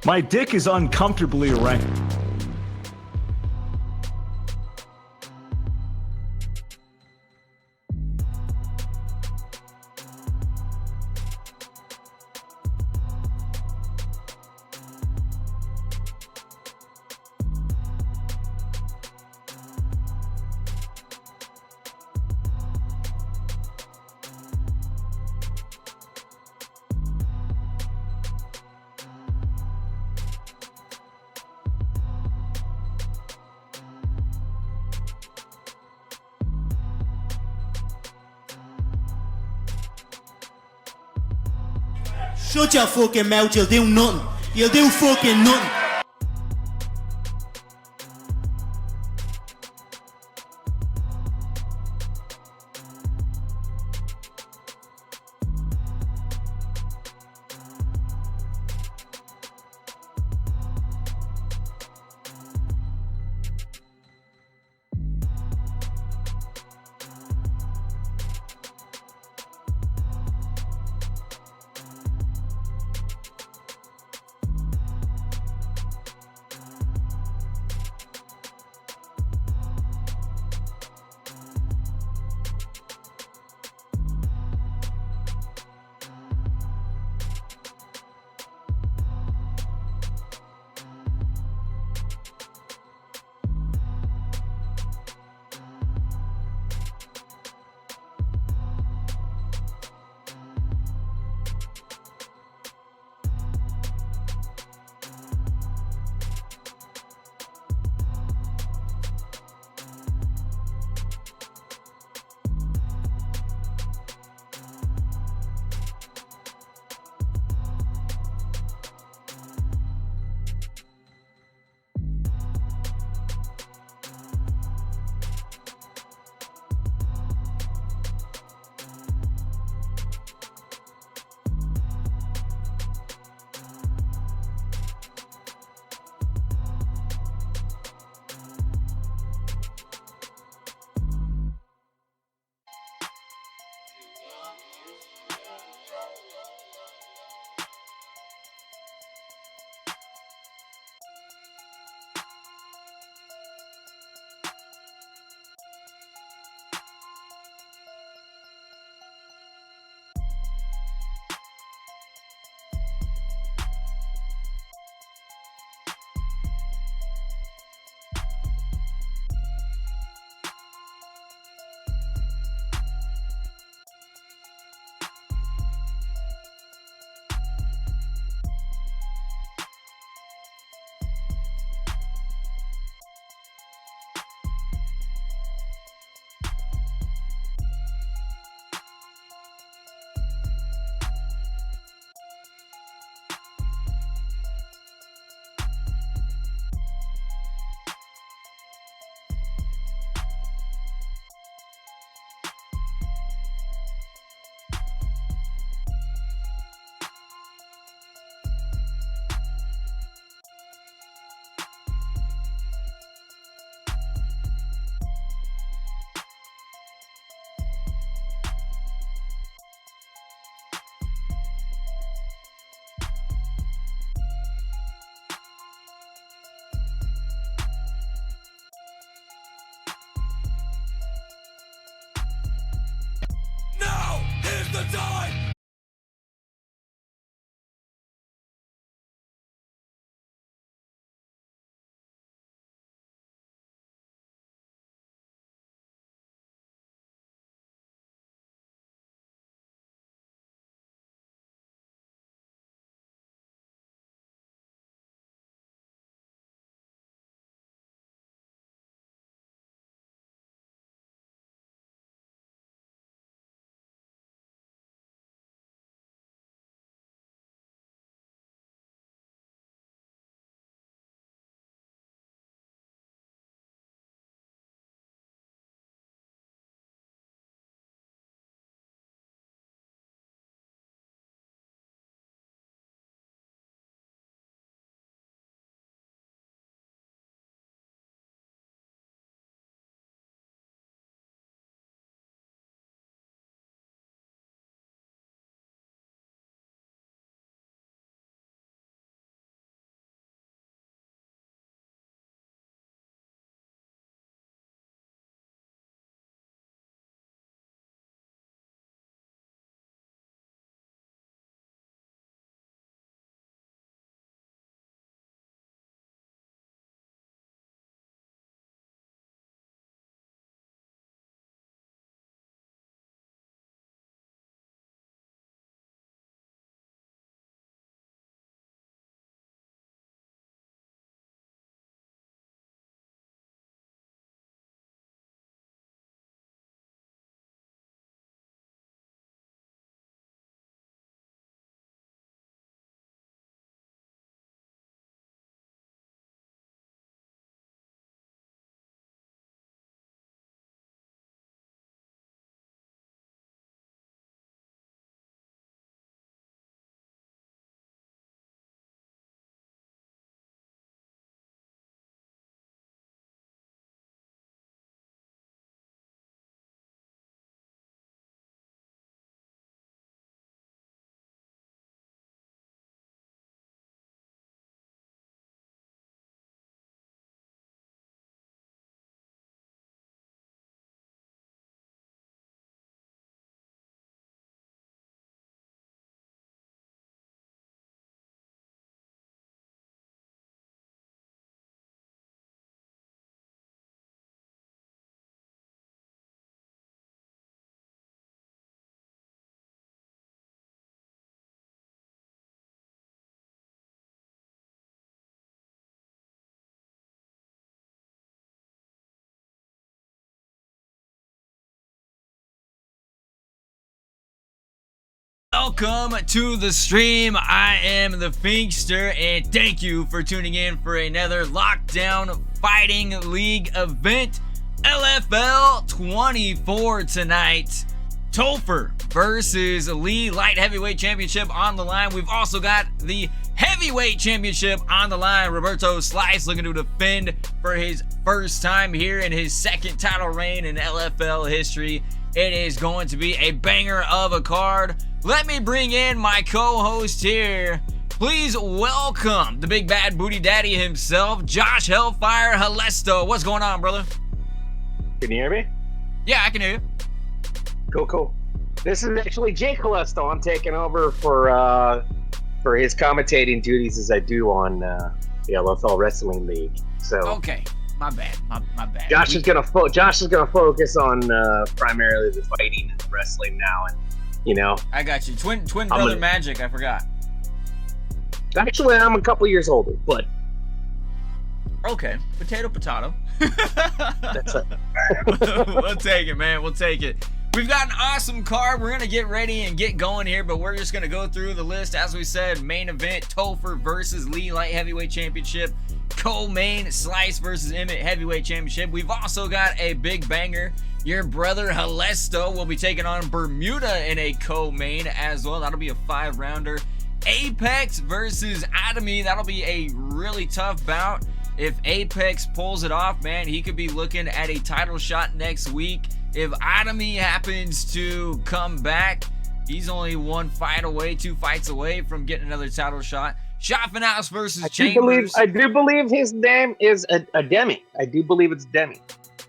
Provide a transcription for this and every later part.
My dick is uncomfortably erect. Shut your fucking mouth, you'll do nothing. You'll do fucking nothing. Welcome to the stream. I am the Finkster, and thank you for tuning in for another Lockdown Fighting League event. LFL 24 tonight. Topher versus Lee Light Heavyweight Championship on the line. We've also got the Heavyweight Championship on the line. Roberto Slice looking to defend for his first time here in his second title reign in LFL history. It is going to be a banger of a card. Let me bring in my co-host here. Please welcome the big bad booty daddy himself, Josh Hellfire Halesto. What's going on, brother? Can you hear me? Yeah, I can hear you. Cool. This is actually Jake Halesto. I'm taking over for his commentating duties as I do on the LFL Wrestling League. So Okay, my bad. My bad. Josh is gonna focus on primarily the fighting and the wrestling now, and you know. I got you. Twin brother magic. I forgot. Actually, I'm a couple years older, but Okay, potato. that's it. We'll take it, man. We'll take it. We've got an awesome card. We're going to get ready and get going here, but we're just going to go through the list. As we said, main event, Topher versus Lee Light Heavyweight Championship. Co-main, Slice versus Emmett Heavyweight Championship. We've also got a big banger. Your brother Halesto will be taking on Bermuda in a co-main as well. That'll be a 5-rounder. Apex versus Atomy. That'll be a really tough bout. If Apex pulls it off, man, he could be looking at a title shot next week. If Atomy happens to come back, he's only 2 fights away from getting another title shot. Schaffenhaus versus Chambers. I do believe his name is a Demi. I do believe it's Demi.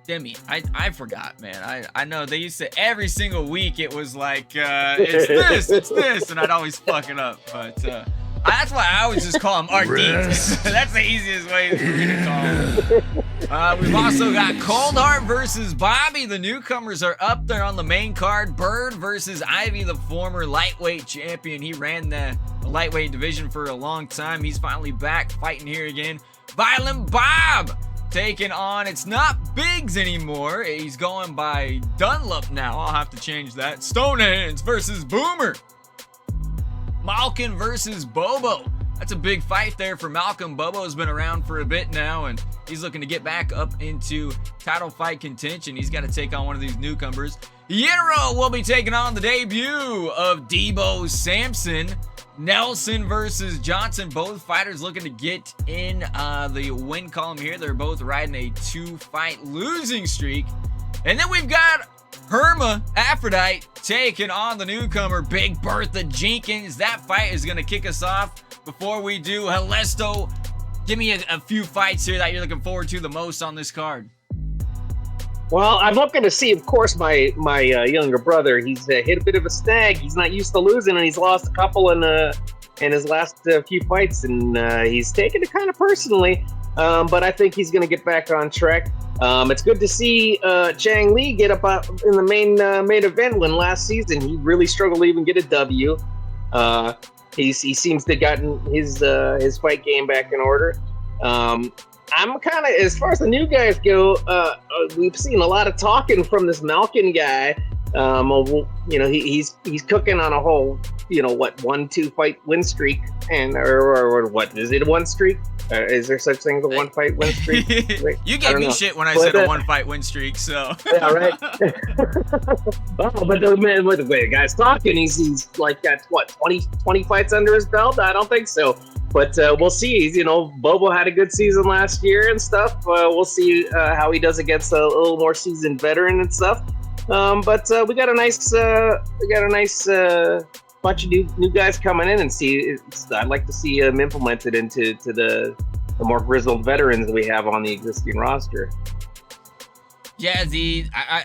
Demi. I forgot, man. I know they used to every single week it was like it's this, and I'd always fuck it up. But that's why I always just call him Ardit. That's the easiest way for me to call him. We've also got Coldheart versus Bobby. The newcomers are up there on the main card. Bird versus Ivy, the former lightweight champion. He ran the lightweight division for a long time. He's finally back fighting here again. Violent Bob taking on, it's not Biggs anymore. He's going by Dunlop now. I'll have to change that. Stonehands versus Boomer. Malkin versus Bobo. That's a big fight there for Malcolm. Bobo's been around for a bit now, and he's looking to get back up into title fight contention. He's got to take on one of these newcomers. Yero will be taking on the debut of Debo Sampson. Nelson versus Johnson. Both fighters looking to get in the win column here. They're both riding a 2-fight losing streak. And then we've got Herma Aphrodite taking on the newcomer Big Bertha Jenkins. That fight is going to kick us off. Before we do, Helesto, give me a few fights here that you're looking forward to the most on this card. Well, I'm looking to see, of course, my younger brother. He's hit a bit of a snag. He's not used to losing, and he's lost a couple in his last few fights, and he's taken it kind of personally. But I think he's going to get back on track. It's good to see Chang Lee get up in the main event when last season he really struggled to even get a W. He seems to have gotten his fight game back in order. I'm kind of, as far as the new guys go, we've seen a lot of talking from this Malkin guy. He's cooking on a whole, 1-2 fight win streak, and or what is it, a one streak? Is there such thing as a 1-fight win streak? You gave me shit when I said a 1-fight win streak, so. Yeah, right. But the guy's talking. He's like got 20 fights under his belt? I don't think so. But we'll see. Bobo had a good season last year and stuff. We'll see how he does against a little more seasoned veteran and stuff. But we got a nice bunch of new guys coming in, and I'd like to see them implemented into the more grizzled veterans we have on the existing roster. Yeah,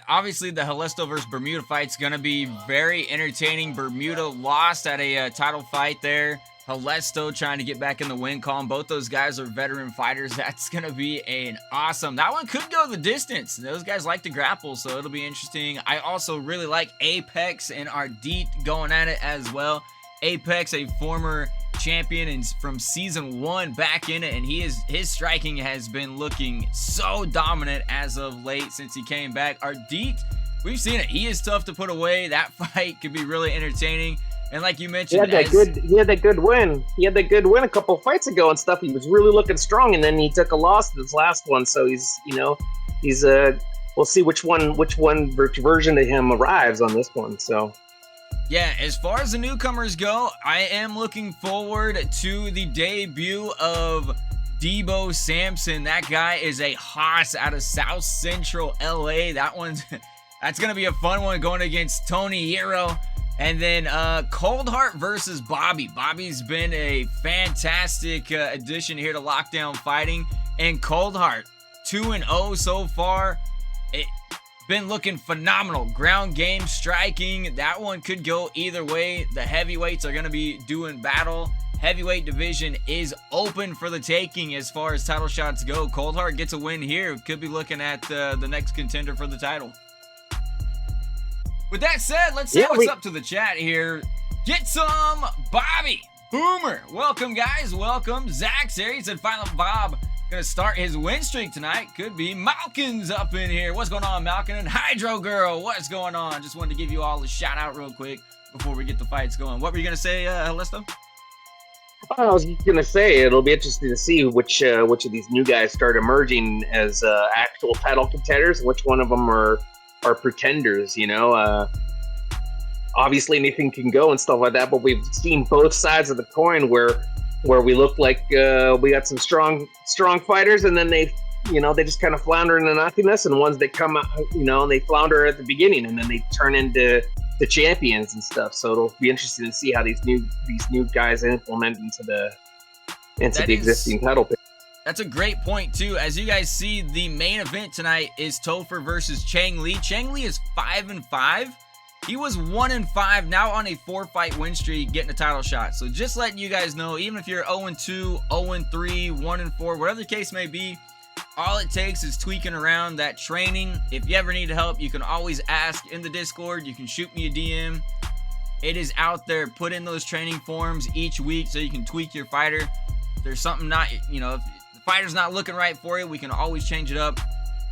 obviously the Helesto versus Bermuda fight's gonna be very entertaining. Bermuda lost at a title fight there. Helesto trying to get back in the win column. Both those guys are veteran fighters. That's going to be an awesome. That one could go the distance. Those guys like to grapple, so it'll be interesting. I also really like Apex and Ardit going at it as well. Apex, a former champion and from season 1 back in it, and his striking has been looking so dominant as of late since he came back. Ardit, we've seen it. He is tough to put away. That fight could be really entertaining. And like you mentioned, he had that good win. He had that good win a couple of fights ago and stuff. He was really looking strong, and then he took a loss in his last one. So he's we'll see which version of him arrives on this one. So yeah, as far as the newcomers go, I am looking forward to the debut of Debo Sampson. That guy is a hoss out of South Central LA. That's gonna be a fun one going against Tony Hero. And then Coldheart versus Bobby. Bobby's been a fantastic addition here to Lockdown Fighting. And Coldheart, 2-0 so far. It's been looking phenomenal. Ground game, striking. That one could go either way. The heavyweights are going to be doing battle. Heavyweight division is open for the taking as far as title shots go. Coldheart gets a win here. Could be looking at the next contender for the title. With that said, let's see what's up to the chat here. Get some Bobby Boomer. Welcome, guys. Welcome. Zach's there. He said, Violent Bob gonna start his win streak tonight. Could be. Malkin's up in here. What's going on, Malkin? And Hydro Girl, what's going on? Just wanted to give you all a shout out real quick before we get the fights going. What were you gonna say, Helesto? I was gonna say it'll be interesting to see which of these new guys start emerging as actual title contenders. Which one of them are pretenders, obviously anything can go and stuff like that, but we've seen both sides of the coin where we look like we got some strong fighters, and then they just kind of flounder into nothingness, and ones that come out, they flounder at the beginning and then they turn into the champions and stuff. So it'll be interesting to see how these new guys implement into the existing title pick. That's a great point too. As you guys see, the main event tonight is Topher versus Chang Lee. Chang Lee is 5-5. He was 1-5, now on a 4-fight win streak, getting a title shot. So just letting you guys know, even if you're 0-2, 0-3, 1-4, whatever the case may be, all it takes is tweaking around that training. If you ever need help, you can always ask in the Discord. You can shoot me a DM. It is out there. Put in those training forms each week so you can tweak your fighter. If there's something not, if the fighter's not looking right for you, we can always change it up.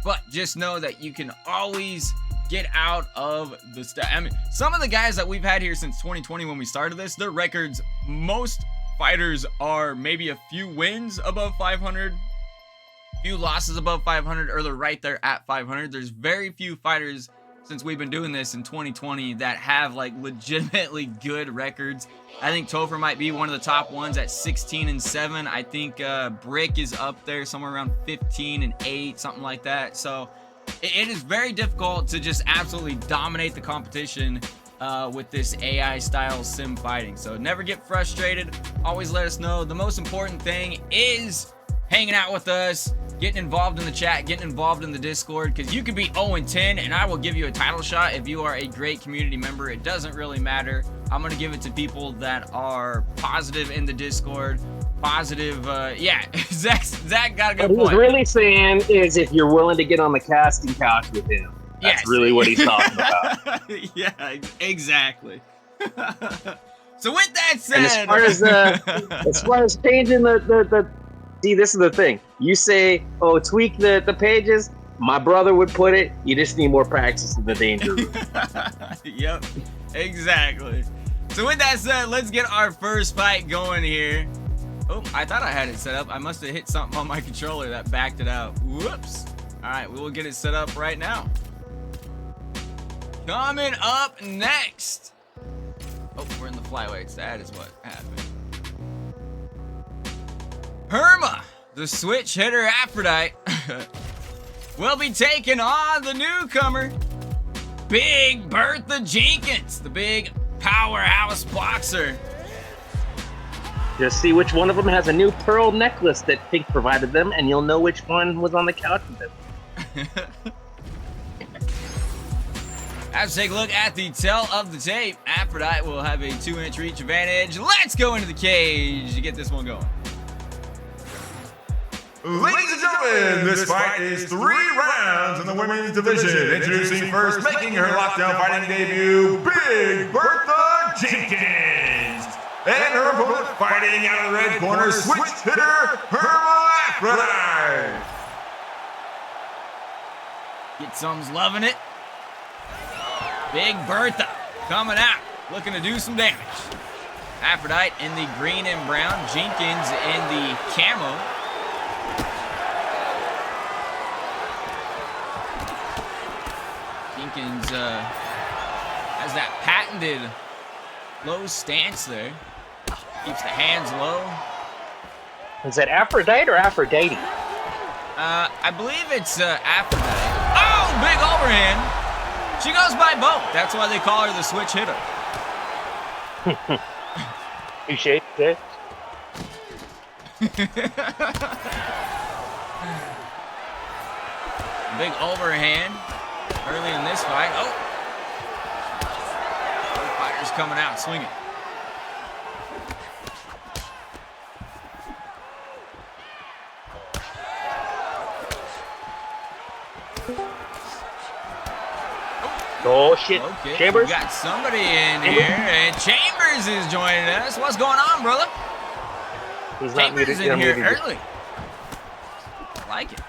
But just know that you can always get out of the stuff. I mean, some of the guys that we've had here since 2020 when we started this, their records, most fighters are maybe a few wins above 500, few losses above 500, or they're right there at 500. There's very few fighters since we've been doing this in 2020 that have like legitimately good records. I think Topher might be one of the top ones at 16-7. I think Brick is up there somewhere around 15-8, something like that. So it is very difficult to just absolutely dominate the competition with this AI style sim fighting. So never get frustrated. Always let us know. The most important thing is hanging out with us, getting involved in the chat, getting involved in the Discord, because you could be 0-10 and I will give you a title shot if you are a great community member. It doesn't really matter. I'm going to give it to people that are positive in the Discord. Positive, yeah, Zach got a good point. What he's really saying is if you're willing to get on the casting couch with him. That's really what he's talking about. Yeah, exactly. So with that said, and as far as changing the see, this is the thing. You say, oh, tweak the pages. My brother would put it, you just need more practice in the danger room. Yep, exactly. So with that said, let's get our first fight going here. Oh, I thought I had it set up. I must have hit something on my controller that backed it out. Whoops. All right, we will get it set up right now. Coming up next. Oh, we're in the flyweights. That is what happened. Herma, the switch hitter Aphrodite, will be taking on the newcomer, Big Bertha Jenkins, the big powerhouse boxer. Just see which one of them has a new pearl necklace that Pink provided them, and you'll know which one was on the couch with them. Let's take a look at the tail of the tape. Aphrodite will have a 2-inch reach advantage. Let's go into the cage to get this one going. Ladies and gentlemen, this fight is 3 rounds in the women's division. Introducing first, making her lockdown fighting debut, Big Bertha Jenkins. And her opponent fighting out of the red corner, switch hitter, Herma Aphrodite. Get some's loving it. Big Bertha coming out, looking to do some damage. Aphrodite in the green and brown, Jenkins in the camo. Jenkins has that patented low stance there. Keeps the hands low. Is that Aphrodite or Aphrodite? I believe it's Aphrodite. Oh, big overhand. She goes by both. That's why they call her the switch hitter. You shake it. Big overhand early in this fight. Oh! Both fighters coming out swinging. Oh shit! Okay, Chambers, we got somebody in here, and Chambers is joining us. What's going on, brother? he's not Chambers muted. in here muted. early. I like it.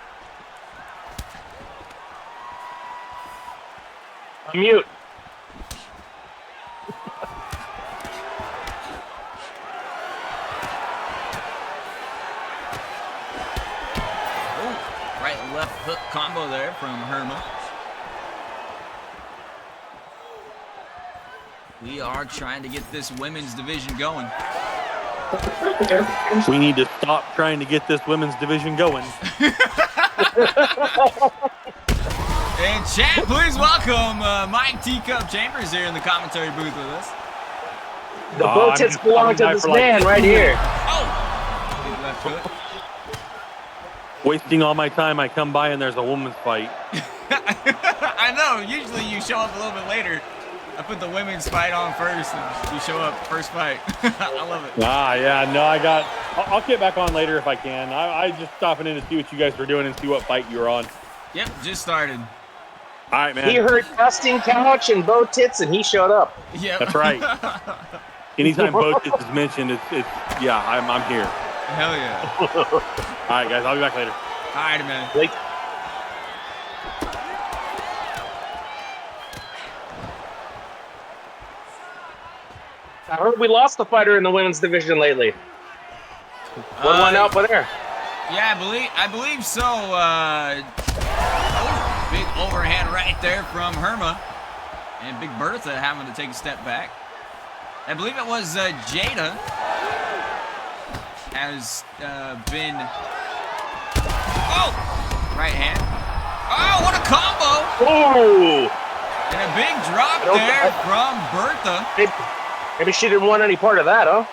Mute. Oh, right left hook combo there from Herma. We are trying to get this women's division going. We need to stop trying to get this women's division going. And chat, please welcome Mike Teacup Chambers here in the commentary booth with us. The bow tips belong to this man right here. Oh! Big left hook. Wasting all my time, I come by and there's a woman's fight. I know. Usually you show up a little bit later. I put the women's fight on first, and you show up first fight. I love it. Yeah, no, I'll get back on later if I can. I just stopping in to see what you guys were doing and see what fight you were on. Yep, just started. All right, man. He heard Casting Couch and Bo Tits, and he showed up. Yep. That's right. Anytime Bo Tits is mentioned, I'm here. Hell yeah. All right, guys, I'll be back later. All right, man. Like, I heard we lost the fighter in the women's division lately. What went out for there? Yeah, I believe so. Big overhand right there from Herma. And Big Bertha having to take a step back. I believe it was Jada has been... Oh! Right hand. Oh, what a combo! Oh! And a big drop there from Bertha. Maybe she didn't want any part of that, huh?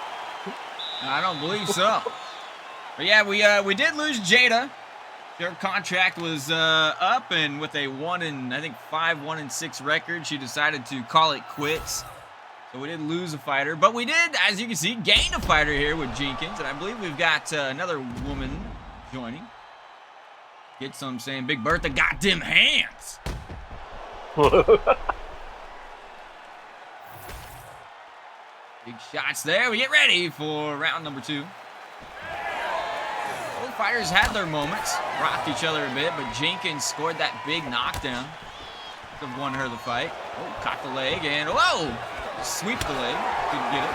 I don't believe so. But yeah, we did lose Jada. Their contract was up, and with a 1-6 record, she decided to call it quits. So we did lose a fighter, but we did, as you can see, gain a fighter here with Jenkins, and I believe we've got another woman joining. Get some saying, Big Bertha got them hands. Big shots there. We get ready for round number 2. Both fighters had their moments, rocked each other a bit, but Jenkins scored that big knockdown. Could have won her the fight. Oh, caught the leg, and whoa! Sweep the leg. Didn't get it.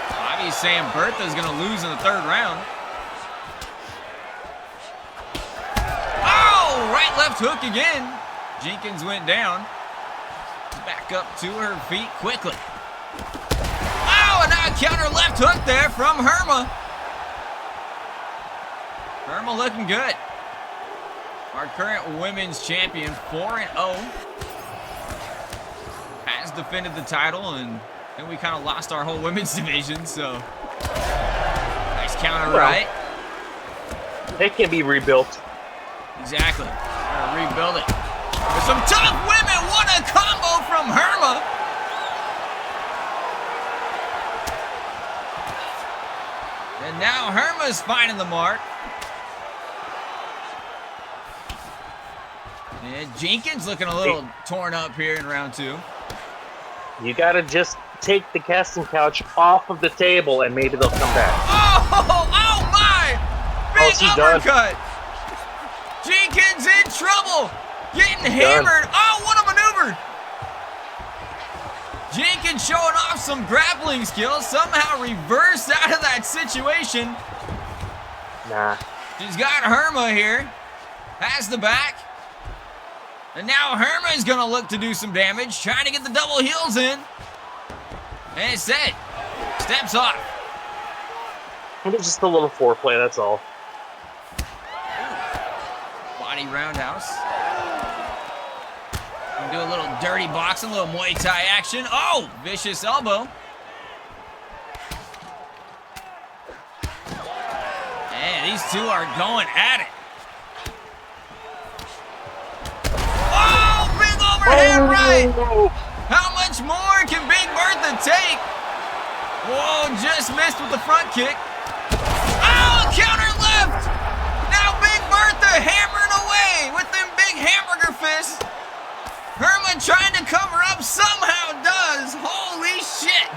Bobby's saying Bertha's going to lose in the 3rd round. Oh! Right left hook again. Jenkins went down. Back up to her feet quickly. Oh, and now a counter left hook there from Herma. Herma looking good. Our current women's champion, 4-0. Has defended the title, and then we kind of lost our whole women's division, so. Nice counter right. It can be rebuilt. Exactly. Gotta rebuild it. With some tough women, what a combo from Herma. And now Herma's finding the mark. And Jenkins looking a little torn up here in round 2. You gotta just take the casting couch off of the table, and maybe they'll come back. Oh my! Big she's uppercut. Jenkins in trouble. Getting hammered. Oh, what a maneuver. Jenkins showing off some grappling skills. Somehow reversed out of that situation. Nah. She's got Herma here. Has the back. And now Herma is going to look to do some damage. Trying to get the double heels in. And it's set. Steps off. It was just a little foreplay, that's all. Body roundhouse. Do a little dirty boxing, a little Muay Thai action. Oh, vicious elbow. And these two are going at it. Oh, big overhand right. How much more can Big Bertha take? Whoa, just missed with the front kick. Oh, counter left. Now Big Bertha hammering away with them big hamburger fists. Herman trying to cover up, somehow does. Holy shit.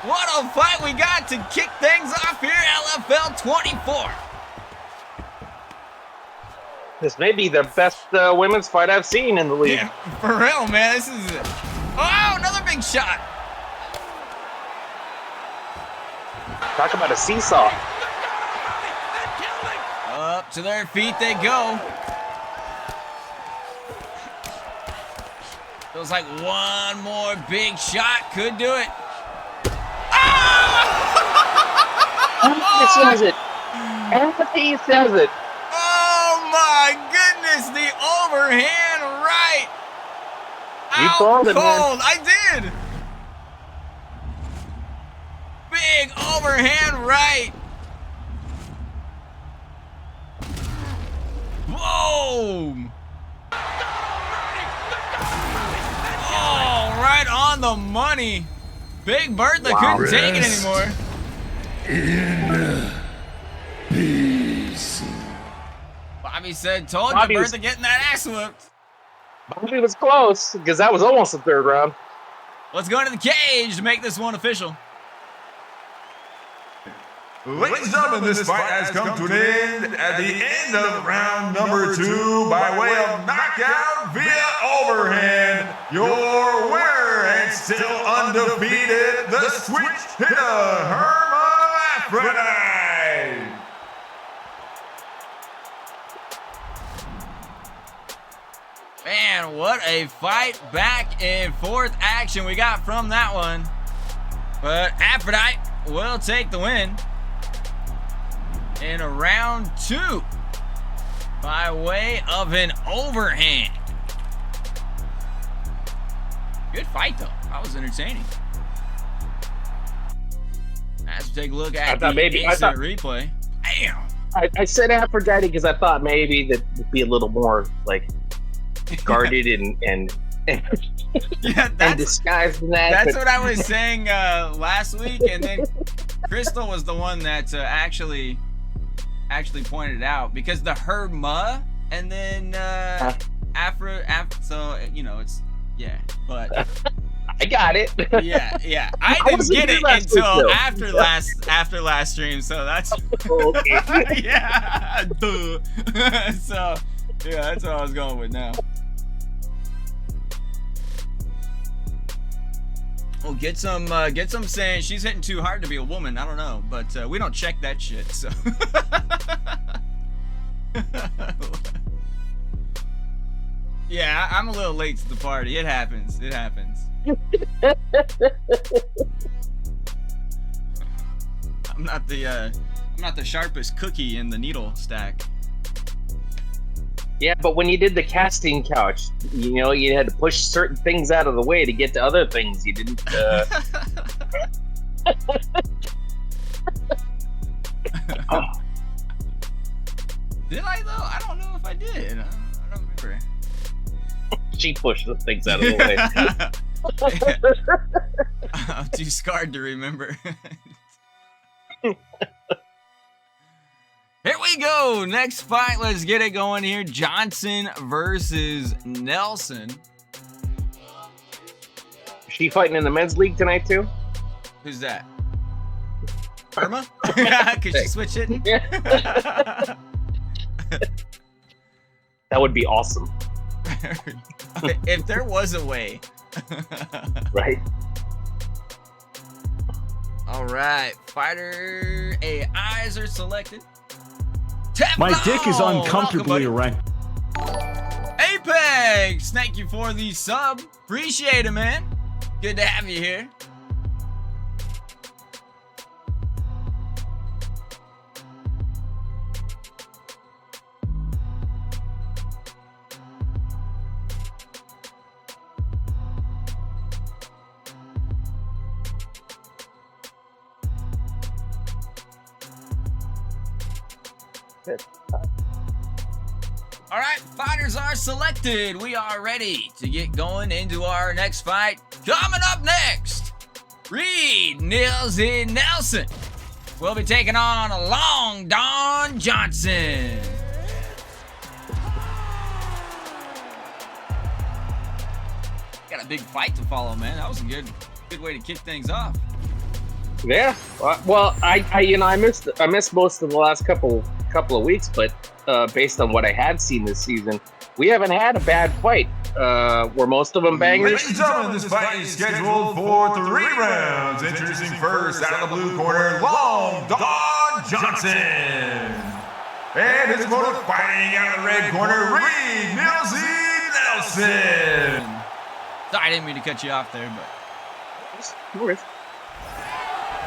What a fight we got to kick things off here, LFL 24. This may be the best women's fight I've seen in the league. Yeah, for real, man. This is it. Oh, another big shot. Talk about a seesaw. Up to their feet they go. Feels like one more big shot could do it. Empathy says it. Empathy says it. Oh my goodness, the overhand right. You Out called it, man. cold. I did. Big overhand right. Boom. Oh, right on the money. Big Bertha couldn't take it anymore. In peace. Bobby said, told Bobby you was- Bertha getting that ass whooped. Bobby was close because that was almost the third round. Let's go into the cage to make this one official. Ladies and gentlemen, this fight has come to an end at the end of round number 2 by way of knockout via overhand. Your winner and still undefeated, the switch hitter, Hermaphrodite. Man, what a fight, back and forth action we got from that one. But Aphrodite will take the win in a round 2 by way of an overhand. Good fight though. That was entertaining. As we take a look at the instant replay. Damn. I said Aphrodite because I thought maybe that would be a little more like guarded and Yeah, and disguised in that. That's but what I was saying last week, and then Crystal was the one that actually pointed it out, because the Herma and then so you know it's but I got it. yeah I didn't get it until after last stream, so that's Okay. yeah duh. So yeah, that's what I was going with now. Well, get some saying she's hitting too hard to be a woman. I don't know, but we don't check that shit. So, yeah, I'm a little late to the party. It happens. It happens. I'm not the sharpest cookie in the needle stack. Yeah, but when you did the casting couch, you know, you had to push certain things out of the way to get to other things. You didn't. Did I though? I don't know if I did. I don't remember. She pushed the things out of the way. I'm too scarred to remember. Here we go. Next fight. Let's get it going here. Johnson versus Nelson. She fighting in the men's league tonight too? Who's that? Irma? Could she switch hitting? That would be awesome. If there was a way. Right? All right. Fighter AIs are selected. My dick is uncomfortably erect. Apex, thank you for the sub. Appreciate it, man. Good to have you here. All right, fighters are selected. We are ready to get going into our next fight. Coming up next, Reed Nilsy Nelson will be taking on Long Don Johnson. Got a big fight to follow, man. That was a good way to kick things off. Yeah. Well, I missed most of the last couple of weeks, but based on what I had seen this season, we haven't had a bad fight. Were most of them bangers? Ladies and gentlemen, this fight is scheduled for 3 rounds. Introducing first, out of the blue corner, Long Don Johnson. And his opponent fighting out of the red corner, Reed Nilsy Nelson. Sorry, I didn't mean to cut you off there, but. No worries.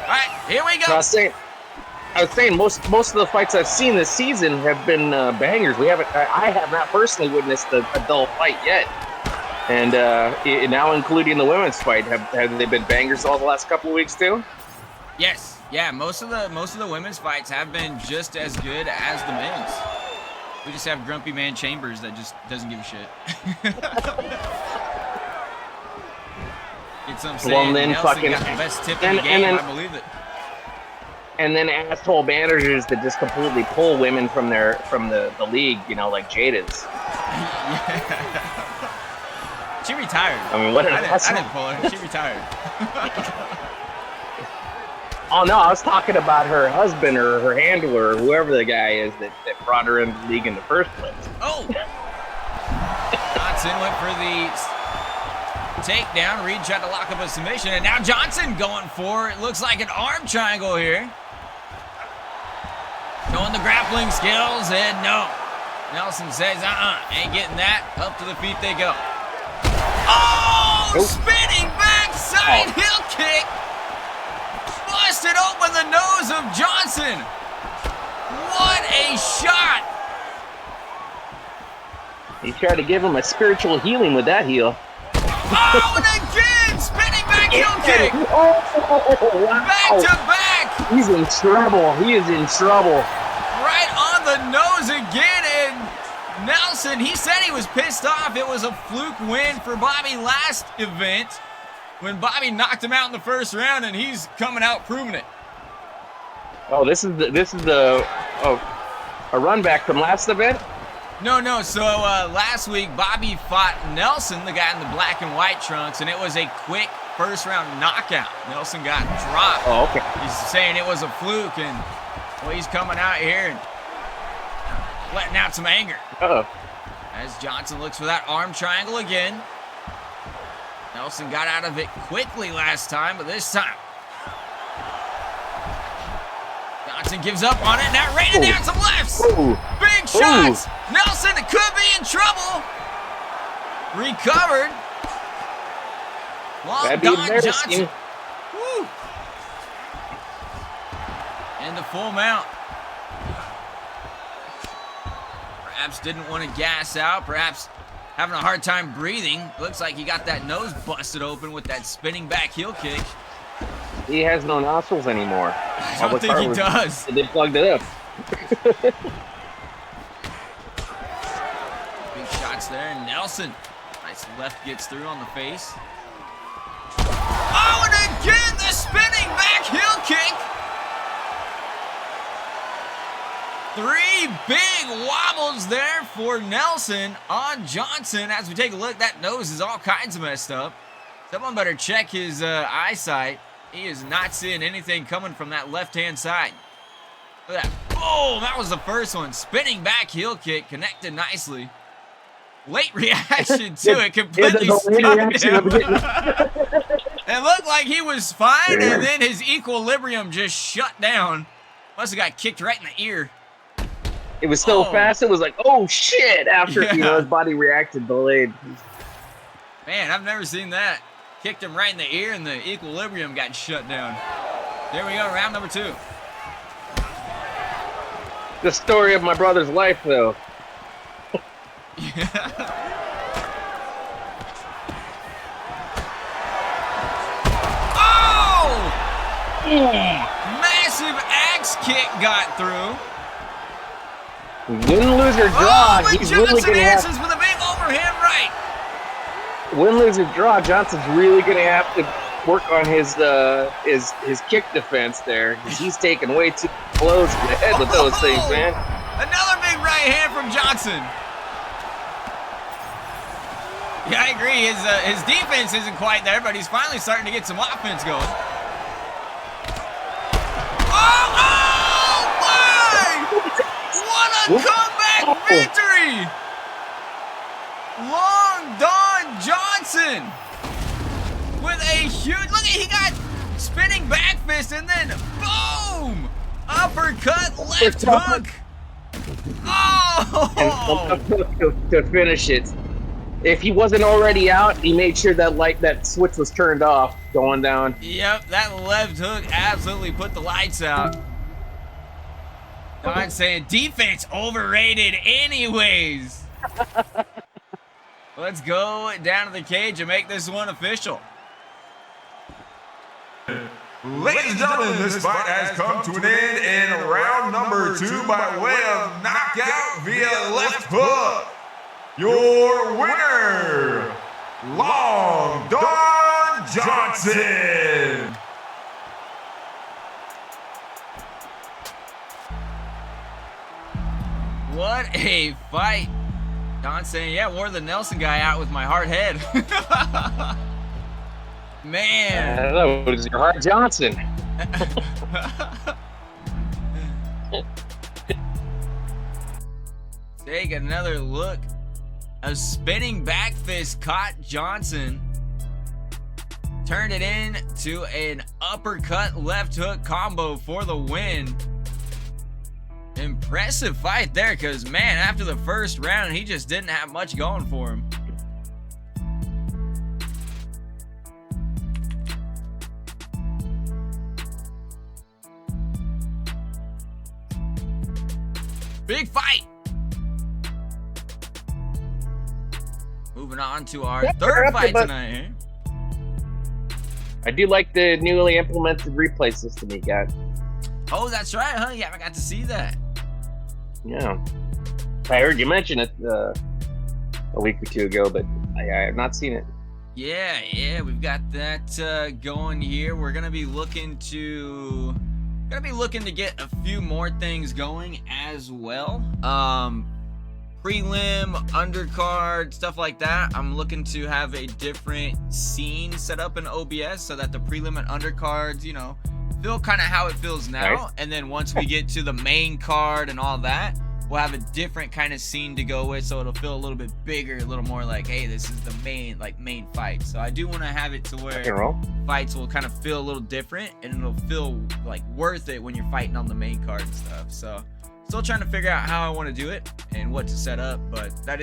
All right, here we No, go. I was saying most of the fights I've seen this season have been bangers. I have not personally witnessed a dull fight yet, and now including the women's fight, have they been bangers all the last couple of weeks too? Yes, yeah. Most of the women's fights have been just as good as the men's. We just have grumpy man Chambers that just doesn't give a shit. It's what I'm saying. Well, then Nelson fucking got the best tip in the game. I believe it. And then asshole managers that just completely pull women from the league, you know, like Jada's. She retired. I mean, what an I asshole. didn't pull her. She retired. Oh no, I was talking about her husband or her handler or whoever the guy is that brought her into the league in the first place. Oh! Johnson went for the takedown. Reed tried to lock up a submission, and now Johnson going for it. Looks like an arm triangle here. Showing the grappling skills, and no. Nelson says, ain't getting that. Up to the feet they go. Oh! Nope. Spinning backside heel kick. Busted open the nose of Johnson. What a shot. He tried to give him a spiritual healing with that heel. Oh, and again, spinning back heel kick. Oh, wow. Back to back. He's in trouble. He is in trouble. Right on the nose again, and Nelson, he said he was pissed off. It was a fluke win for Bobby last event when Bobby knocked him out in the first round, and he's coming out proving it. Oh, this is a run back from last event? No. So last week, Bobby fought Nelson, the guy in the black and white trunks, and it was a quick first round knockout. Nelson got dropped. Oh, okay. He's saying it was a fluke, and well, he's coming out here and letting out some anger. Uh-oh. As Johnson looks for that arm triangle again. Nelson got out of it quickly last time, but this time Johnson gives up on it. Now raining down some lefts. Ooh. Big shots. Nelson could be in trouble. Recovered. Long That'd be gone embarrassing. Johnson. Woo. Into full mount. Perhaps didn't want to gas out. Perhaps having a hard time breathing. Looks like he got that nose busted open with that spinning back heel kick. He has no nostrils anymore. I don't think he does. They plugged it up. Big shots there. Nelson. Nice left gets through on the face. Oh, and again the spinning back heel kick. 3 big wobbles there for Nelson on Johnson. As we take a look, that nose is all kinds of messed up. Someone better check his eyesight. He is not seeing anything coming from that left-hand side. Look at that. Boom! That was the first one. Spinning back heel kick. Connected nicely. Late reaction to it. Completely stunned him. It looked like he was fine, and then his equilibrium just shut down. Must have got kicked right in the ear. It was so fast, it was like, oh shit, after his body reacted delayed. Man, I've never seen that. Kicked him right in the ear and the equilibrium got shut down. There we go, round number 2. The story of my brother's life, though. Oh! Massive axe kick got through. Win, lose, or draw. But He's really Johnson gonna answers with a big overhand right. Win, lose, or draw. Johnson's really gonna have to work on his kick defense there. He's taking way too close to the head with those things, man. Another big right hand from Johnson. Yeah, I agree. His defense isn't quite there, but he's finally starting to get some offense going. Oh my! What a comeback victory! Long Don Johnson with a huge, look at, he got spinning back fist and then boom! Uppercut, left hook. Oh! And to finish it. If he wasn't already out, he made sure that switch was turned off going down. Yep, that left hook absolutely put the lights out. Don saying defense overrated anyways. Let's go down to the cage and make this one official. Ladies and gentlemen, this fight has come to an end in round number 2 by way of knockout via left hook. Your winner, Long Don Johnson. What a fight. Don saying, yeah, wore the Nelson guy out with my hard head. Man. I don't know. It was your Hart Johnson. Take another look. A spinning back fist caught Johnson. Turned it into an uppercut left hook combo for the win. Impressive fight there, because, man, after the first round, he just didn't have much going for him. Big fight. Moving on to our third fight tonight. Eh? I do like the newly implemented replay system he got. Oh, that's right, huh? Yeah, I got to see that. Yeah. I heard you mention it a week or two ago, but I have not seen it. Yeah, we've got that going here. We're gonna be looking to get a few more things going as well. Prelim, undercard, stuff like that. I'm looking to have a different scene set up in OBS so that the prelim and undercards, you know, feel kind of how it feels now. Right. And then once we get to the main card and all that, we'll have a different kind of scene to go with, so it'll feel a little bit bigger, a little more like, hey, this is the main fight. So I do want to have it to where fights will kind of feel a little different, and it'll feel like worth it when you're fighting on the main card and stuff. So still trying to figure out how I want to do it and what to set up, but that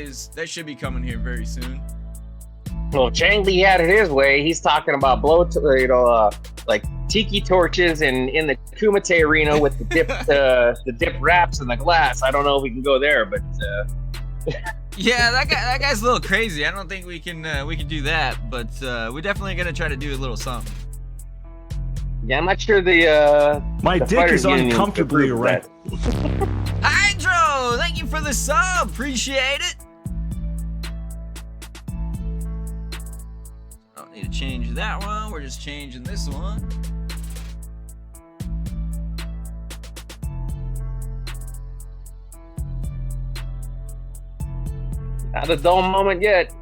should be coming here very soon. Well, Chang Li had it his way. He's talking about like tiki torches in the Kumite arena with the dip wraps in the glass. I don't know if we can go there, but yeah, that guy's a little crazy. I don't think we can do that, but we're definitely gonna try to do a little something. yeah, I'm not sure My the dick is fighters union uncomfortably approved erect. Hydro, thank you for the sub. Appreciate it. Don't need to change that one. We're just changing this one. Not a dull moment yet.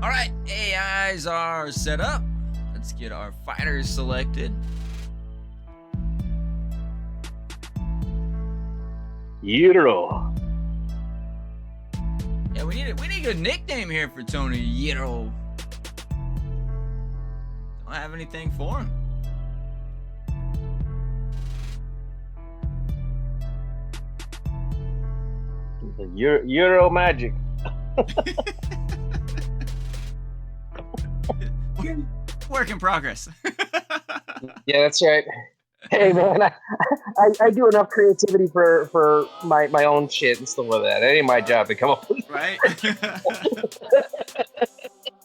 All right, AIs are set up. Let's get our fighters selected. Yiro. Yeah, we need a good nickname here for Tony. Yiro. Don't have anything for him. Euro magic. Work in progress. Yeah, that's right. Hey man, I do enough creativity for my own shit and stuff like that. That ain't my job to come up with. Right?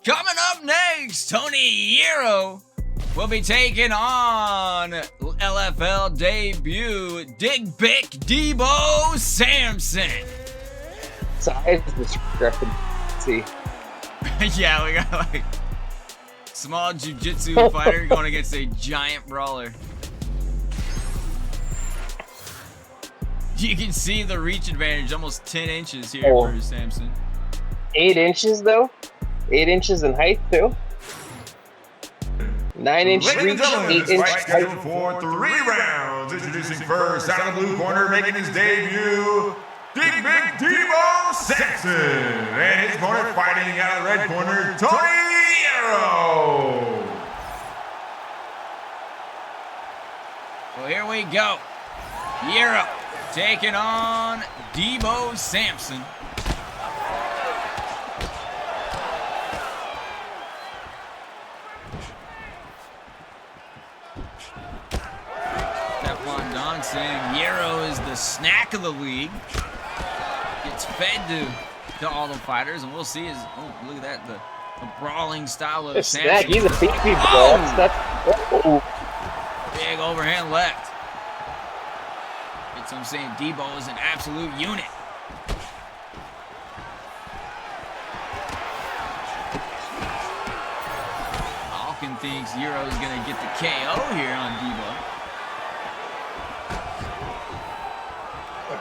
Coming up next, Tony Hero will be taking on LFL debut Dig Bick Debo Sampson. Size discrepancy. Yeah, we got like small jiu-jitsu fighter going against a giant brawler. You can see the reach advantage, almost 10 inches here for Sampson. 8 inches though? 8 inches in height too? 9 inch Ladies reach, and gentlemen, 8 this inch fight height. scheduled for 3 rounds. Introducing first, out of the blue corner, making his debut, Big Debo Sampson. And his opponent fighting out of the red corner, Tony Hero. Well, here we go. Hero taking on Debo Sampson. saying Euro is the snack of the league. Gets fed to all the fighters, and we'll see. Look at that, the brawling style of Snack, Samson. he's a beefy boy. Oh! Big overhand left. That's what I'm saying. Debo is an absolute unit. Falcon thinks Euro is going to get the KO here on Debo.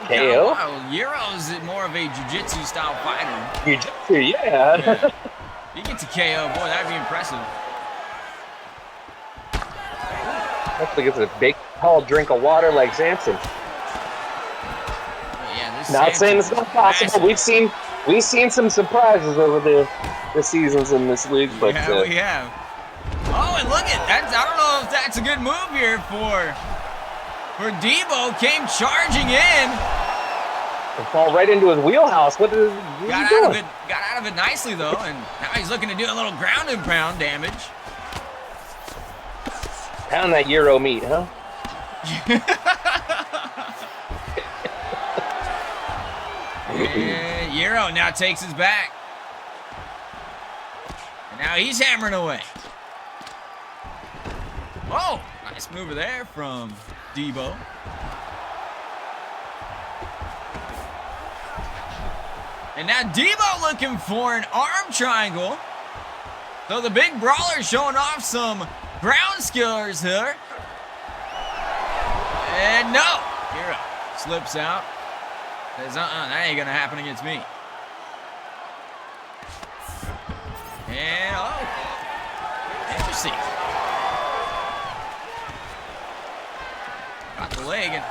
KO? Wow, Euro's more of a jiu-jitsu style fighter. Jiu-jitsu, yeah. If he gets a KO, boy, that'd be impressive. Hopefully gets a big, tall drink of water like Samson. Yeah, this Not Samson saying it's not possible. massive. We've seen some surprises over the seasons in this league, but Yeah, we have. Oh, and look at that. I don't know if that's a good move here for Debo. Came charging in. fall right into his wheelhouse. What is he doing? Got out of it nicely though, and now he's looking to do a little ground and pound damage. Pound that Euro meat, huh? And Euro now takes his back. And now he's hammering away. Oh, nice mover there from Debo. And now Debo looking for an arm triangle. So the big brawler showing off some ground skillers here. And no, Hero slips out. Says, that ain't gonna happen against me. And interesting. Got the leg and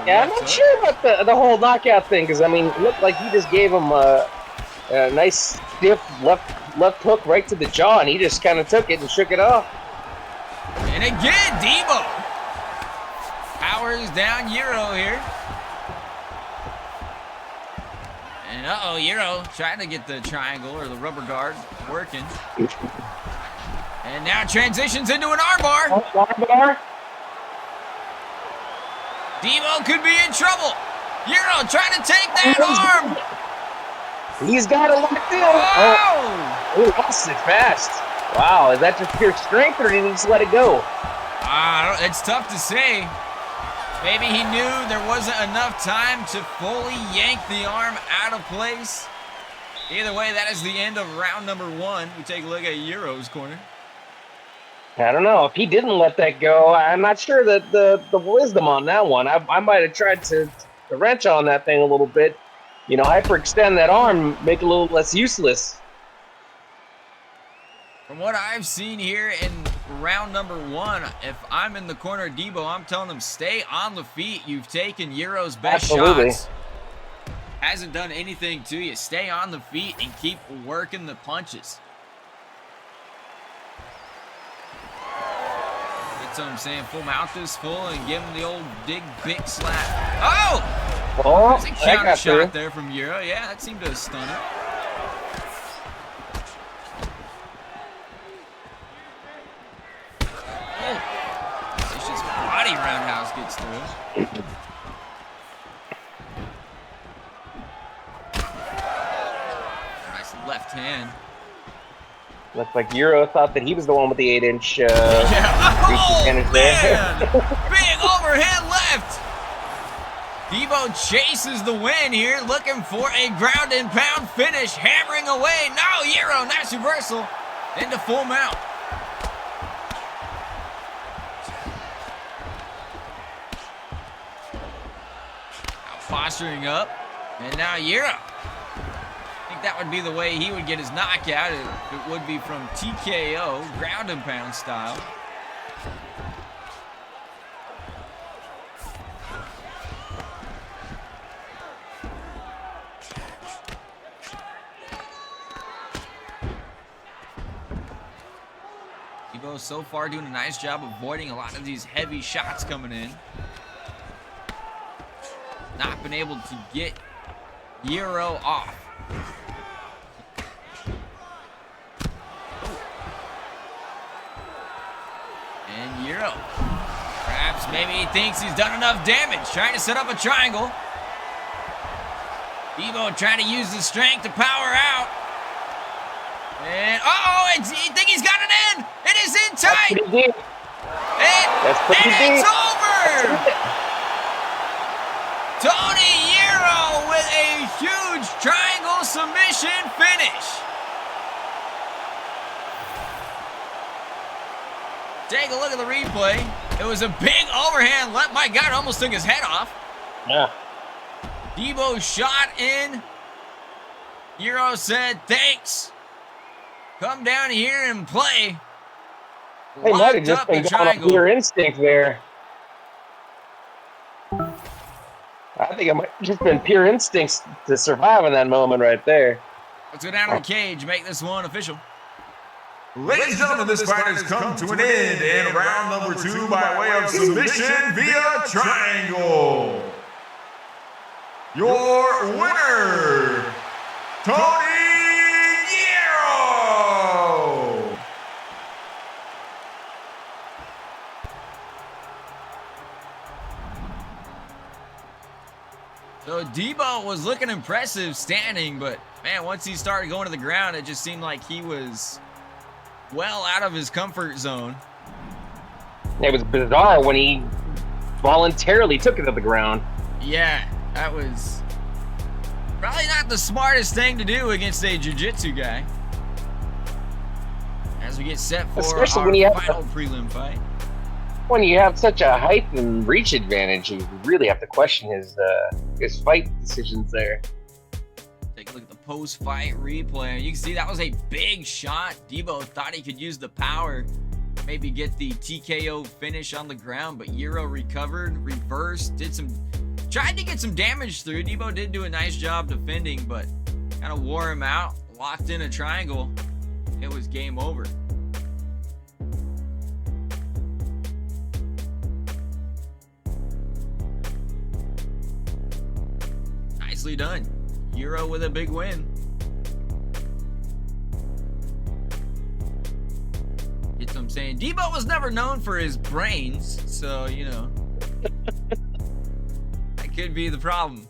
yeah, I'm not sure about the whole knockout thing, because I mean, it looked like he just gave him a nice stiff left hook right to the jaw, and he just kind of took it and shook it off. And again, Debo powers down Euro here. And Euro trying to get the triangle or the rubber guard working. And now transitions into an armbar. Armbar. Debo could be in trouble. Euro trying to take that arm. He's got it locked in. Oh! He lost it fast. Wow, is that just pure strength, or did he just let it go? It's tough to say. Maybe he knew there wasn't enough time to fully yank the arm out of place. Either way, that is the end of round number 1. We take a look at Euro's corner. I don't know. If he didn't let that go, I'm not sure that the wisdom on that one. I might have tried to wrench on that thing a little bit. You know, hyperextend that arm, make it a little less useless. From what I've seen here in round number 1, if I'm in the corner of Debo, I'm telling him stay on the feet. You've taken Euro's best shots. Hasn't done anything to you. Stay on the feet and keep working the punches. That's what I'm saying. Full mount this full and give him the old big slap. Oh! There's a counter shot there from Euro. Yeah, that seemed to stun it. Vicious body roundhouse gets through. Nice left hand. Looks like Euro thought that he was the one with the 8-inch man! Big overhand left! Debo chases the win here, looking for a ground and pound finish, hammering away. No, Euro, nice reversal into full mount. Now posturing up, and now Euro. I think that would be the way he would get his knockout. It would be from TKO, ground and pound style. Debo so far doing a nice job avoiding a lot of these heavy shots coming in. Not been able to get Euro off. And Euro grabs stops. Maybe he thinks he's done enough damage. Trying to set up a triangle. Debo trying to use his strength to power out. And, you think he's got it in. It is in tight. That's pretty deep. It's over. Tony Hero with a huge triangle submission finish. Take a look at the replay. It was a big overhand left. My God, it almost took his head off. Yeah. Debo shot in. Hero said, thanks. Come down here and play. They might have just been going off pure instinct there. I think it might have just been pure instincts to survive in that moment right there. Let's go down to the cage, make this one official. Ladies and gentlemen, this fight has come to an end in round number 2 by way of submission via triangle. Your winner, Tony Hero! So Debo was looking impressive standing, but man, once he started going to the ground, it just seemed like he was well out of his comfort zone. It was bizarre when he voluntarily took it to the ground. Yeah, that was probably not the smartest thing to do against a jiu-jitsu guy. As we get set for Especially our when you have final prelim fight. When you have such a height and reach advantage, you really have to question his fight decisions there. Take a look at the post-fight replay. You can see that was a big shot. Debo thought he could use the power, maybe get the TKO finish on the ground, but Hero recovered, reversed, tried to get some damage through. Debo did do a nice job defending, but kind of wore him out, locked in a triangle. It was game over. Nicely done. Hero with a big win. Get what I'm saying? Debo was never known for his brains, so, you know. That could be the problem.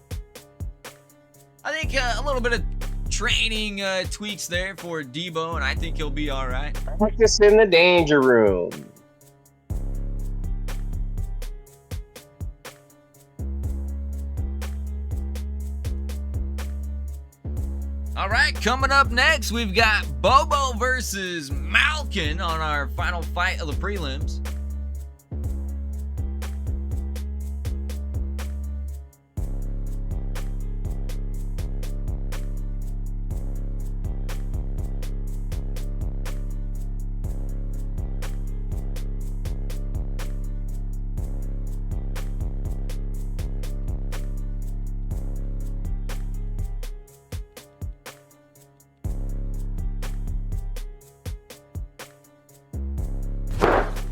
I think a little bit of training tweaks there for Debo, and I think he'll be all right. Practice in the danger room. All right, coming up next, we've got Bobo versus Malkin on our final fight of the prelims.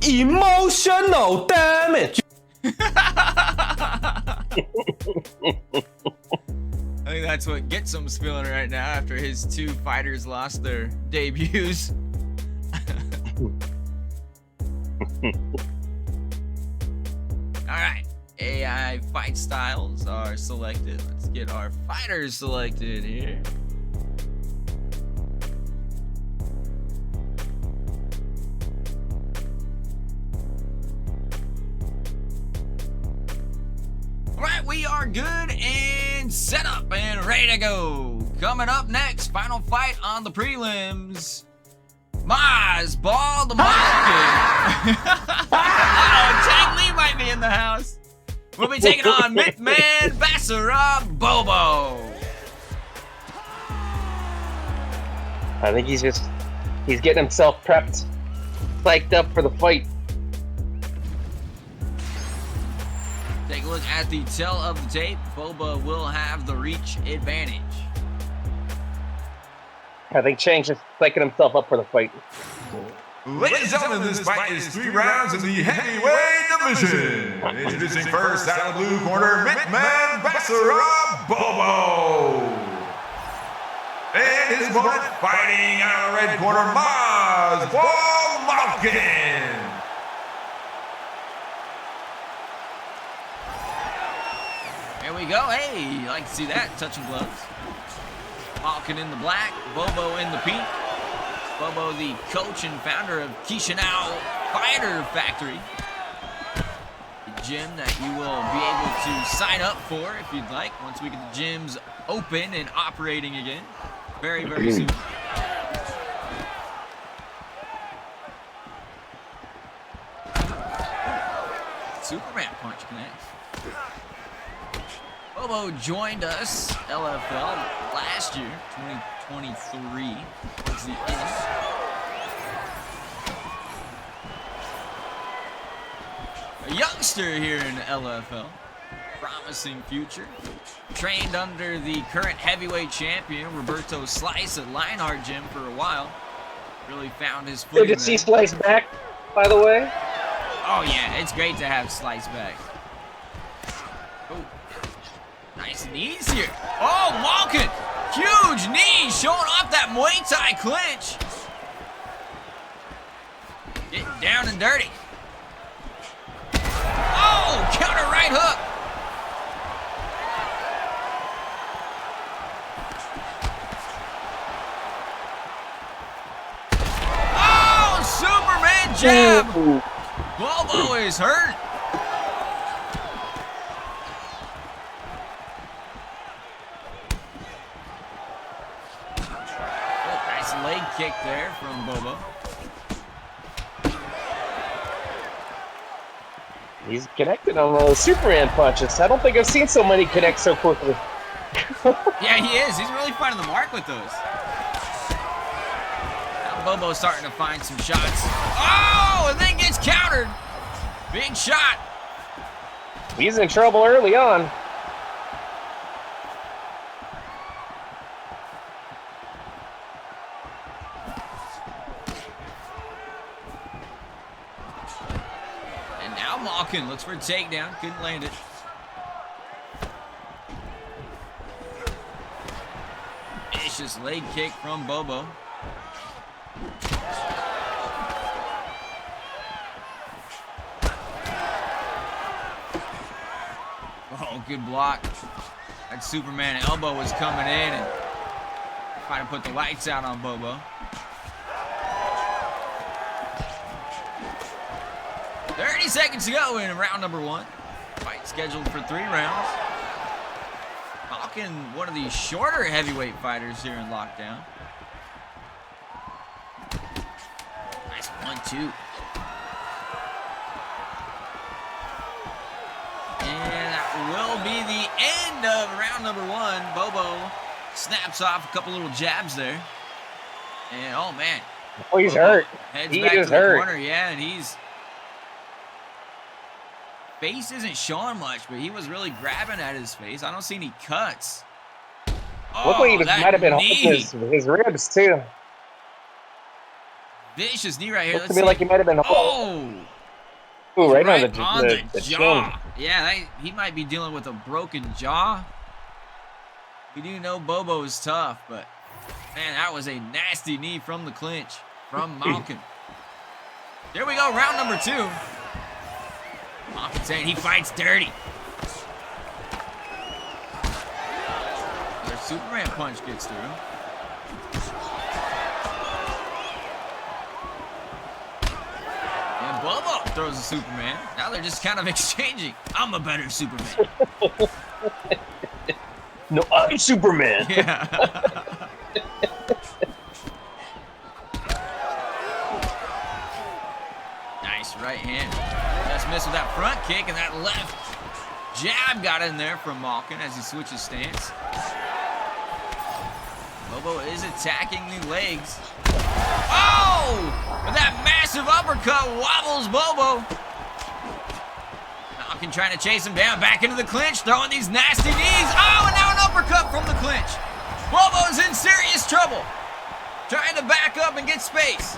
Emotional damage. I think that's what Getsum's feeling right now after his two fighters lost their debuts. Alright, AI fight styles are selected. Let's get our fighters selected here. Alright, we are good and set up and ready to go. Coming up next, final fight on the prelims. Maz Ball the Malkin. Tang Lee might be in the house. We'll be taking on Mythman Basara Bobo. I think he's getting himself prepped, psyched up for the fight. Take a look at the tail of the tape. Boba will have the reach advantage. I think Chang's just psyching himself up for the fight. Ladies and gentlemen, this fight is 3 rounds in the heavyweight division. Introducing first out of the blue corner, Mythman Basara Bobo. And his opponent fighting out of the red corner, Maz Ball Malkin. There we go. Hey, you like to see that. Touching gloves. Malkin in the black. Bobo in the pink. Bobo, the coach and founder of Chisinau Fighter Factory. The gym that you will be able to sign up for if you'd like once we get the gyms open and operating again. Very, very soon. Superman punch connects. Bobo joined us, LFL, last year, 2023. Towards the end. A youngster here in LFL. Promising future. Trained under the current heavyweight champion, Roberto Slice, at Lionheart Gym for a while. Really found his footing. Good to see Slice back, by the way. Oh yeah, it's great to have Slice back. Oh, nice knees here. Oh, Malkin, huge knee, showing off that Muay Thai clinch. Getting down and dirty. Oh, counter right hook. Oh, Superman jab. Ooh. Bobo is hurt. Oh, nice leg kick there from Bobo. He's connected on those Superman punches. I don't think I've seen so many connect so quickly. Yeah, he is. He's really finding the mark with those. Now Bobo's starting to find some shots. Oh, and then gets countered. Big shot. He's in trouble early on. And now Malkin looks for a takedown. Couldn't land it. Vicious leg kick from Bobo. Oh, good block. That Superman elbow was coming in and trying to put the lights out on Bobo. 30 seconds to go in round number 1. Fight scheduled for 3 rounds. Malkin, one of the shorter heavyweight fighters here in lockdown. Nice 1-2. And that will be the end of round number 1. Bobo snaps off a couple little jabs there. And oh man. Oh, he's Bobo hurt. heads He back is to the hurt. corner. Yeah, and he's face isn't showing much, but he was really grabbing at his face. I don't see any cuts. Oh, Looked like he that might have been knee. holding his ribs too. Vicious knee right here. Looked Let's to me see. like he might have been holding. Oh, Ooh, right, right on the jaw. chin. Yeah, he might be dealing with a broken jaw. We do know Bobo is tough, but man, that was a nasty knee from the clinch from Malkin. There we go, round number 2. Malkin saying he fights dirty. Their Superman punch gets through. And Bobo throws a Superman. Now they're just kind of exchanging. I'm a better Superman. No, I'm Superman. Yeah. Nice right hand. Just missed with that front kick, and that left jab got in there from Malkin as he switches stance. Bobo is attacking the legs. Oh! With that massive uppercut wobbles Bobo. Malkin trying to chase him down, back into the clinch, throwing these nasty knees. Oh, and now an uppercut from the clinch. Bobo's in serious trouble. Trying to back up and get space.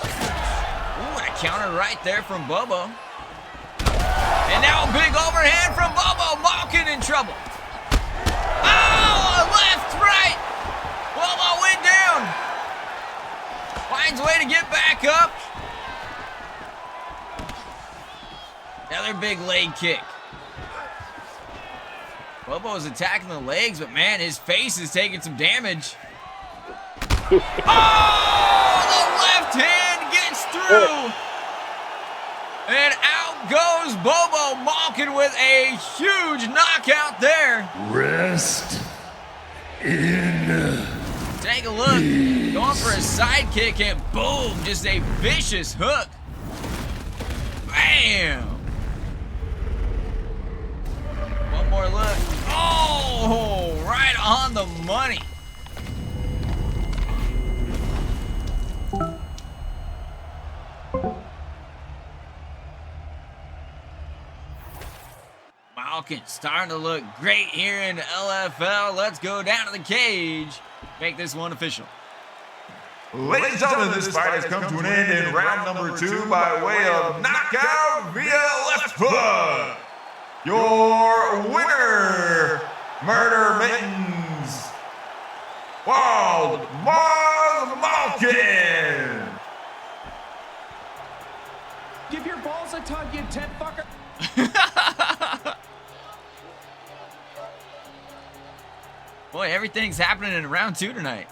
Ooh, and a counter right there from Bobo. And now a big overhand from Bobo. Malkin in trouble. Oh, left, right. Bobo went down. Finds a way to get back up. Another big leg kick. Bobo's attacking the legs, but man, his face is taking some damage. Oh, the left hand gets through. And out goes Bobo Malkin with a huge knockout there. Rest in Take a look. Going for a side kick and boom, just a vicious hook. Bam. One more look. Oh, right on the money. Malkin starting to look great here in the LFL. Let's go down to the cage. Make this one official. Ladies and gentlemen, this fight has come to an end in round number 2 by way of knockout via left hook. Your winner, Murder Mittens, Wild Mars Malkin. Give your balls a tug, you tent fucker. Boy, everything's happening in round 2 tonight.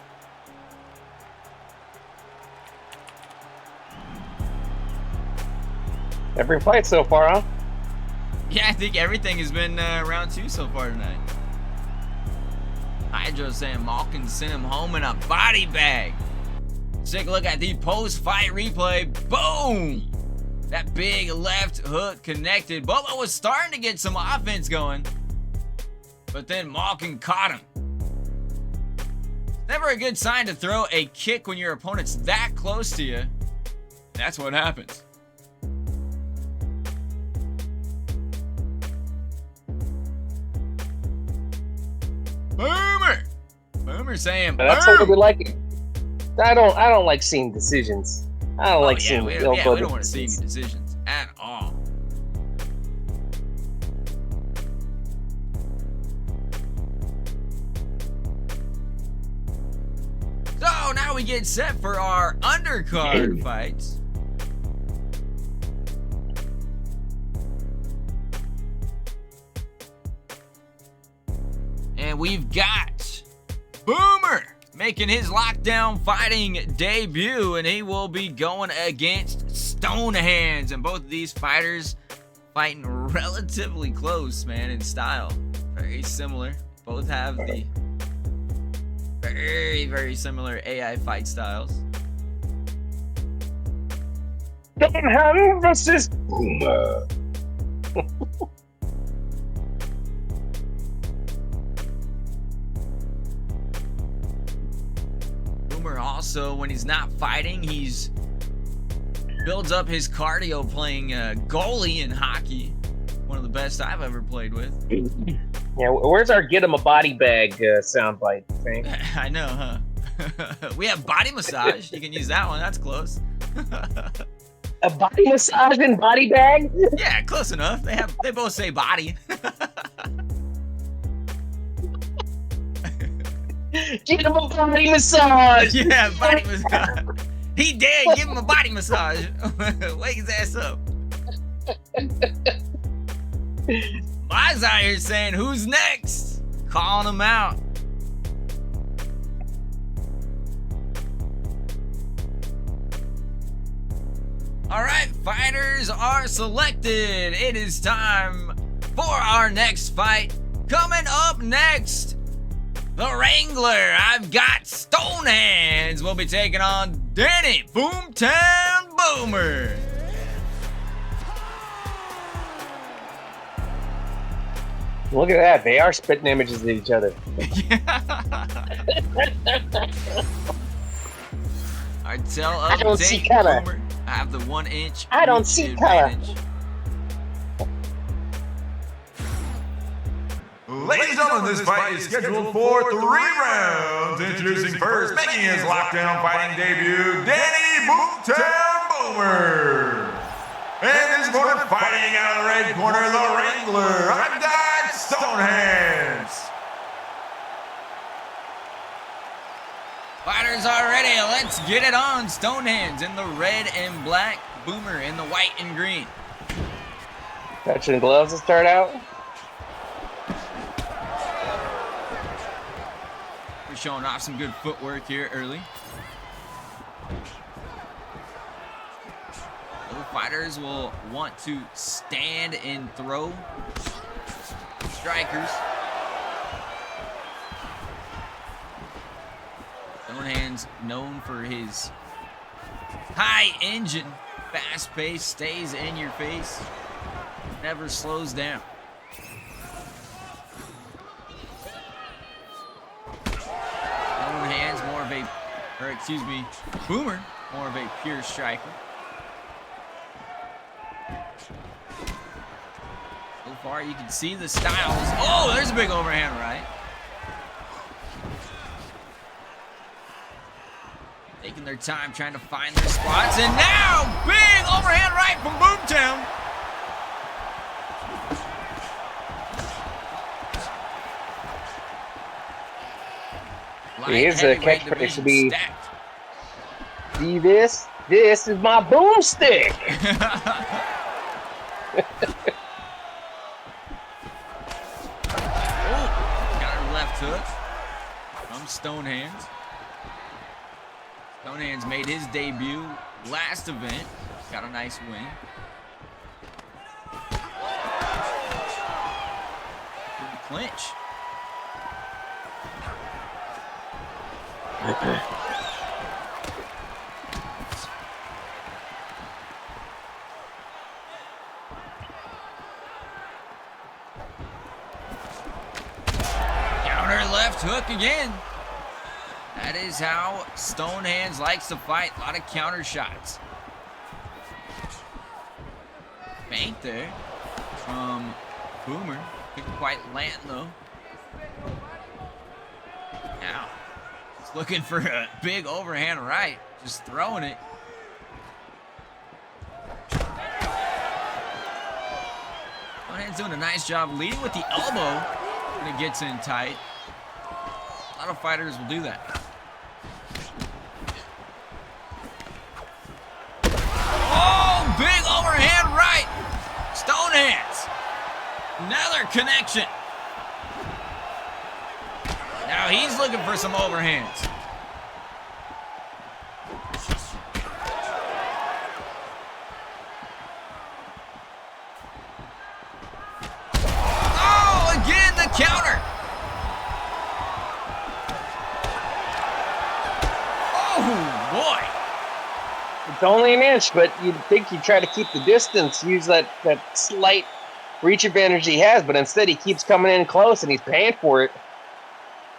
Every fight so far, huh? Yeah, I think everything has been round 2 so far tonight. Hydro saying Malkin sent him home in a body bag. Let's take a look at the post-fight replay. Boom! That big left hook connected. Bobo was starting to get some offense going, but then Malkin caught him. Never a good sign to throw a kick when your opponent's that close to you. That's what happens. Boomer! Boomer saying boom. That's what we like. I don't like seeing decisions. I don't like seeing. We don't want to see any decisions at all. So now we get set for our undercard fights. And we've got Boomer making his lockdown fighting debut, and he will be going against Stonehands. And both of these fighters fighting relatively close, man, in style. Very similar. Both have the very, very similar AI fight styles. Stonehands versus Boomer. Boomer also, when he's not fighting, he's builds up his cardio playing goalie in hockey. One of the best I've ever played with. Yeah, where's our get him a body bag soundbite thing? I know, huh? We have body massage. You can use that one. That's close. A body massage and body bag? Yeah, close enough. They both say body. Get him a body massage. Yeah, body massage. He dead. Give him a body massage. Wake his ass up. Mine's out here saying, who's next? Calling him out. All right, fighters are selected. It is time for our next fight. Coming up next, the Wrangler. I've got Stonehands. We'll be taking on Danny Boomtown Boomer. Look at that. They are spitting images at each other. Artel I don't see update, color. Boomer. I have the 1 inch. I don't reach see color. advantage. Ladies and gentlemen, this fight is scheduled for 3 rounds. Introducing first, making his lockdown fighting debut, Danny Boomtown Boomer. And his opponent fighting out of the red corner, the Wrangler. I've got Stonehands. Fighters are ready. Let's get it on. Stonehands in the red and black. Boomer in the white and green. Touching gloves to start out. We're showing off some good footwork here early. Both fighters will want to stand and throw. Strikers. Stonehands known for his high engine, fast pace, stays in your face, never slows down. Stonehands more of a, or excuse me, Boomer more of a pure striker. So far you can see the styles. Oh, there's a big overhand right. Taking their time trying to find their spots, and now big overhand right from Boomtown. His catchphrase to be, see this? This is my boomstick. Oh, counter left hook from Stonehands. Stonehands made his debut last event. Got a nice win. Good clinch. Counter left hook again. That is how Stonehands likes to fight. A lot of counter shots. Feint there from Boomer. Couldn't quite land though. Now, he's looking for a big overhand right. Just throwing it. Stonehands doing a nice job leading with the elbow when it gets in tight. A lot of fighters will do that. Oh, big overhand right. Stonehands. Another connection. Now he's looking for some overhands. Oh, again the counter. Oh, boy. It's only an inch, but you'd think he'd try to keep the distance, use that slight reach advantage he has, but instead he keeps coming in close and he's paying for it.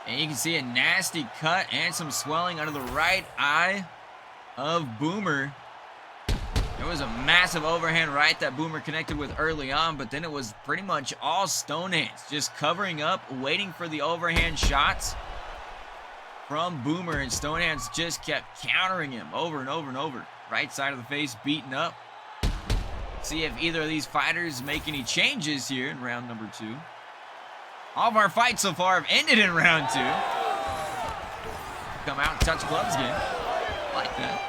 And you can see a nasty cut and some swelling under the right eye of Boomer. There was a massive overhand right that Boomer connected with early on, but then it was pretty much all Stonehands, just covering up, waiting for the overhand shots from Boomer, and Stonehands just kept countering him over and over and over. Right side of the face beaten up. See if either of these fighters make any changes here in round number 2. All of our fights so far have ended in round 2. Come out and touch gloves again. Like that.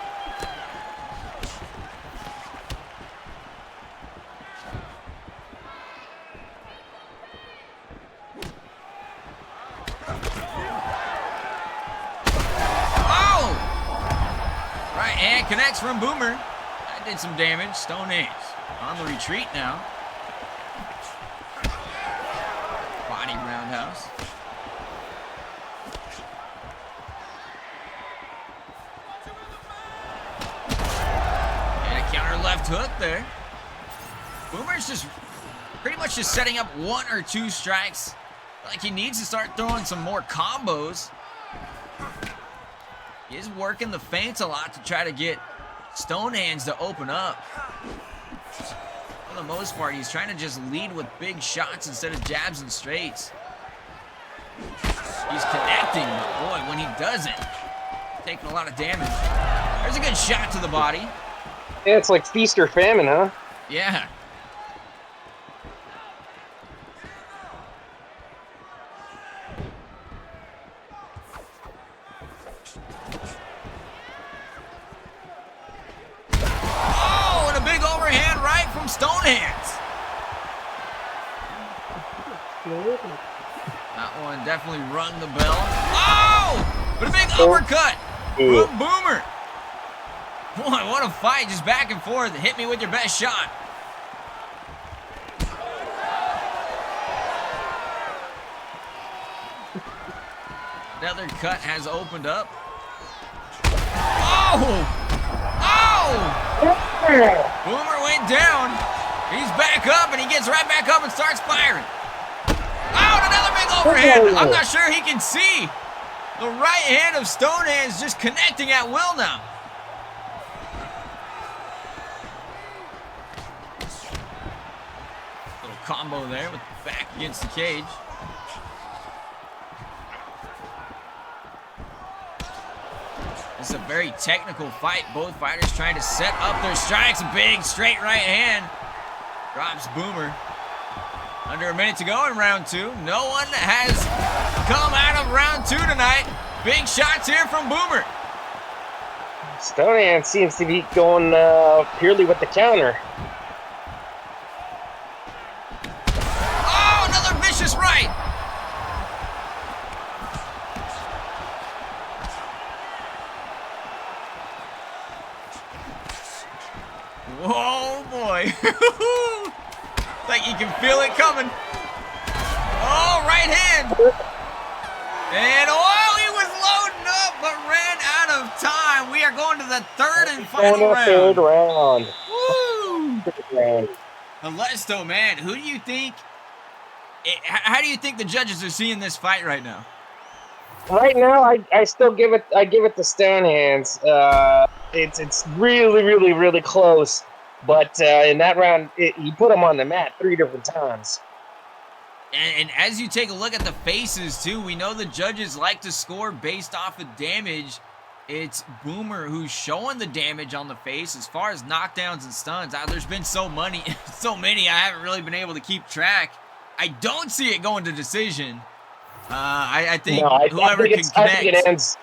Oh! Right hand connects from Boomer. That did some damage. Stonehands on the retreat now. Body roundhouse. And a counter left hook there. Boomer's just pretty much just setting up 1 or 2 strikes. Like he needs to start throwing some more combos. He is working the feints a lot to try to get Stonehands to open up. For the most part, he's trying to just lead with big shots instead of jabs and straights. He's connecting, but boy, when he doesn't, taking a lot of damage. There's a good shot to the body. Yeah, it's like feast or famine, huh? Yeah. Oh, and a big overhand right from Stonehands. That one definitely rung the bell. Oh! But a big uppercut from Boomer. Boy, what a fight. Just back and forth. Hit me with your best shot. Another cut has opened up. Oh! Oh! Boomer went down. He's back up, and he gets right back up and starts firing. Oh, and another big overhand. I'm not sure he can see. The right hand of Stonehands just connecting at will now. Little combo there with the back against the cage. This is a very technical fight. Both fighters trying to set up their strikes. A big straight right hand. Drops Boomer. Under a minute to go in round two. No one has come out of round two tonight. Big shots here from Boomer. Stonehand seems to be going purely with the counter. Oh, another vicious right. Whoa, boy. Like you can feel it coming. Oh, right hand. And oh, he was loading up, but ran out of time. We are going to the third and final round. Third round. Woo! Third round. Molesto, man, who do you think? How do you think the judges are seeing this fight right now? Right now, I still give it to Stonehands. It's really close. But in that round, he put him on the mat 3 different times. And as you take a look at the faces, too, we know the judges like to score based off of damage. It's Boomer who's showing the damage on the face. As far as knockdowns and stuns, there's been so many, I haven't really been able to keep track. I don't see it going to decision. I think whoever can connect. I think it ends.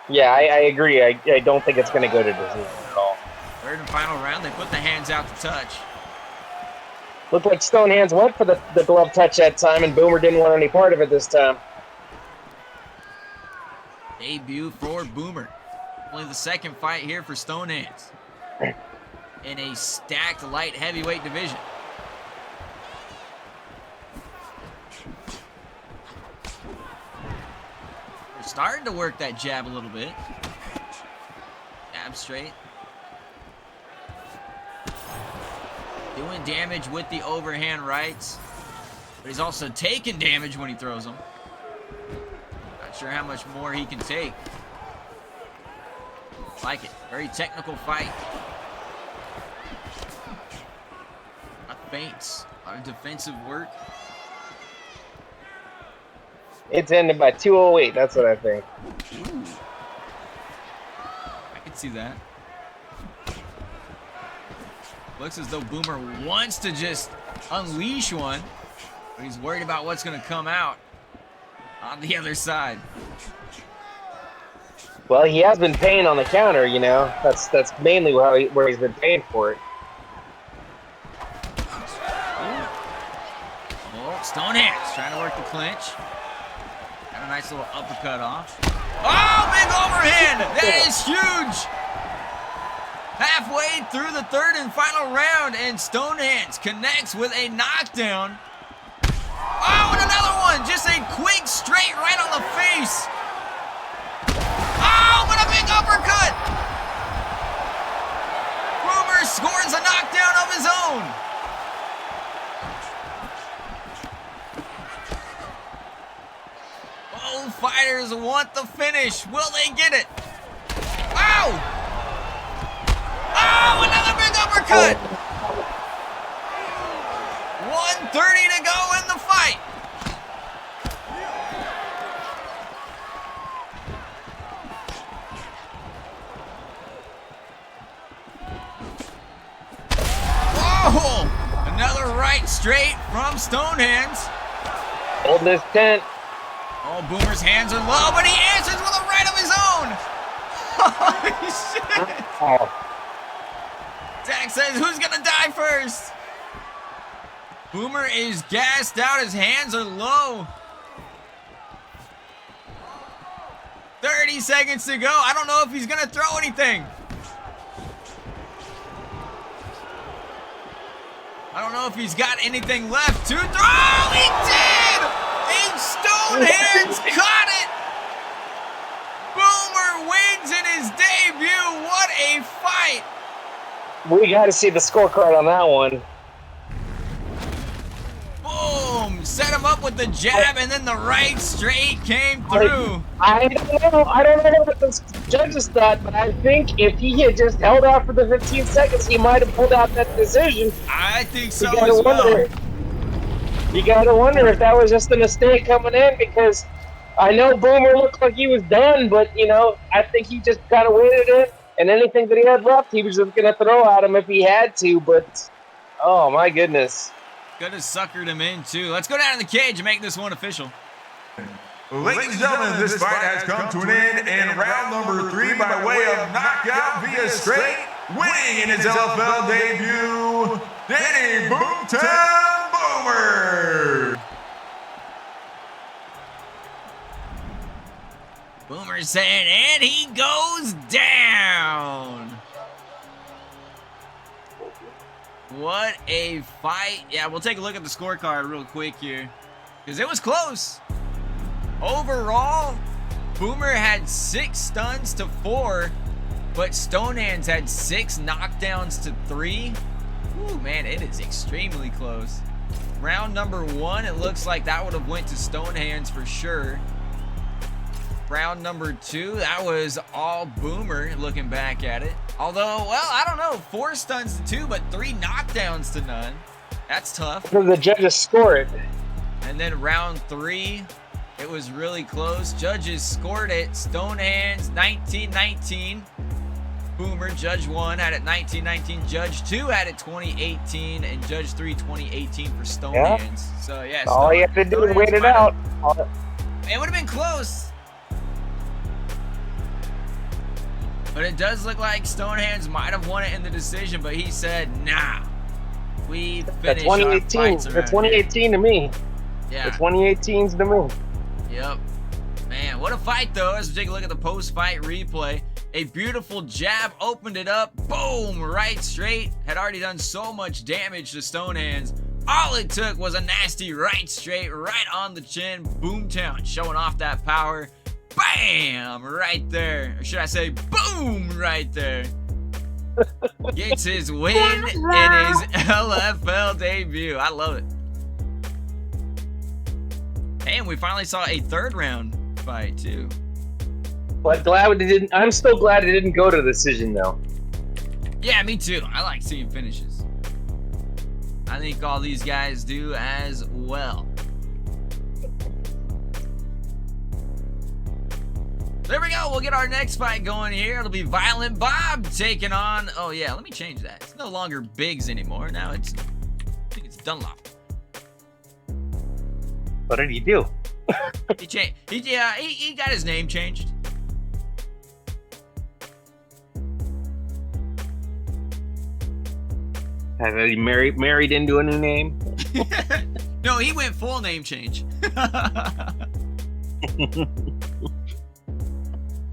Yeah, I agree. I don't think it's going to go to decision at all. Third and final round, they put the hands out to touch. Looked like Stonehands went for the glove touch that time, and Boomer didn't want any part of it this time. Debut for Boomer. Only the second fight here for Stonehands in a stacked light heavyweight division. We're starting to work that jab a little bit. Jab straight. Doing damage with the overhand rights, but he's also taking damage when he throws them. Not sure how much more he can take. Like it. Very technical fight. A lot of feints. A lot of defensive work. It's ended by 2:08. That's what I think. Ooh. I can see that. Looks as though Boomer wants to just unleash one, but he's worried about what's going to come out on the other side. Well, he has been paying on the counter, you know. That's mainly where he's been paying for it. Oh, Stonehands trying to work the clinch. Got a nice little uppercut off. Oh, big overhand! That is huge! Halfway through the third and final round, and Stonehands connects with a knockdown. Oh, and another one! Just a quick straight right on the face. Oh, but a big uppercut! Boomer scores a knockdown of his own. Both fighters want the finish. Will they get it? Ow! Oh, another big uppercut! 1:30 to go in the fight. Whoa! Another right straight from Stonehands. Holding his tent. Oh, Boomer's hands are low, but he answers with a right of his own. Holy shit! Oh. Zach says, who's gonna die first? Boomer is gassed out. His hands are low. 30 seconds to go. I don't know if he's going to throw anything. I don't know if he's got anything left to throw. Oh, he did! And Stonehands caught it. Boomer wins in his debut. What a fight. We got to see the scorecard on that one. Boom! Set him up with the jab, and then the right straight came through. I don't know what the judges thought, but I think if he had just held out for the 15 seconds, he might have pulled out that decision. I think so as well. You gotta wonder if that was just a mistake coming in, because I know Boomer looked like he was done, but you know, I think he just kind of waited it, and anything that he had left, he was just gonna throw at him if he had to. But oh my goodness. Could have suckered him in too. Let's go down to the cage and make this one official. Ladies and gentlemen, this fight has come to an end in round number 3 by way of knockout via straight, winning in his LFL debut, Danny Boomtown Boomer. Boomer saying, and he goes down. What a fight. Yeah, we'll take a look at the scorecard real quick here, because it was close. Overall, Boomer had 6 stuns to 4, but Stonehands had 6 knockdowns to 3. Ooh, man, it is extremely close. Round number 1, it looks like that would have went to Stonehands for sure. Round number 2, that was all Boomer, looking back at it. Although, well, I don't know, 4 stuns to 2, but 3 knockdowns to none. That's tough. The judges score it. And then round 3, it was really close. Judges scored it. Stonehands 19-19. Boomer, Judge 1 had it 19-19. Judge 2 had it 20-18. And Judge 3, 20-18 for Stonehands. Yeah. So, yeah. All you have to do is wait it out. It would have been close. But it does look like Stonehands might have won it in the decision, but he said, nah. We finished our fights around 2018 to me. Yeah. The 2018s to me. Yep. Man, what a fight, though. As we take a look at the post-fight replay. A beautiful jab opened it up. Boom! Right straight. Had already done so much damage to Stonehands. All it took was a nasty right straight right on the chin. Boomtown showing off that power. Bam! Right there. Or should I say boom right there. Gets his win in his LFL debut. I love it. And we finally saw a 3rd round fight too. But glad it didn't. I'm still glad it didn't go to decision though. Yeah, me too. I like seeing finishes. I think all these guys do as well. There we go. We'll get our next fight going here. It'll be Violent Bob taking on. Oh yeah, let me change that. It's no longer Biggs anymore. Now I think it's Dunlop. What did he do? He got his name changed. Has he married into a new name? No, he went full name change.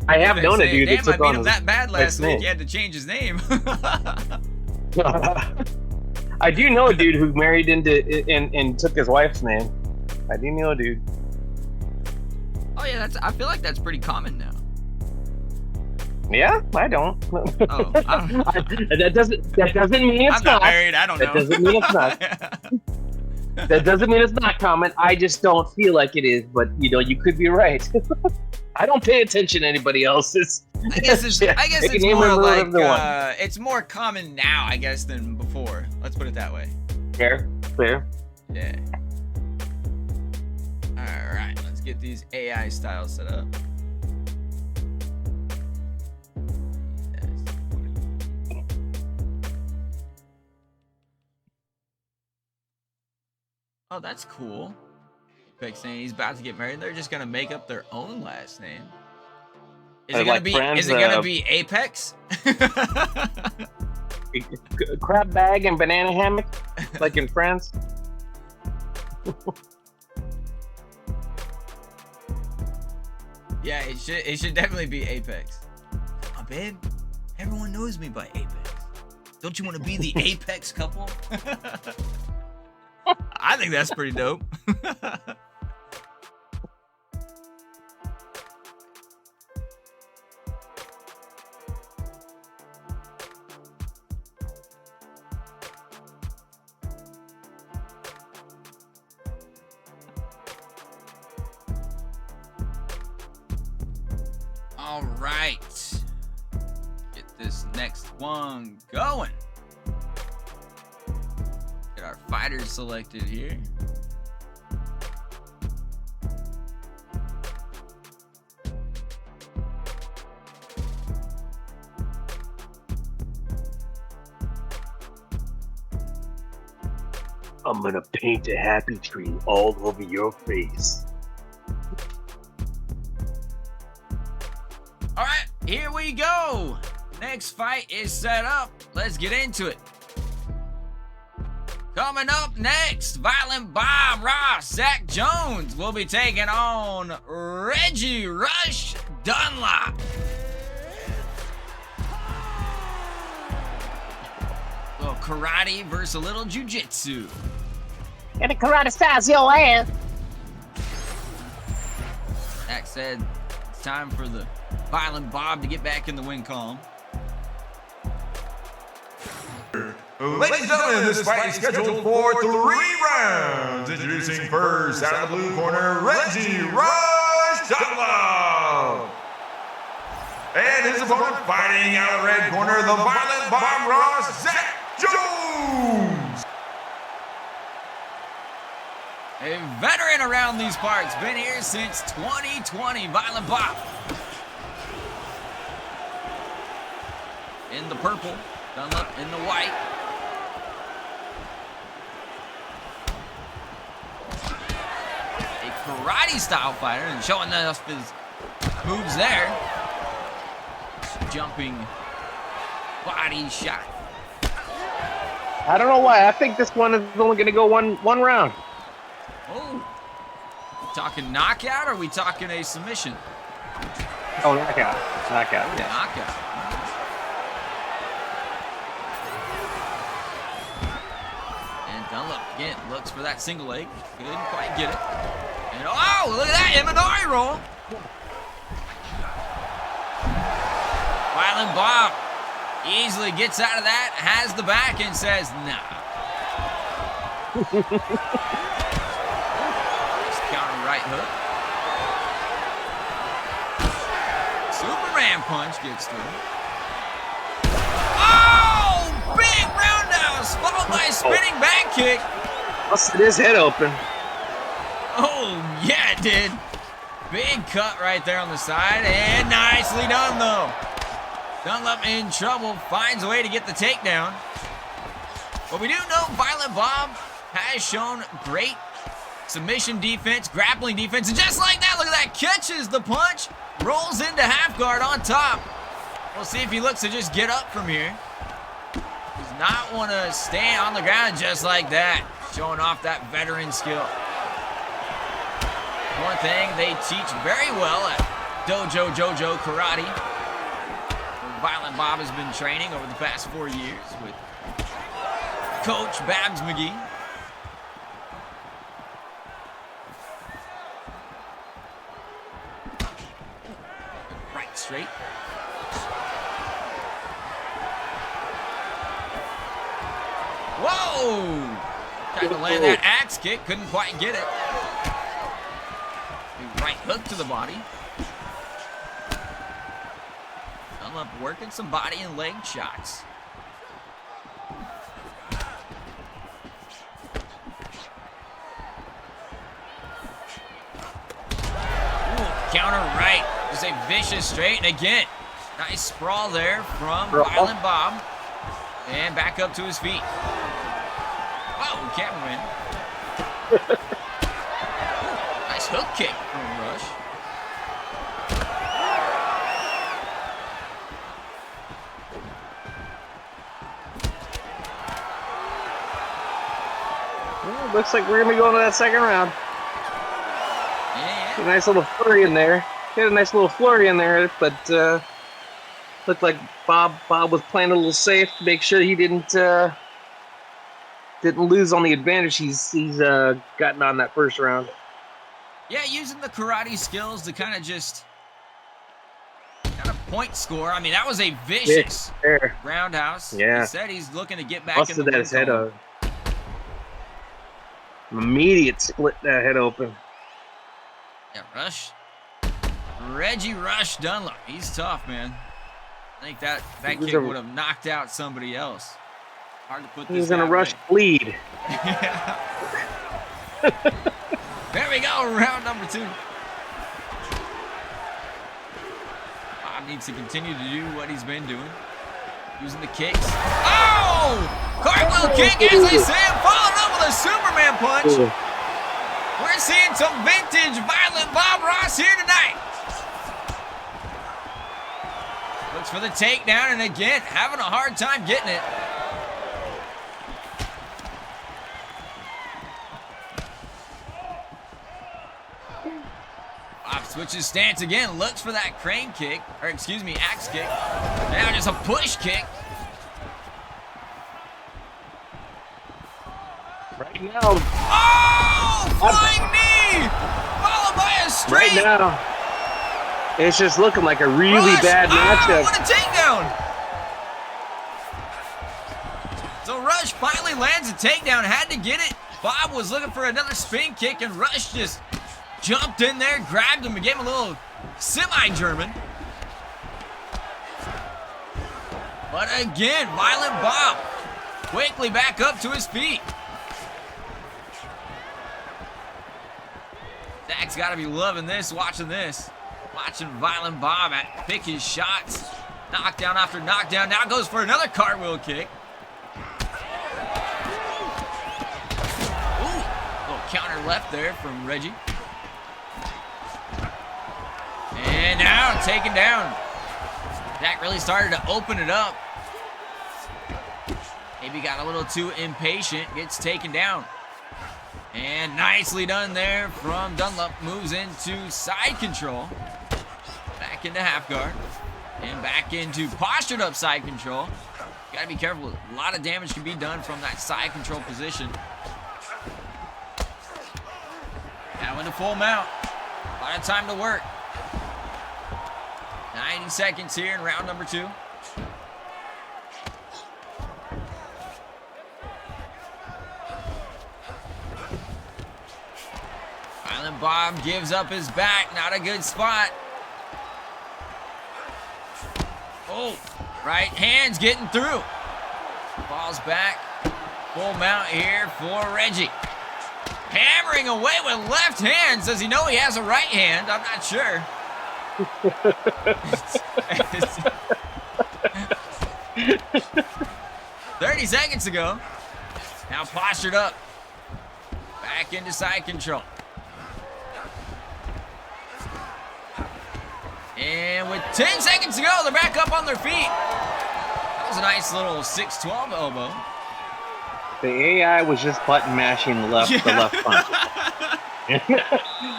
I have known a dude that took I on beat him that bad last week. name. He had to change his name. I do know a dude who married into and took his wife's name. I do know a dude. Oh yeah, I feel like that's pretty common now. Yeah, I don't. Oh, that doesn't mean it's I'm not married. I don't know. That doesn't mean it's not. That doesn't mean it's not common. I just don't feel like it is. But you know, you could be right. I don't pay attention to anybody else's. I guess it's more like it's more common now, I guess, than before. Let's put it that way. Fair. Yeah. All right, let's get these AI styles set up. Oh, that's cool. Big saying he's about to get married. They're just gonna make up their own last name. Is it gonna be Apex? Crab bag and banana hammock, like in France. Yeah, it should definitely be Apex. Oh, babe, everyone knows me by Apex. Don't you want to be the Apex couple? I think that's pretty dope. All right. Get this next one going. Get our fighters selected here. I'm gonna paint a happy tree all over your face. All right, here we go. Next fight is set up. Let's get into it. Coming up next, Violent Bob Ross, Zach Jones will be taking on Reggie Rush Dunlop. A little karate versus a little jujitsu. Gonna karate size your ass. Zach said it's time for the Violent Bob to get back in the win column. Ladies and gentlemen, this fight is scheduled for 3 rounds. Introducing first, out of the blue corner, Reggie Rush Dunlop. And his opponent fighting out of the red corner, the Violent Bob Ross, Zach Jones. A veteran around these parts, been here since 2020, Violent Bob. In the purple, Dunlop in the white. A karate style fighter and showing us his moves there. Jumping body shot. I don't know why. I think this one is only going to go one round. Oh, we talking knockout or are we talking a submission? Oh, knockout. Knockout, yeah. Knockout. And Dunlop again looks for that single leg. Couldn't quite get it. And oh, look at that Imanari roll. Violent Bob easily gets out of that, has the back, and says, nah. Just counter right hook. Superman punch gets through. Oh, big roundhouse, followed by a spinning back kick. Busted his head open. Oh, yeah, it did. Big cut right there on the side, and nicely done, though. Dunlop in trouble, finds a way to get the takedown. But we do know Violent Bob has shown great submission defense, grappling defense, and just like that, look at that, catches the punch, rolls into half guard on top. We'll see if he looks to just get up from here. Does not want to stay on the ground just like that, showing off that veteran skill. One thing they teach very well at Dojo Jojo Karate. Violent Bob has been training over the past 4 years with Coach Babs McGee. Right straight. Whoa! Tried to land that axe kick, couldn't quite get it. Big right hook to the body. Dunlop working some body and leg shots. Ooh, counter right. Just a vicious straight. And again, nice sprawl there from Violent Bob. And back up to his feet. Oh, cameraman. Nice hook kick from Rush. Well, looks like we're gonna be going to that second round. Yeah. A nice little flurry in there. Had a nice little flurry in there, but looked like Bob was playing a little safe to make sure he didn't lose on the advantage he's gotten on that first round. Yeah, using the karate skills to kind of just point score. I mean, that was a vicious roundhouse. Yeah. He said he's looking to get back Busted in the his head column. open. Immediate split that head open. Yeah, Rush. Reggie Rush Dunlop. He's tough, man. I think that kick would have knocked out somebody else. Hard to put this. He's in a rush bleed. There we go, round number 2. Bob needs to continue to do what he's been doing. Using the kicks. Oh! Cartwheel kick, as they say, followed up with a Superman punch. We're seeing some vintage Violent Bob Ross here tonight. Looks for the takedown, and again, having a hard time getting it. Bob switches stance again, looks for that crane kick, or excuse me, axe kick. Now just a push kick. Right now. Oh! Flying knee! Followed by a straight. Right now. It's just looking like a really Rush. bad matchup. What a takedown! So Rush finally lands a takedown, had to get it. Bob was looking for another spin kick, and Rush just jumped in there, grabbed him, and gave him a little semi-German. But again, Violent Bob quickly back up to his feet. Zach's got to be loving this, watching this. Watching Violent Bob pick his shots. Knockdown after knockdown. Now goes for another cartwheel kick. Ooh, little counter left there from Reggie. And now taken down. Zach really started to open it up. Maybe got a little too impatient. Gets taken down. And nicely done there from Dunlop. Moves into side control. Back into half guard. And back into postured up side control. Gotta be careful. A lot of damage can be done from that side control position. Now into full mount. A lot of time to work. 90 seconds here in round number 2. Violent Bob gives up his back. Not a good spot. Oh, right hand's getting through. Falls back. Full mount here for Reggie. Hammering away with left hand. Does he know he has a right hand? I'm not sure. 30 seconds ago. Now postured up. Back into side control. And with 10 seconds to go, they're back up on their feet. That was a nice little 6-12 elbow. The AI was just button mashing the left punch.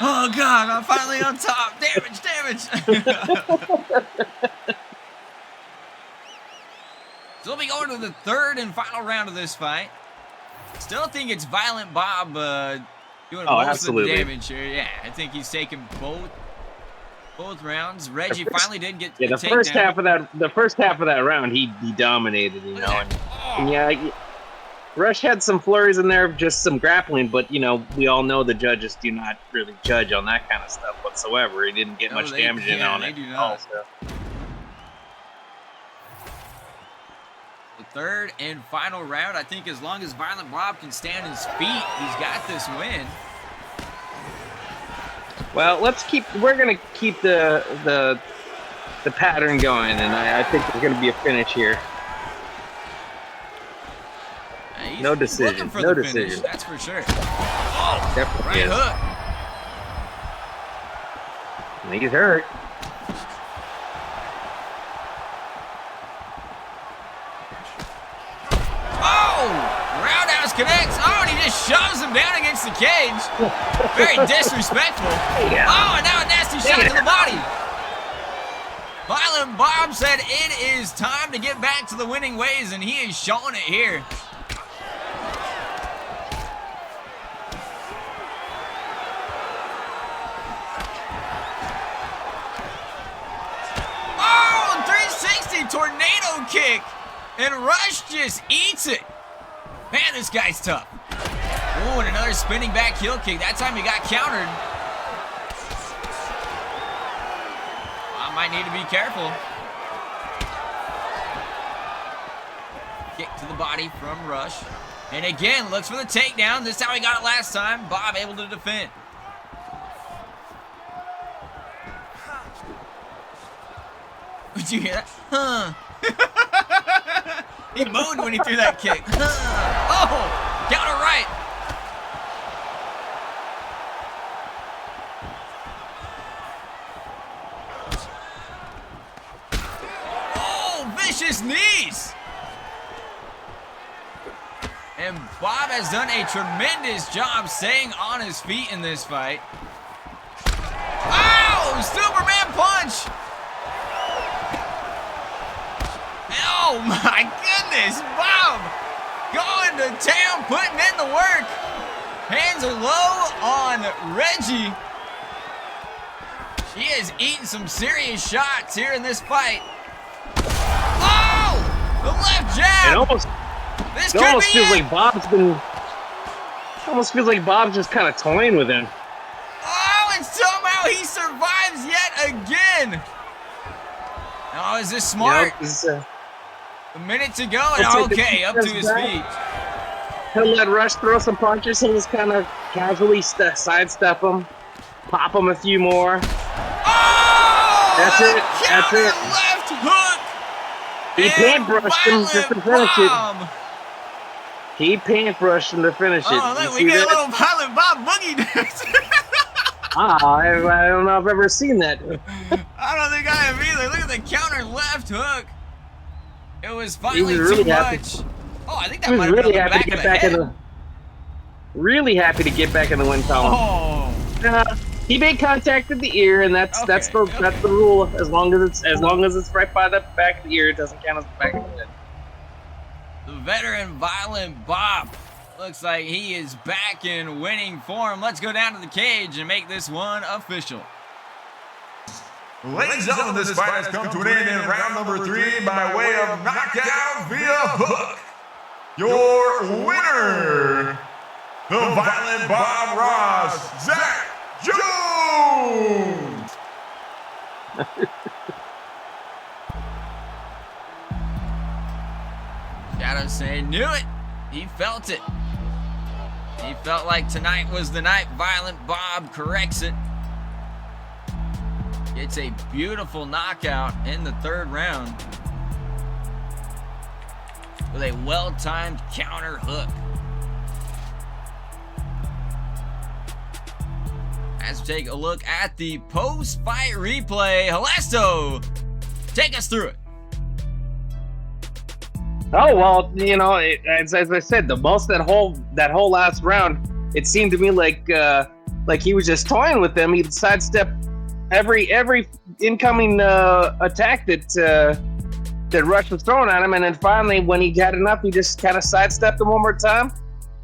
Oh God, I'm finally on top. Damage. So we'll be going to the third and final round of this fight. Still think it's Violent Bob doing most of the damage here. Yeah, I think he's taking both rounds. Reggie finally did get the first half of that round he dominated, you know. And yeah, Rush had some flurries in there, just some grappling, but you know, we all know the judges do not really judge on that kind of stuff whatsoever. He didn't get much damage in on it. They do not. Also. The third and final round, I think as long as Violent Bob can stand his feet, he's got this win. Well, we're gonna keep the pattern going, and I think there's gonna be a finish here. No decision. No decision. That's for sure. Oh, definitely right hook. He's hurt. Oh, roundhouse connects. Oh, and he just shoves him down against the cage. Very disrespectful. Yeah. Oh, and now a nasty shot to the body. Violent Bob said it is time to get back to the winning ways, and he is showing it here. Oh, 360 tornado kick, and Rush just eats it. Man, this guy's tough. Oh, and another spinning back heel kick. That time he got countered. I might need to be careful. Kick to the body from Rush. And again, looks for the takedown. This is how he got it last time. Bob able to defend. Did you hear that? Huh. He moaned when he threw that kick. Oh, counter right. Oh, vicious knees. And Bob has done a tremendous job staying on his feet in this fight. Oh, Superman punch. Oh my goodness, Bob going to town, putting in the work. Hands are low on Reggie. He is eating some serious shots here in this fight. Oh, the left jab. It almost feels like Bob's been. Almost feels like Bob's just kind of toying with him. Oh, and somehow he survives yet again. Oh, is this smart? A minute to go, and okay, up to his feet. He'll let Rush throw some punches. He'll just kind of casually sidestep him, pop him a few more. Oh! That's it. That's it. Left hook. He paintbrushed him just to finish it. He paintbrushed him to finish it. Oh, look, we get a little Violent Bob boogie dance. I don't know if I've ever seen that. I don't think I have either. Look at the counter left hook. It was finally really too happy. much. Oh, I think that He might was have been really on the happy back to of get the back head. in the. Really happy to get back in the win column. Oh. He made contact with the ear, and that's the rule. As long as it's right by the back of the ear, it doesn't count as the back of the head. The veteran Violent Bob looks like he is back in winning form. Let's go down to the cage and make this one official. Ladies and gentlemen, this fight has come to an end in round number 3 by way of knockout via hook. Your winner, the Violent Bob Ross, Zach Jones. Shadow saying, knew it. He felt it. He felt like tonight was the night. Violent Bob corrects it. It's a beautiful knockout in the 3rd round with a well-timed counter hook. As we take a look at the post-fight replay, Halesto, take us through it. Oh well, you know, as I said, the most that whole last round, it seemed to me like he was just toying with them. He'd sidestep every incoming attack that Rush was throwing at him, and then finally, when he had enough, he just kind of sidestepped him one more time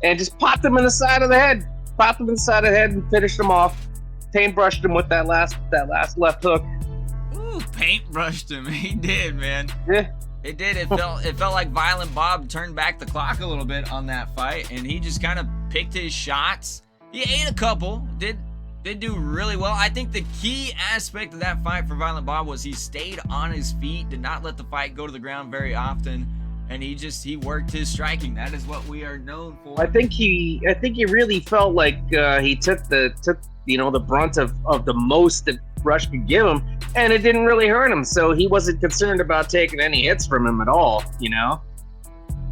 and just popped him in the side of the head, and finished him off. Paintbrushed him with that last left hook. Ooh, paintbrushed him. He did, man. Yeah. It did. It felt like Violent Bob turned back the clock a little bit on that fight, and he just kind of picked his shots. He ate a couple. Did do really well. I think the key aspect of that fight for Violent Bob was he stayed on his feet, did not let the fight go to the ground very often, and he worked his striking. That is what we are known for. I think he really felt like he took the brunt of the most that Rush could give him, and it didn't really hurt him, so he wasn't concerned about taking any hits from him at all, you know.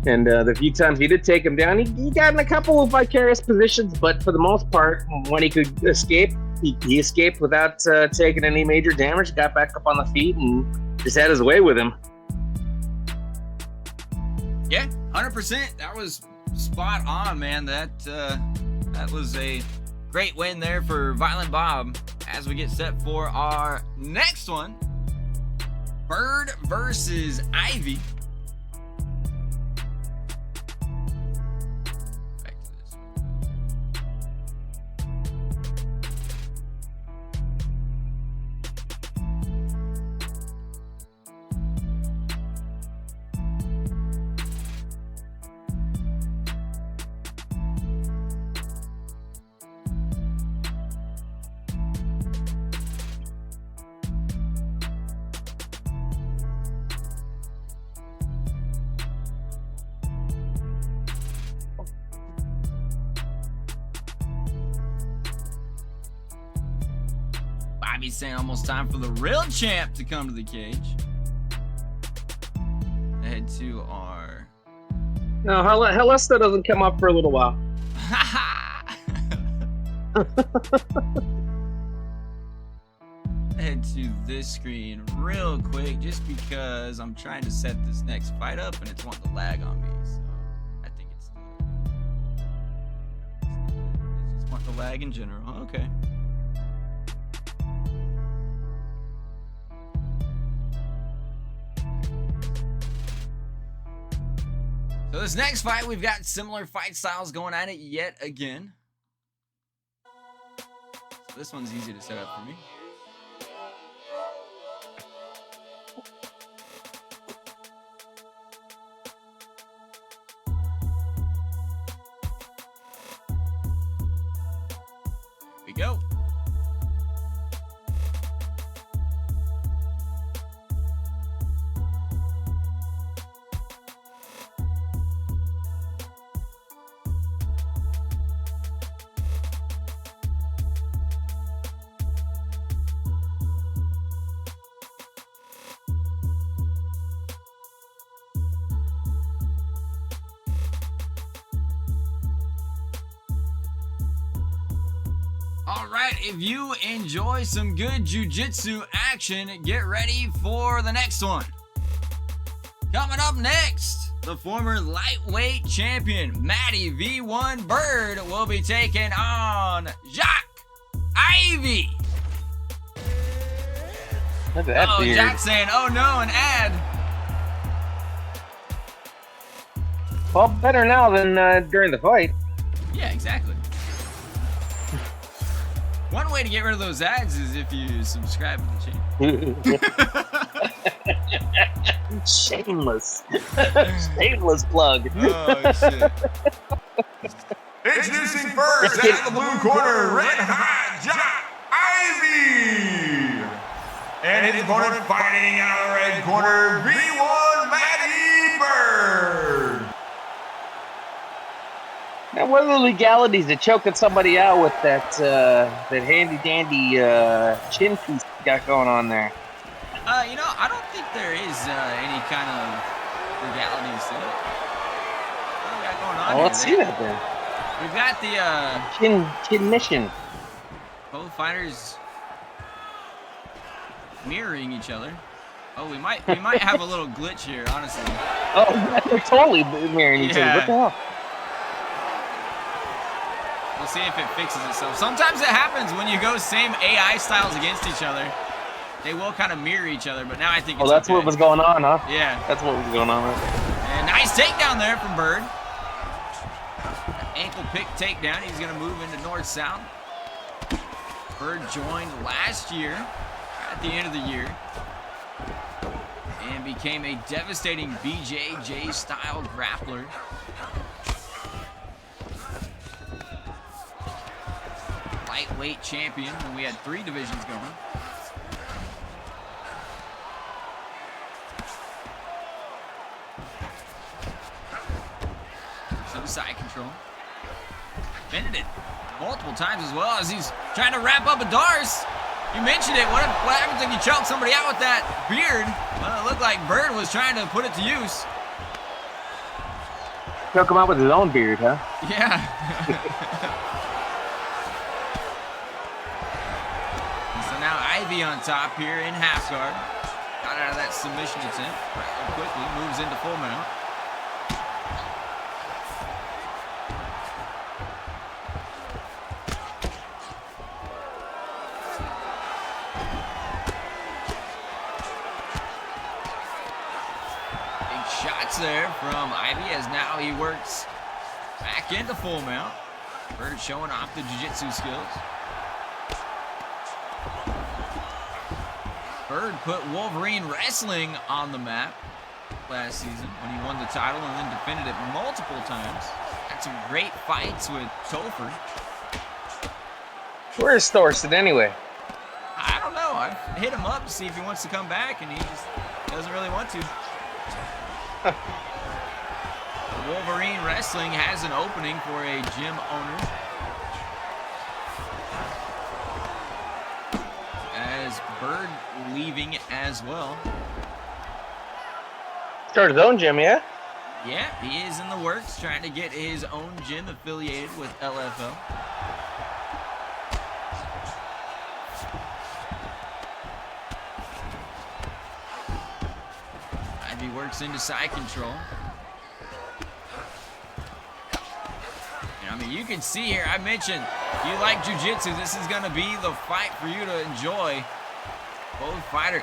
And the few times he did take him down, he got in a couple of vicarious positions, but for the most part, when he could escape, he escaped without taking any major damage, got back up on the feet, and just had his way with him. Yeah, 100%. That was spot on, man. That was a great win there for Violent Bob. As we get set for our next one, Bird versus Ivy. Back to this. Bobby's saying almost time for the real champ to come to the cage. Head to our. No, Helesta doesn't come up for a little while. Head to this screen real quick, just because I'm trying to set this next fight up and it's wanting to lag on me. So I think it's just want the lag in general. Okay. So this next fight, we've got similar fight styles going at it yet again. So this one's easy to set up for me. Here we go. All right, if you enjoy some good jiu-jitsu action, get ready for the next one. Coming up next, the former lightweight champion, Matty V1 Bird, will be taking on Jacques Ivy. Look at that beard. Jack's saying, oh no, an ad. Well, better now than during the fight. Yeah, exactly. One way to get rid of those ads is if you subscribe to the channel. Shameless. Shameless plug. Oh, shit. Introducing first out of the blue corner, Red Hot Jock Ivy. And his opponent fighting out of the red corner, V1 Matty Bird. Now, what are the legalities of choking somebody out with that handy dandy chin piece you got going on there? You know, I don't think there is any kind of legalities to it. What do we got going on Oh, here? let's see that then. We've got the Chin mission. both fighters mirroring each other. Oh, we might have a little glitch here, honestly. Oh, they're totally mirroring each other. What the hell? We'll see if it fixes itself. Sometimes it happens when you go same AI styles against each other. They will kind of mirror each other, but now I think it's that's okay. what was going on, huh? Yeah. That's what was going on. And nice takedown there from Bird. Ankle pick takedown. He's going to move into north-south. Bird joined last year, at the end of the year, and became a devastating BJJ-style grappler. Lightweight champion when we had 3 divisions going. Side control. Bended it multiple times as well as he's trying to wrap up a Dars. You mentioned it. What happens if you choke somebody out with that beard? Well, it looked like Bird was trying to put it to use. Choke him out with his own beard, huh? Yeah. So now Ivy on top here in half guard. Got out of that submission attempt rather quickly. Moves into full mount. shots there from Ivy as now he works back into full mount. Bird showing off the jiu-jitsu skills. Bird put Wolverine Wrestling on the map last season when he won the title and then defended it multiple times. Had some great fights with Topher. Where's Thorsten anyway? I don't know. I hit him up to see if he wants to come back, and he just doesn't really want to. Wolverine Wrestling has an opening for a gym owner. As Bird leaving as well. Started his own gym, yeah? Yeah, he is in the works, trying to get his own gym affiliated with LFL. Ivy works into side control. And I mean, you can see here, I mentioned, if you like jiu-jitsu, this is going to be the fight for you to enjoy. Both fighters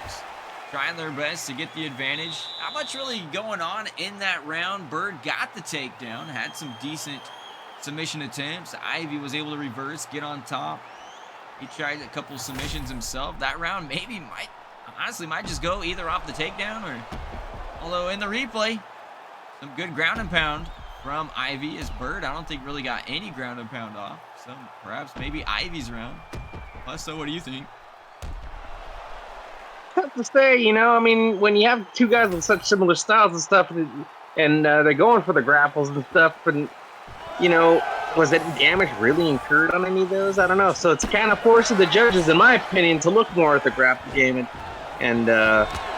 trying their best to get the advantage. Not much really going on in that round. Bird got the takedown, had some decent submission attempts. Ivy was able to reverse, get on top. He tried a couple submissions himself. That round honestly might just go either off the takedown or, although in the replay, some good ground and pound from Ivy as Bird, I don't think really got any ground and pound off. So perhaps maybe Ivy's round. So what do you think? Tough to say, you know. I mean, when you have two guys with such similar styles and stuff, and they're going for the grapples and stuff, and you know, was any damage really incurred on any of those? I don't know. So it's kind of forcing the judges, in my opinion, to look more at the grapple game and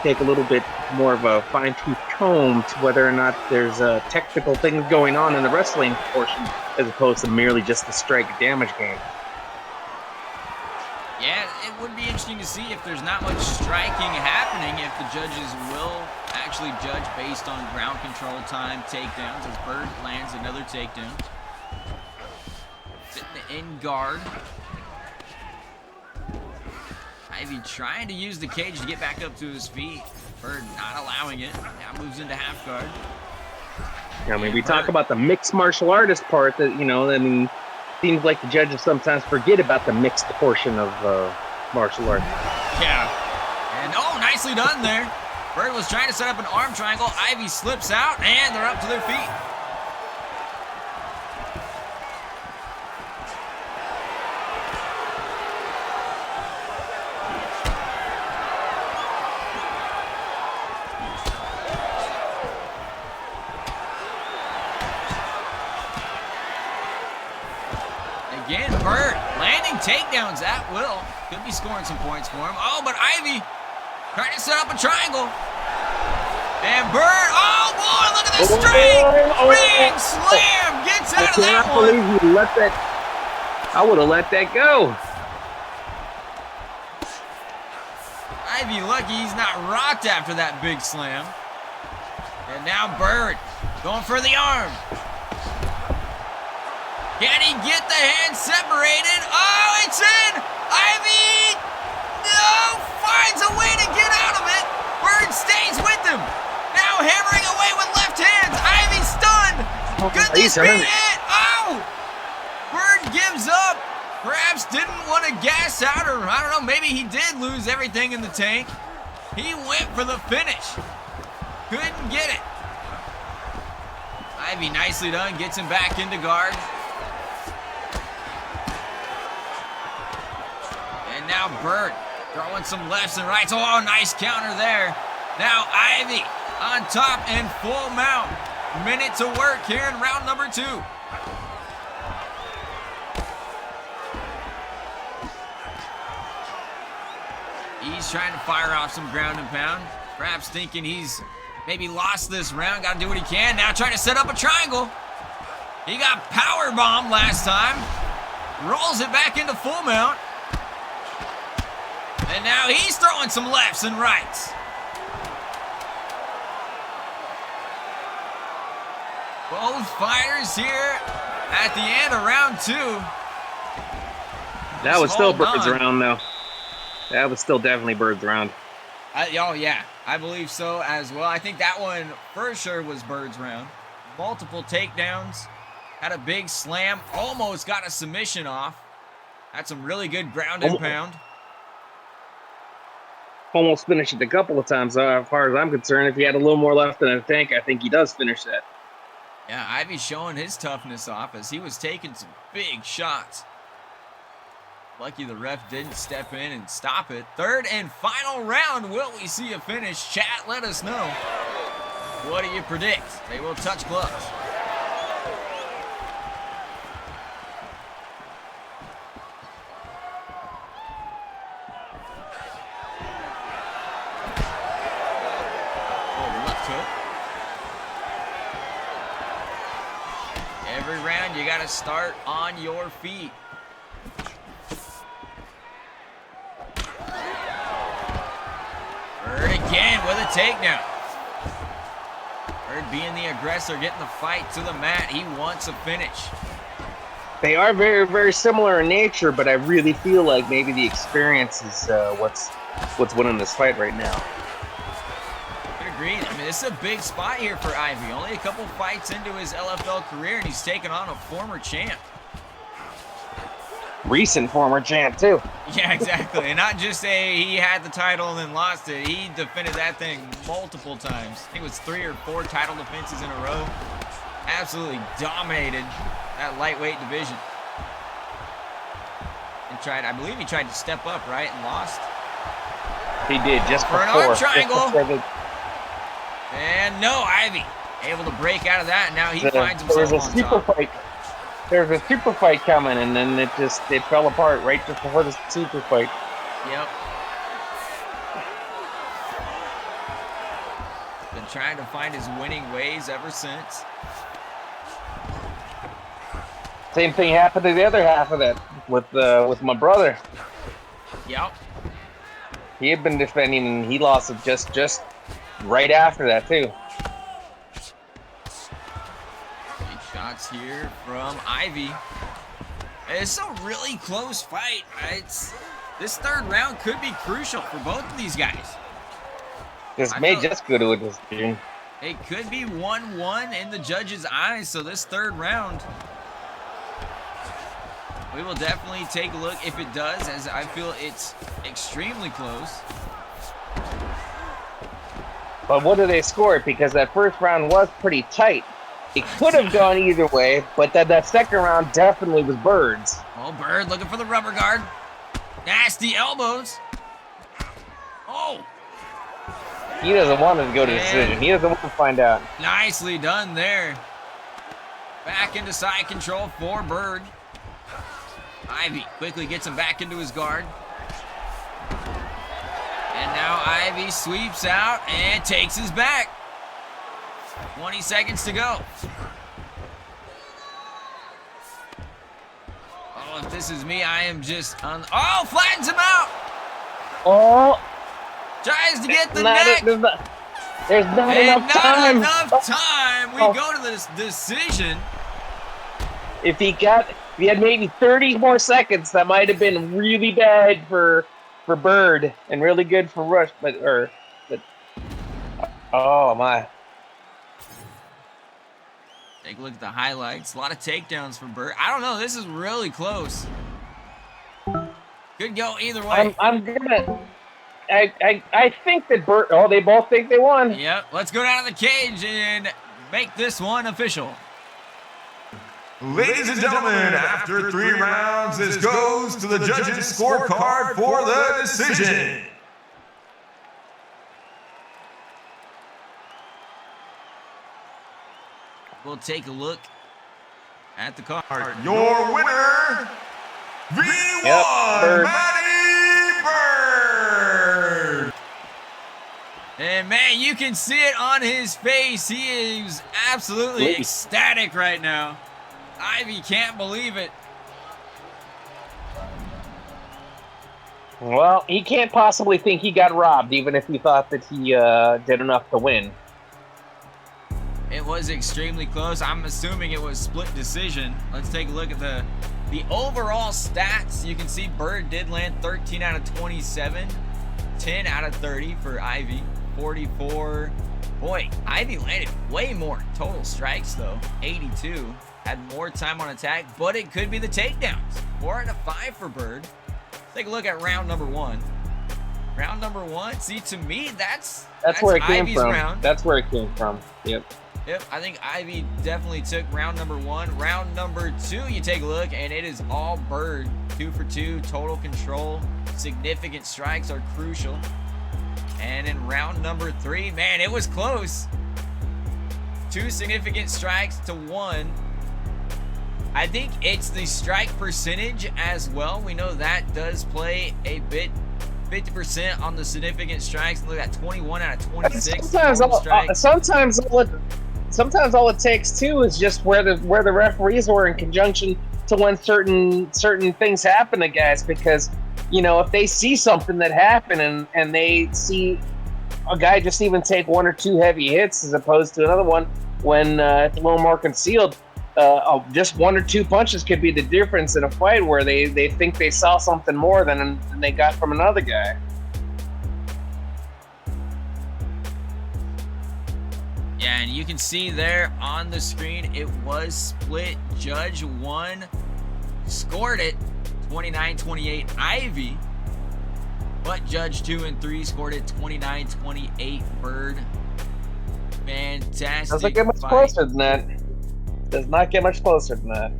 take a little bit more of a fine-tooth comb to whether or not there's technical things going on in the wrestling portion, as opposed to merely just the strike damage game. Yeah, it would be interesting to see if there's not much striking happening, if the judges will actually judge based on ground control time, takedowns, as Bird lands another takedown. Sitting in guard. Ivy trying to use the cage to get back up to his feet. Bird not allowing it. Now moves into half guard. I mean, we talk about the mixed martial artist part that, you know, I mean, seems like the judges sometimes forget about the mixed portion of martial arts. Yeah. And oh, nicely done there. Bird was trying to set up an arm triangle. Ivy slips out, and they're up to their feet. Again, Bird landing takedowns at will. Could be scoring some points for him. Oh, but Ivy trying to set up a triangle. And Bird, oh boy, look at this straight. Big slam, gets out of that one. I can't believe you let that. I would have let that go. Ivy lucky he's not rocked after that big slam. And now Bird going for the arm. Can he get the hands separated? Oh, it's in! Ivy, no, finds a way to get out of it. Bird stays with him. Now hammering away with left hands. Ivy stunned. Could this be it? Oh! Bird gives up. Perhaps didn't want to gas out, or I don't know, maybe he did lose everything in the tank. He went for the finish. Couldn't get it. Ivy nicely done, gets him back into guard. Now Bird throwing some lefts and rights. Oh, nice counter there. Now Ivy on top and full mount. Minute to work here in round number 2. He's trying to fire off some ground and pound. Perhaps thinking he's maybe lost this round. Got to do what he can. Now trying to set up a triangle. He got power bombed last time. Rolls it back into full mount. And now he's throwing some lefts and rights. Both fighters here at the end of round 2. That was still Bird's round, though. That was still definitely Bird's round. Oh, yeah. I believe so as well. I think that one for sure was Bird's round. Multiple takedowns. Had a big slam. Almost got a submission off. Had some really good ground and pound. Almost finished it a couple of times, as far as I'm concerned. If he had a little more left in the tank, I think he does finish that. Yeah, Ivy's showing his toughness off as he was taking some big shots. Lucky the ref didn't step in and stop it. Third and final round. Will we see a finish? Chat, let us know. What do you predict? They will touch gloves. Every round, you got to start on your feet. Bird again with a takedown. Bird being the aggressor, getting the fight to the mat. He wants a finish. They are very, very similar in nature, but I really feel like maybe the experience is what's winning this fight right now. Agreed. I mean, this is a big spot here for Ivy. Only a couple fights into his LFL career, and he's taken on a former champ. Recent former champ, too. Yeah, exactly. And not just he had the title and then lost it. He defended that thing multiple times. I think it was 3 or 4 title defenses in a row. Absolutely dominated that lightweight division. And I believe he tried to step up, right, and lost. He did, just for before. An arm triangle. And no, Ivy able to break out of that. Now he finds himself on top. There's a super fight coming, and then it fell apart right just before the super fight. Yep. Been trying to find his winning ways ever since. Same thing happened to the other half of that with my brother. Yep. He had been defending, and he lost it just right after that too. Big shots here from Ivy. It's a really close fight. This third round could be crucial for both of these guys. This may just go to a decision. It could be 1-1 in the judges' eyes, so this third round, we will definitely take a look if it does, as I feel it's extremely close. But what do they score? Because that first round was pretty tight. It could have gone either way, but that second round definitely was Bird's. Oh, Bird looking for the rubber guard. Nasty elbows. Oh. He doesn't want it to go to decision. He doesn't want to find out. Nicely done there. Back into side control for Bird. Ivy quickly gets him back into his guard. And now Ivy sweeps out and takes his back. 20 seconds to go. Oh, if this is me, I am just on. Oh, flattens him out. Oh. Tries to get the neck. There's not enough time. Enough time. We go to this decision. If he had maybe 30 more seconds, that might have been really bad for Bird and really good for Rush, but oh my. Take a look at the highlights. A lot of takedowns for Bird. I don't know. This is really close. Could go either way. I think that Bird. Oh, they both think they won. Yep. Let's go down to the cage and make this one official. Ladies and gentlemen, after 3 rounds, this goes to the judges' scorecard for the decision. We'll take a look at the card. Your winner, V1, Matty Bird. And man, you can see it on his face. He is absolutely ecstatic right now. Ivy can't believe it. Well, he can't possibly think he got robbed, even if he thought that he did enough to win. It was extremely close. I'm assuming it was split decision. Let's take a look at the overall stats. You can see Bird did land 13 out of 27, 10 out of 30 for Ivy. 44. Boy, Ivy landed way more total strikes, though. 82. Had more time on attack, but it could be the takedowns. 4 out of 5 for Bird. Take a look at round number 1. Round number 1. See, to me, that's where it came Ivy's from. round. That's where it came from. Yep. Yep, I think Ivy definitely took round number 1. Round number 2, you take a look, and it is all Bird. 2 for 2, total control. Significant strikes are crucial. And in round number 3, man, it was close. 2 significant strikes to 1. I think it's the strike percentage as well. We know that does play a bit, 50% on the significant strikes. Look at 21 out of 26. Sometimes all it takes too is just where the referees were in conjunction to when certain things happen to guys, because if they see something that happened and they see a guy just even take 1 or 2 heavy hits as opposed to another one when it's a little more concealed, just 1 or 2 punches could be the difference in a fight where they think they saw something more than they got from another guy. Yeah, and you can see there on the screen, it was split. Judge 1 scored it, 29-28 Ivy. But Judge 2 and 3 scored it, 29-28 Bird. Fantastic. Doesn't get much closer than that. Does not get much closer than that.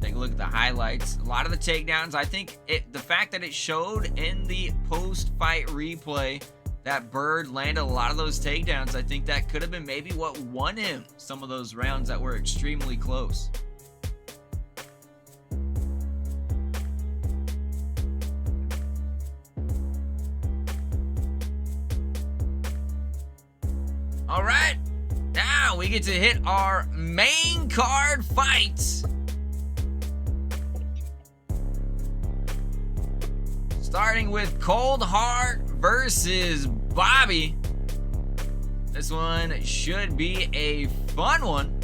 Take a look at the highlights. A lot of the takedowns, I think the fact that it showed in the post-fight replay that Bird landed a lot of those takedowns, I think that could have been maybe what won him some of those rounds that were extremely close. All right, now we get to hit our main card fights. Starting with Cold Heart versus Bobby. This one should be a fun one.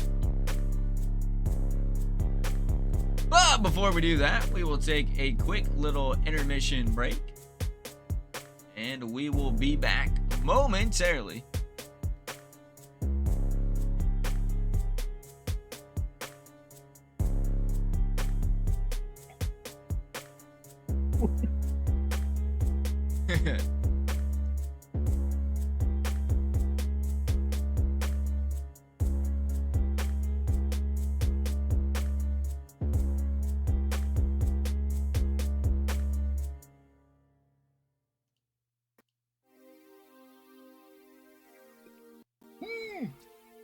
But before we do that, we will take a quick little intermission break. And we will be back momentarily.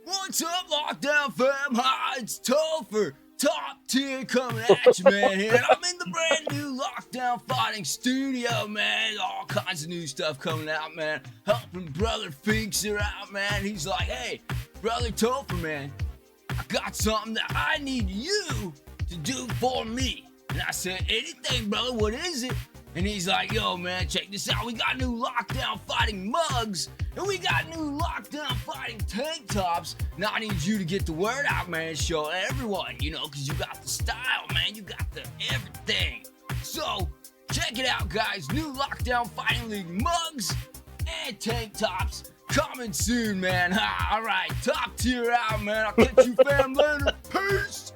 What's up, Lockdown fam? Hi, it's Topher, top tier coming at you, man. And I'm in the brand new Lockdown Fighting studio, man. All kinds of new stuff coming out, man. Helping brother Finks out, man. He's like, hey, brother Topher, man, I got something that I need you to do for me. And I said, anything, brother, what is it? And he's like, yo, man, check this out. We got new Lockdown Fighting mugs, and we got new Lockdown Fighting tank tops. Now I need you to get the word out, man. Show everyone, because you got the style, man. You got the everything. So, check it out, guys. New Lockdown Fighting League mugs and tank tops coming soon, man. All right, top tier out, man. I'll catch you fam later. Peace.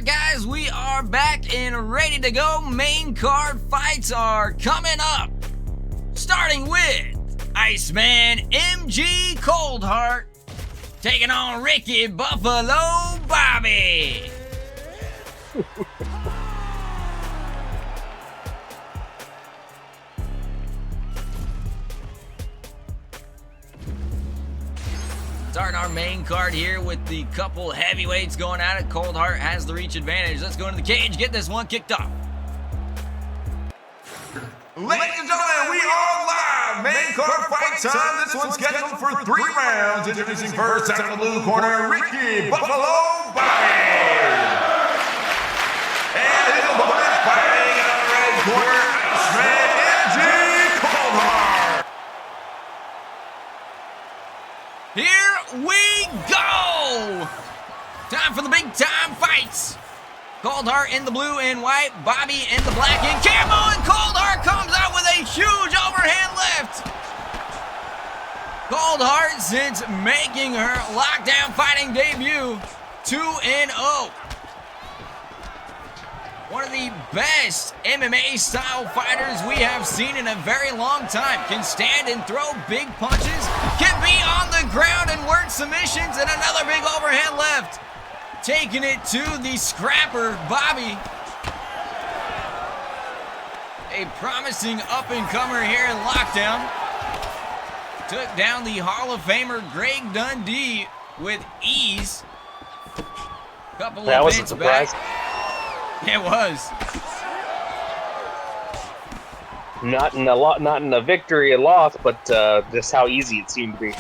Alright guys, we are back and ready to go. Main card fights are coming up. Starting with Iceman MG Coldheart taking on Ricky Buffalo Bobby. Starting our main card here with the couple heavyweights going at it. Coldheart has the reach advantage. Let's go into the cage, get this one kicked off. Ladies and gentlemen, we are live. Main card fight time. This one's scheduled for 3 rounds. Introducing first out of the blue corner, Ricky Buffalo Bobby. And his opponent fighting out of the red corner, Iceman MG Coldheart. Here we go! Time for the big time fights. Coldheart in the blue and white, Bobby in the black and camo, and Coldheart comes out with a huge overhand left. Coldheart, since making her lockdown fighting debut, 2-0. One of the best MMA style fighters we have seen in a very long time. Can stand and throw big punches, can be on the ground and work submissions, and another big overhand left. Taking it to the scrapper, Bobby. A promising up-and-comer here in lockdown. Took down the Hall of Famer Greg Dundee with ease. Couple That of was a hits surprise. back. It was. Not in a victory and loss, but just how easy it seemed to be.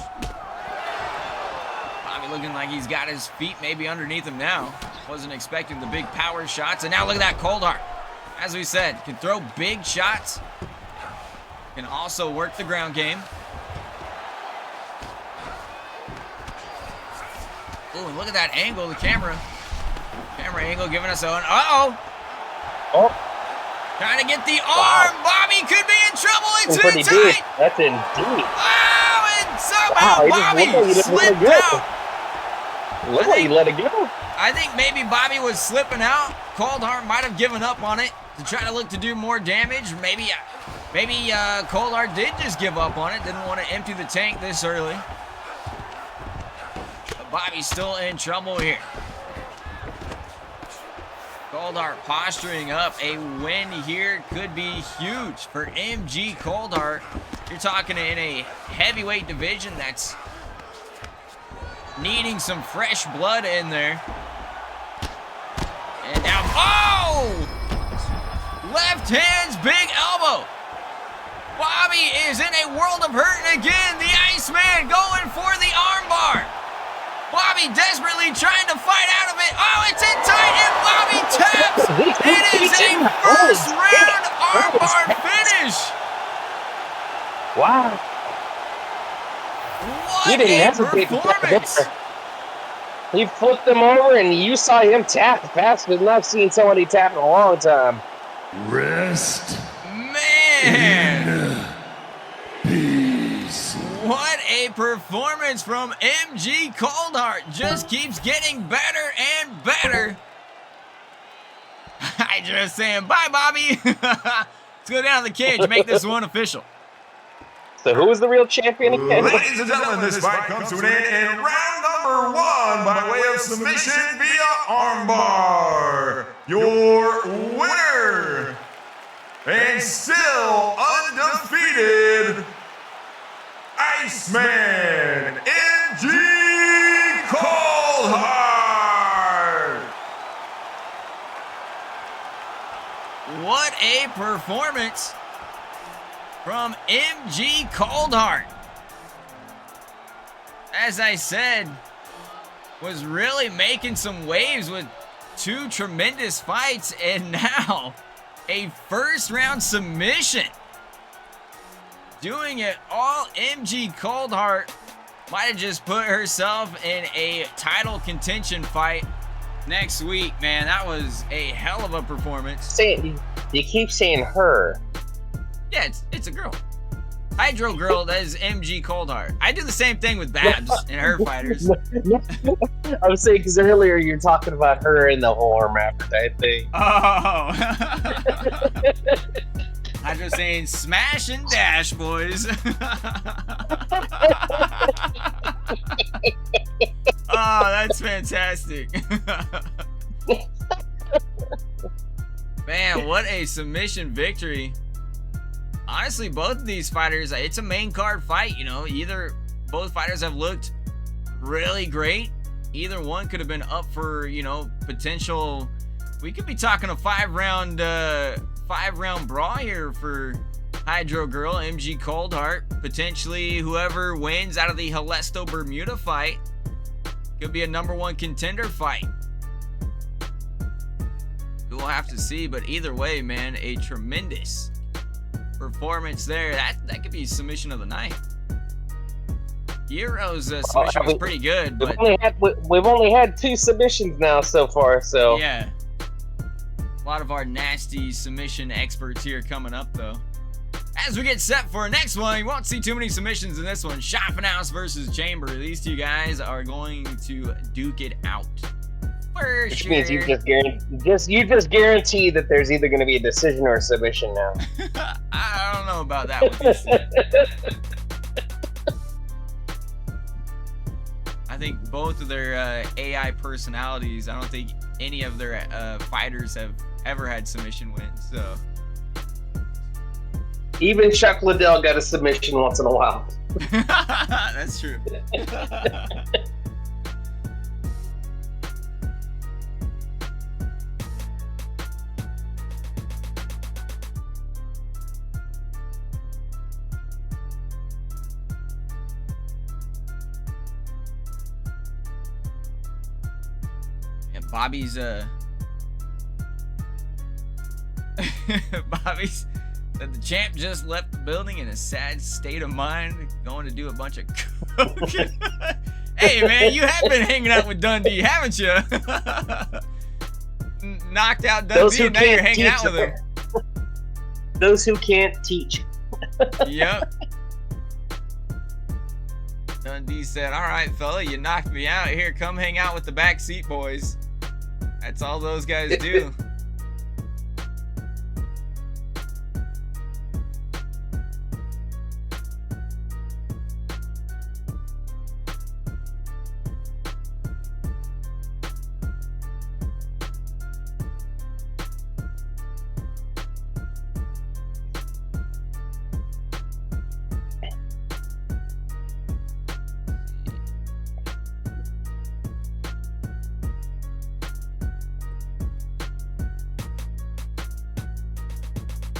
Bobby looking like he's got his feet maybe underneath him now. Wasn't expecting the big power shots. And now look at that Coldheart. As we said, can throw big shots. Can also work the ground game. Ooh, and look at that angle, the camera. Camera angle giving us own. Uh-oh. Oh, Trying to get the arm. Bobby could be in trouble. It's that's pretty in deep. tight. That's in deep. Oh, and somehow Wow, he just Bobby looked like he didn't let it slipped go. out. Look like he let it go. I think maybe Bobby was slipping out. Coldheart might have given up on it to try to look to do more damage. Maybe Coldheart did just give up on it. Didn't want to empty the tank this early. But Bobby's still in trouble here. Coldheart posturing up. A win here could be huge for MG Coldheart. You're talking in a heavyweight division that's needing some fresh blood in there. And now, oh! Left hand's big elbow. Bobby is in a world of hurt, and again, the Iceman going for the armbar. Bobby desperately trying to fight out of it. Oh, it's in tight, and Bobby taps. It is a first round armbar finish. Wow. He What didn't a hesitate to tap performance. there. He flipped him over, and you saw him tap faster than I've seen somebody tap in a long time. Rest Man, peace. what a performance from MG Coldheart. Just keeps getting better and better. I just saying bye, Bobby. Let's go down to the cage, make this one official. So who is the real champion again? Ladies and gentlemen, this fight comes to an end in round number 1 by way of submission via armbar. Your winner and still undefeated, Iceman MG Coldheart. What a performance from MG Coldheart. As I said, was really making some waves with 2 tremendous fights, and now a first round submission. Doing it all. MG Coldheart might have just put herself in a title contention fight next week, man. That was a hell of a performance. You keep saying her. Yeah, it's a girl. Hydro Girl, that is MG Coldheart. I do the same thing with Babs and her fighters. I was saying because earlier you're talking about her and the whole hermaphrodite thing. Oh. I'm just saying smash and dash, boys. Oh, that's fantastic. Man, what a submission victory. Honestly, both of these fighters, it's a main card fight, you know. Both fighters have looked really great. Either one could have been up for, you know, potential. We could be talking a five-round brawl here for Hydro Girl, MG Coldheart. Potentially, whoever wins out of the Helesto Bermuda fight could be a #1 contender fight. We'll have to see, but either way, man, a tremendous performance there. That could be submission of the night. Hero's submission was pretty good, but we've only had 2 submissions now so far. So yeah, a lot of our nasty submission experts here coming up though. As we get set for our next one, you won't see too many submissions in this one. Schaffenhaus versus Chamber. These two guys are going to duke it out. For which sure. means you just guarantee that there's either going to be a decision or a submission now. I don't know about that with this thing. I think both of their AI personalities, I don't think any of their fighters have ever had submission wins. So even Chuck Liddell got a submission once in a while. that's true. Bobby's Bobby's said the champ just left the building in a sad state of mind, going to do a bunch of coke. Hey man, you have been hanging out with Dundee, haven't you? Knocked out Dundee, now you're hanging out with him. Those who can't teach. Yep. Dundee said, all right, fella, you knocked me out. Here, come hang out with the backseat boys. That's all those guys do.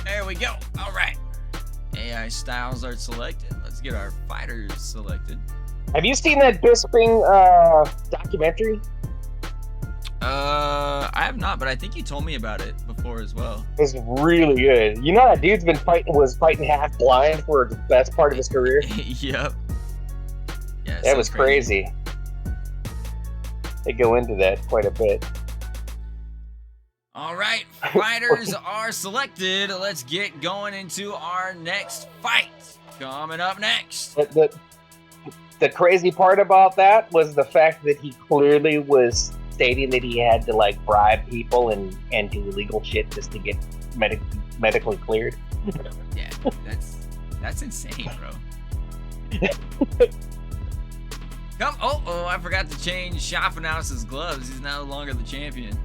There we go. All right. AI styles are selected. Let's get our fighters selected. Have you seen that Bisping documentary? I have not, but I think you told me about it before as well. It's really good. You know that dude's was fighting half blind for the best part of his career? Yep. Yeah, that was crazy. They go into that quite a bit. All right, fighters are selected. Let's get going into our next fight. Coming up next. The crazy part about that was the fact that he clearly was stating that he had to like bribe people and do illegal shit just to get medically cleared. Yeah, that's insane, bro. I forgot to change Schaffenhaus's gloves. He's no longer the champion.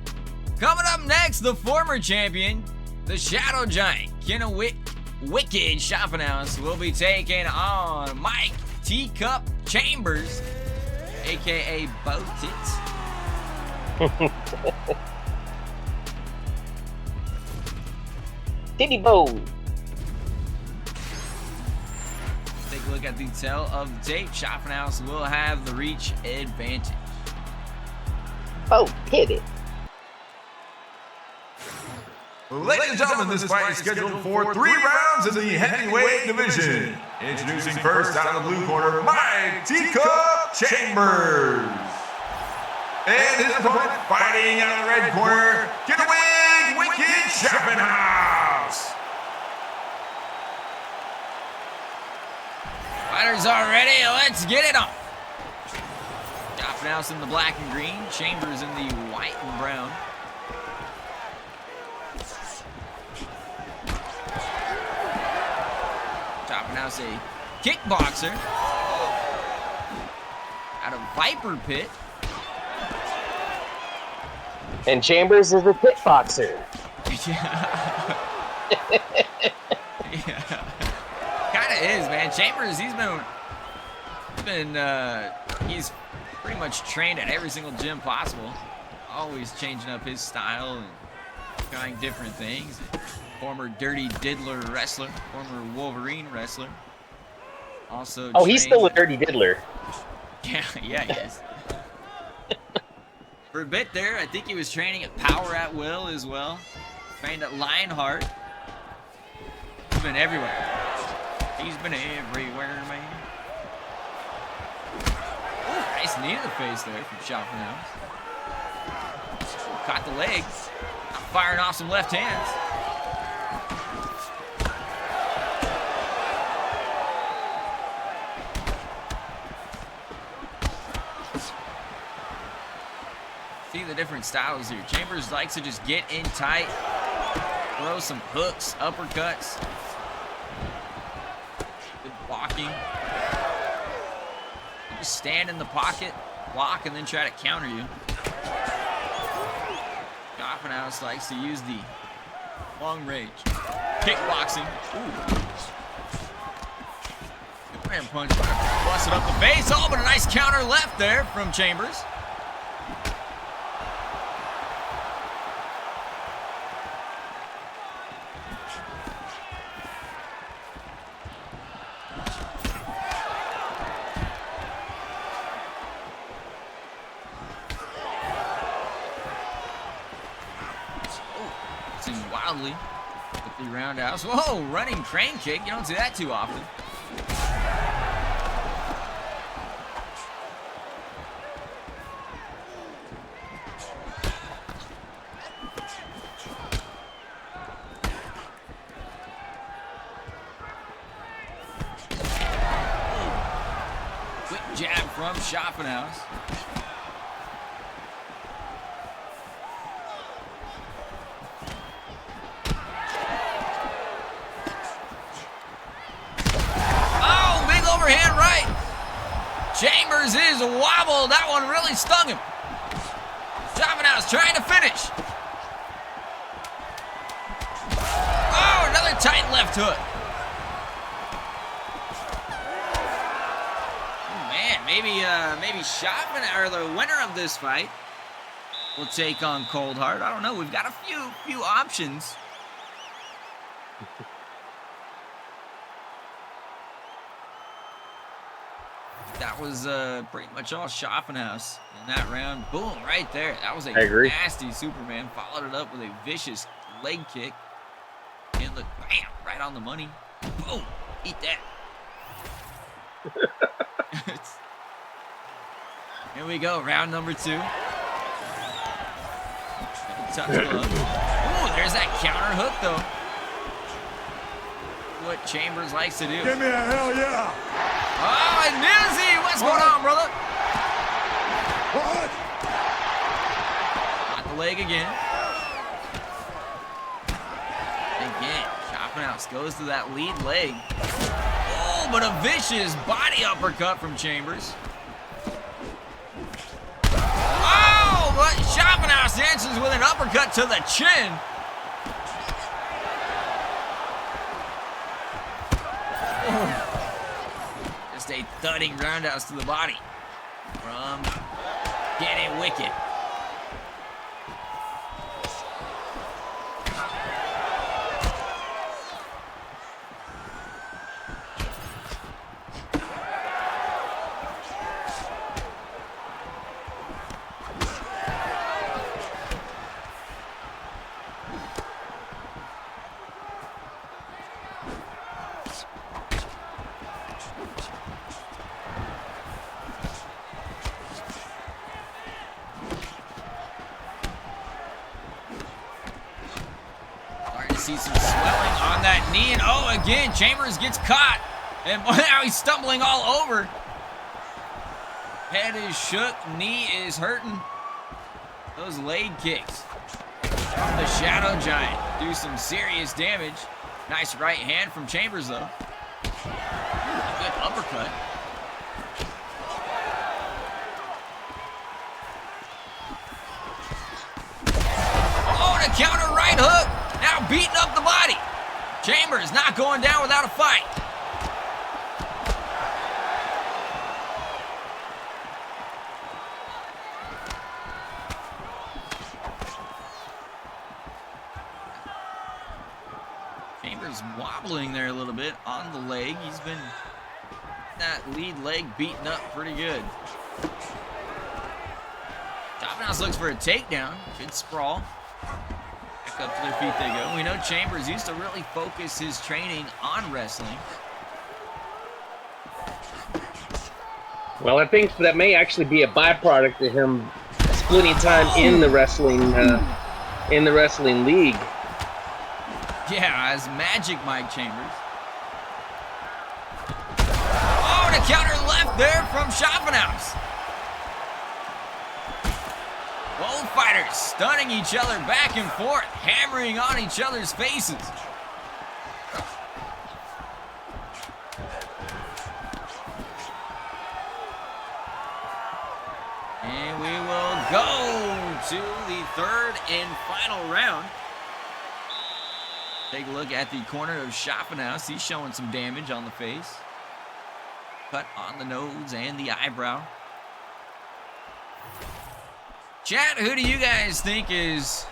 Coming up next, the former champion, the Shadow Giant, Kenna Wicked Schaffenhaus, will be taking on Mike Teacup Chambers, aka Bo Tits. Diddy Bo. Take a look at the tail of the tape. Schaffenhaus will have the reach advantage. Oh, hit it. Ladies and gentlemen, this fight is scheduled for 3 rounds in the heavyweight division. Introducing first out of the blue corner, Mike Teacup Chambers. And his opponent fighting out of the red corner, Kenna Wicked Schaffenhaus. Fighters are ready. Let's get it on. Topher House in the black and green. Chambers in the white and brown. Topher House a kickboxer out of Viper Pit. And Chambers is a pit boxer. Yeah. Kind of is, man. Chambers, he's pretty much trained at every single gym possible. Always changing up his style and trying different things. Former Dirty Diddler wrestler, former Wolverine wrestler. Also, he's still a Dirty Diddler. Yeah, he is. For a bit there, I think he was training at Power at Will as well. Trained at Lionheart. He's been everywhere. He's been everywhere, man. Ooh, nice knee to the face there from Topher House. Caught the leg. Firing off some left hands. See the different styles here. Chambers likes to just get in tight, throw some hooks, uppercuts, good blocking. Just stand in the pocket, block, and then try to counter you. Topher House likes to use the long range kickboxing. Ooh. Superman punch, busted up the face. Oh, but a nice counter left there from Chambers. Wildly with the roundhouse. Whoa, running crane kick. You don't see that too often. Quick jab from Topher House. Overhand right. Chambers is wobbled. That one really stung him. Topher House trying to finish. Oh, another tight left hook. Oh, man, maybe Topher, or the winner of this fight, will take on Cold Heart. I don't know. We've got a few options. That was pretty much all Topher House in that round. Boom, right there. That was a nasty Superman. Followed it up with a vicious leg kick. And look, bam, right on the money. Boom, eat that. Here we go, round number 2. Tough glove. Ooh, there's that counter hook, though. What Chambers likes to do. Give me a hell yeah! Oh, and Nizzy! What's going on, brother? What? Got the leg again. Again, Topher House goes to that lead leg. Oh, but a vicious body uppercut from Chambers. Oh, but Topher House answers with an uppercut to the chin. Oh. Just a thudding roundhouse to the body from Get It Wicked. See some swelling on that knee, and oh, again, Chambers gets caught. And now he's stumbling all over. Head is shook, knee is hurting. Those leg kicks from the Shadow Giant do some serious damage. Nice right hand from Chambers, though. A good uppercut. Oh, and a counter right hook. Now beating up the body. Chambers not going down without a fight. Chambers wobbling there a little bit on the leg. He's been that lead leg beaten up pretty good. Topher looks for a takedown. Good sprawl. Back up to their feet they go. We know Chambers used to really focus his training on wrestling. Well, I think that may actually be a byproduct of him splitting time in the wrestling league. Yeah, as Magic Mike Chambers. Oh, and a counter left there from Schaffenhaus. Both fighters stunning each other back and forth, hammering on each other's faces. And we will go to the third and final round. Take a look at the corner of Schaffenhaus. He's showing some damage on the face. Cut on the nose and the eyebrow. Chat, who do you guys think is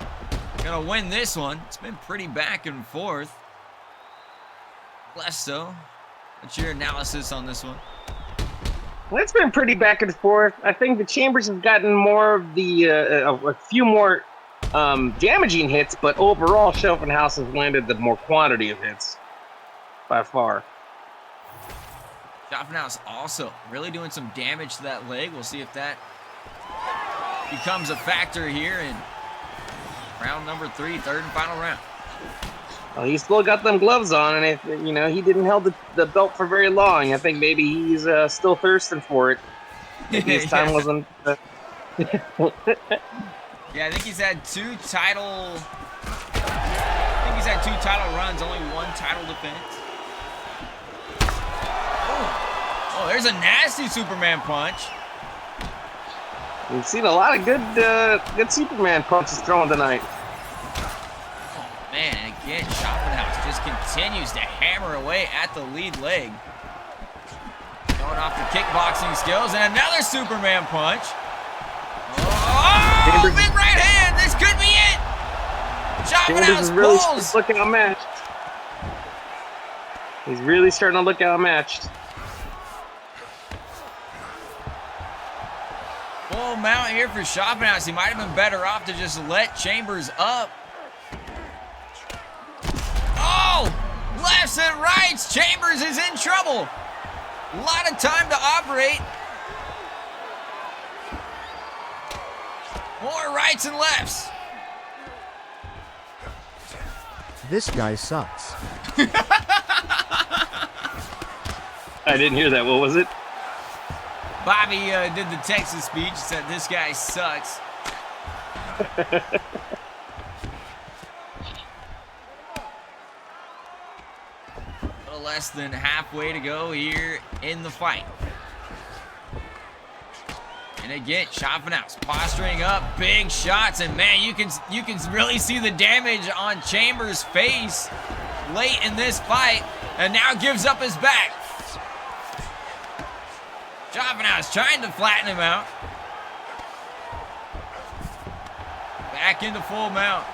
going to win this one? It's been pretty back and forth. Less so. What's your analysis on this one? Well, it's been pretty back and forth. I think the Chambers have gotten more of the, a few more damaging hits, but overall, Schaffenhaus has landed the more quantity of hits by far. Schaffenhaus also really doing some damage to that leg. We'll see if that becomes a factor here in round number 3, third and final round. Well, he's still got them gloves on, and if he didn't hold the belt for very long, I think maybe he's still thirsting for it. Maybe his time wasn't. Yeah, I think he's had two title runs, only one title defense. Oh, there's a nasty Superman punch. We've seen a lot of good Superman punches thrown tonight. Oh, man, and again, Schaffenhaus just continues to hammer away at the lead leg. Going off the kickboxing skills, and another Superman punch. Oh, big right hand. This could be it. Schaffenhaus pulls. Looking outmatched. He's really starting to look outmatched. Full mount here for Schaffenhaus. He might have been better off to just let Chambers up. Oh, lefts and rights. Chambers is in trouble. A lot of time to operate. More rights and lefts. This guy sucks. I didn't hear that. What was it? Bobby did the Texas speech, said this guy sucks. A little less than halfway to go here in the fight. And again, Schaffenhaus posturing up, big shots, and man, you can really see the damage on Chambers' face late in this fight, and now gives up his back. Schaffenhaus trying to flatten him out. Back into full mount.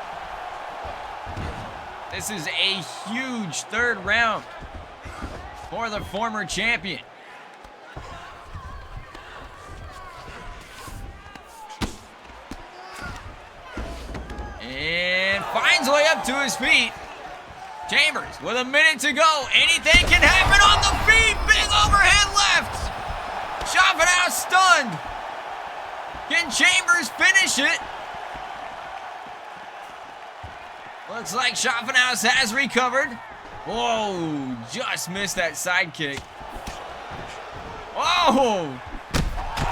This is a huge third round for the former champion. And finds a way up to his feet. Chambers with a minute to go. Anything can happen on the feet. Big overhead left. Schaffenhaus stunned. Can Chambers finish it? Looks like Schaffenhaus has recovered. Whoa, just missed that side kick. Oh!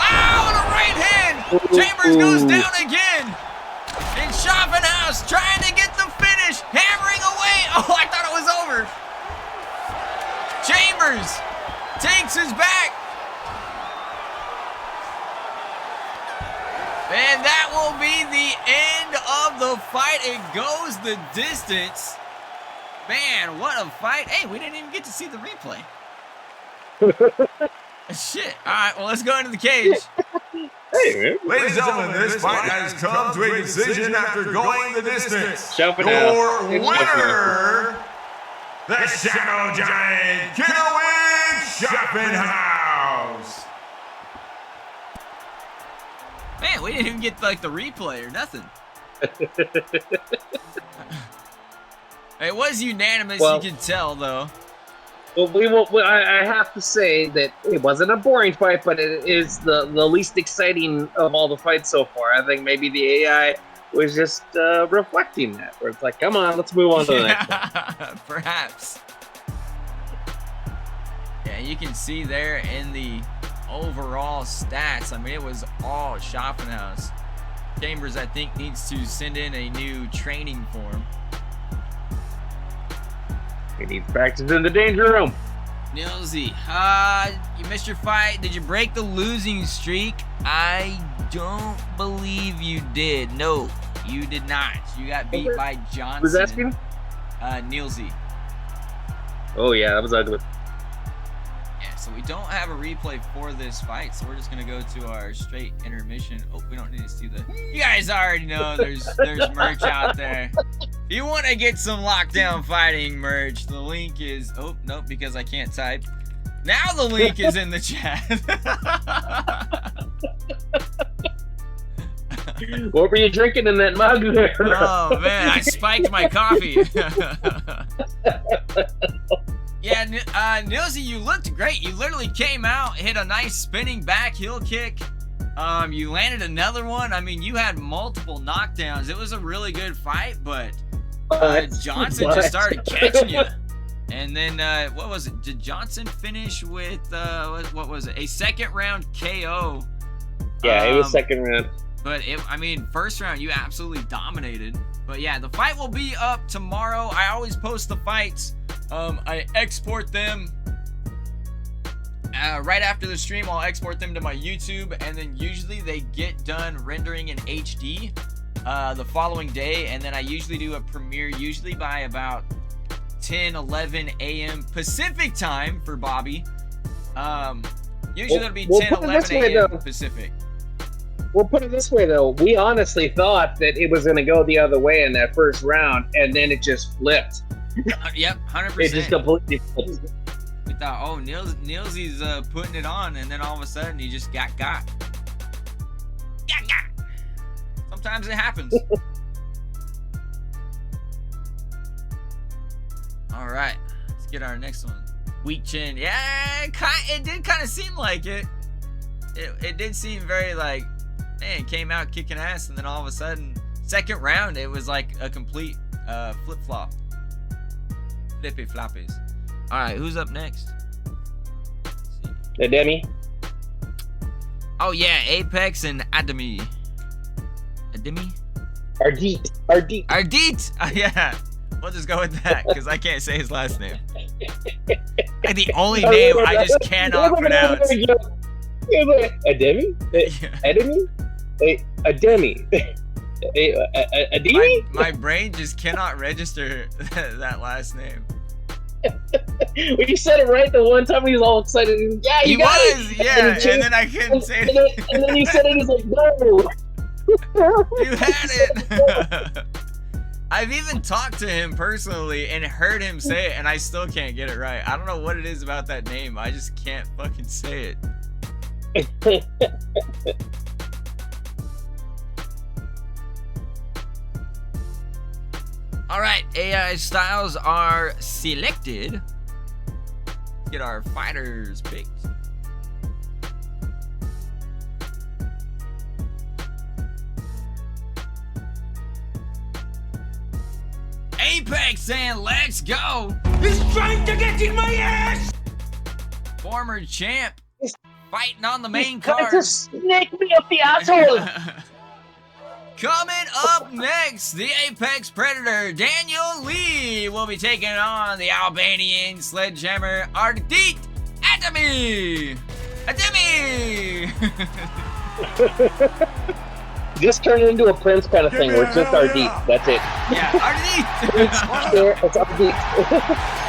Oh, the right hand! Chambers goes down again. And Schaffenhaus trying to get the finish, hammering away. Oh, I thought it was over. Chambers takes his back. And that will be the end of the fight. It goes the distance. Man, what a fight. Hey, we didn't even get to see the replay. Shit. All right, well, let's go into the cage. Ladies and gentlemen, this fight has come to a decision after going the distance. Your winner, the Shadow Giant, Killwin Schaffenhaus. Man, we didn't even get like the replay or nothing. It was unanimous, you can tell, though. Well, I have to say that it wasn't a boring fight, but it is the least exciting of all the fights so far. I think maybe the AI was just reflecting that, where it's like, come on, let's move on to the next one. Perhaps. Yeah, you can see there in the overall stats. I mean, it was all Schaffenhaus. Chambers, I think, needs to send in a new training form. He needs practice in the danger room. Nilsy, you missed your fight. Did you break the losing streak? I don't believe you did. No, you did not. You got beat by Johnson. Who's asking? Nilsy. Oh, yeah, that was ugly. Yeah, so we don't have a replay for this fight, so we're just gonna go to our straight intermission. Oh, we don't need to see the. You guys already know there's merch out there. If you want to get some Lockdown Fighting merch, the link is. Oh nope, because I can't type. Now the link is in the chat. What were you drinking in that mug there? Oh man, I spiked my coffee. Yeah, Nilsy, you looked great. You literally came out, hit a nice spinning back heel kick. You landed another one. I mean, you had multiple knockdowns. It was a really good fight, but Johnson just started catching you. And then, what was it? Did Johnson finish with, what was it? A second round KO. Yeah, it was second round. But, I mean, first round, you absolutely dominated. But, yeah, the fight will be up tomorrow. I always post the fights. I export them right after the stream. I'll export them to my YouTube, and then usually they get done rendering in HD the following day, and then I usually do a premiere usually by about 10-11 a.m. Pacific time for Bobby. Usually it'll be 10-11 a.m. Pacific. We'll put it this way, though. We honestly thought that it was going to go the other way in that first round, and then it just flipped. Yep, 100%. It just completely flipped. We thought, oh, Nilsy's putting it on, and then all of a sudden he just got. Sometimes it happens. All right, let's get our next one. Weak chin. Yeah, it did kind of seem like it. It did seem very like, man, came out kicking ass, and then all of a sudden, second round, it was like a complete flip-flop. Flippy floppies. All right, who's up next? The Demi. Oh yeah, Apex and Ademi. Ademi? Ardit. Oh, yeah. We'll just go with that because I can't say his last name. Like the only name I just cannot pronounce. Ademi? Ademi? Ademi? Ademi? My brain just cannot register that last name. When you said it right the one time, he was all excited. He was, yeah, he was, yeah. And then I couldn't say it. And then you said it, he's like, no. You had it. I've even talked to him personally and heard him say it, and I still can't get it right. I don't know what it is about that name. I just can't fucking say it. All right, AI styles are selected. Let's get our fighters picked. Apex, and let's go. He's trying to get in my ass! Former champ fighting on the main Trying card. to snake me up the asshole. Coming up next, the Apex Predator, Daniel Lee, will be taking on the Albanian Sledgehammer, Ardit Ademi. Ademi! Just turn it into a Prince kind of thing where it's just our deep. That's it. Yeah, Ardit! It's our deep.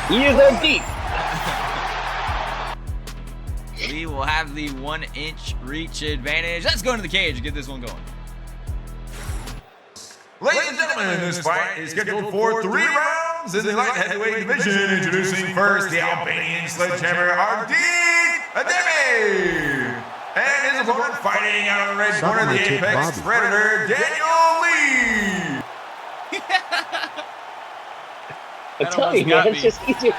He is our deep. Lee will have the 1-inch reach advantage. Let's go into the cage and get this one going. Ladies and gentlemen, this fight is scheduled for 3 rounds in the light heavyweight division. Introducing first the Albanian Sledgehammer, Ardit Ademi. And his opponent fighting out of the red corner, the Apex Predator, Daniel Lee. I'm telling you, man, it's just easier.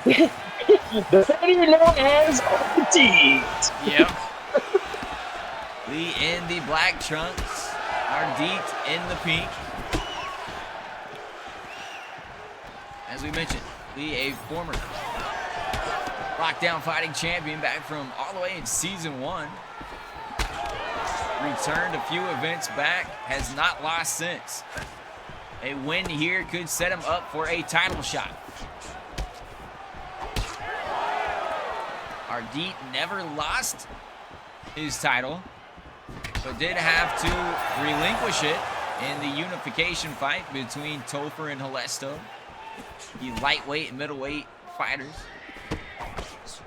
The Predator known as Ardit. Yep. Lee in the black trunks. Ardit in the pink. As we mentioned, Lee, a former lockdown fighting champion back from all the way in season 1. Returned a few events back, has not lost since. A win here could set him up for a title shot. Ardit never lost his title, but did have to relinquish it in the unification fight between Topher and Helesto, the lightweight and middleweight fighters. So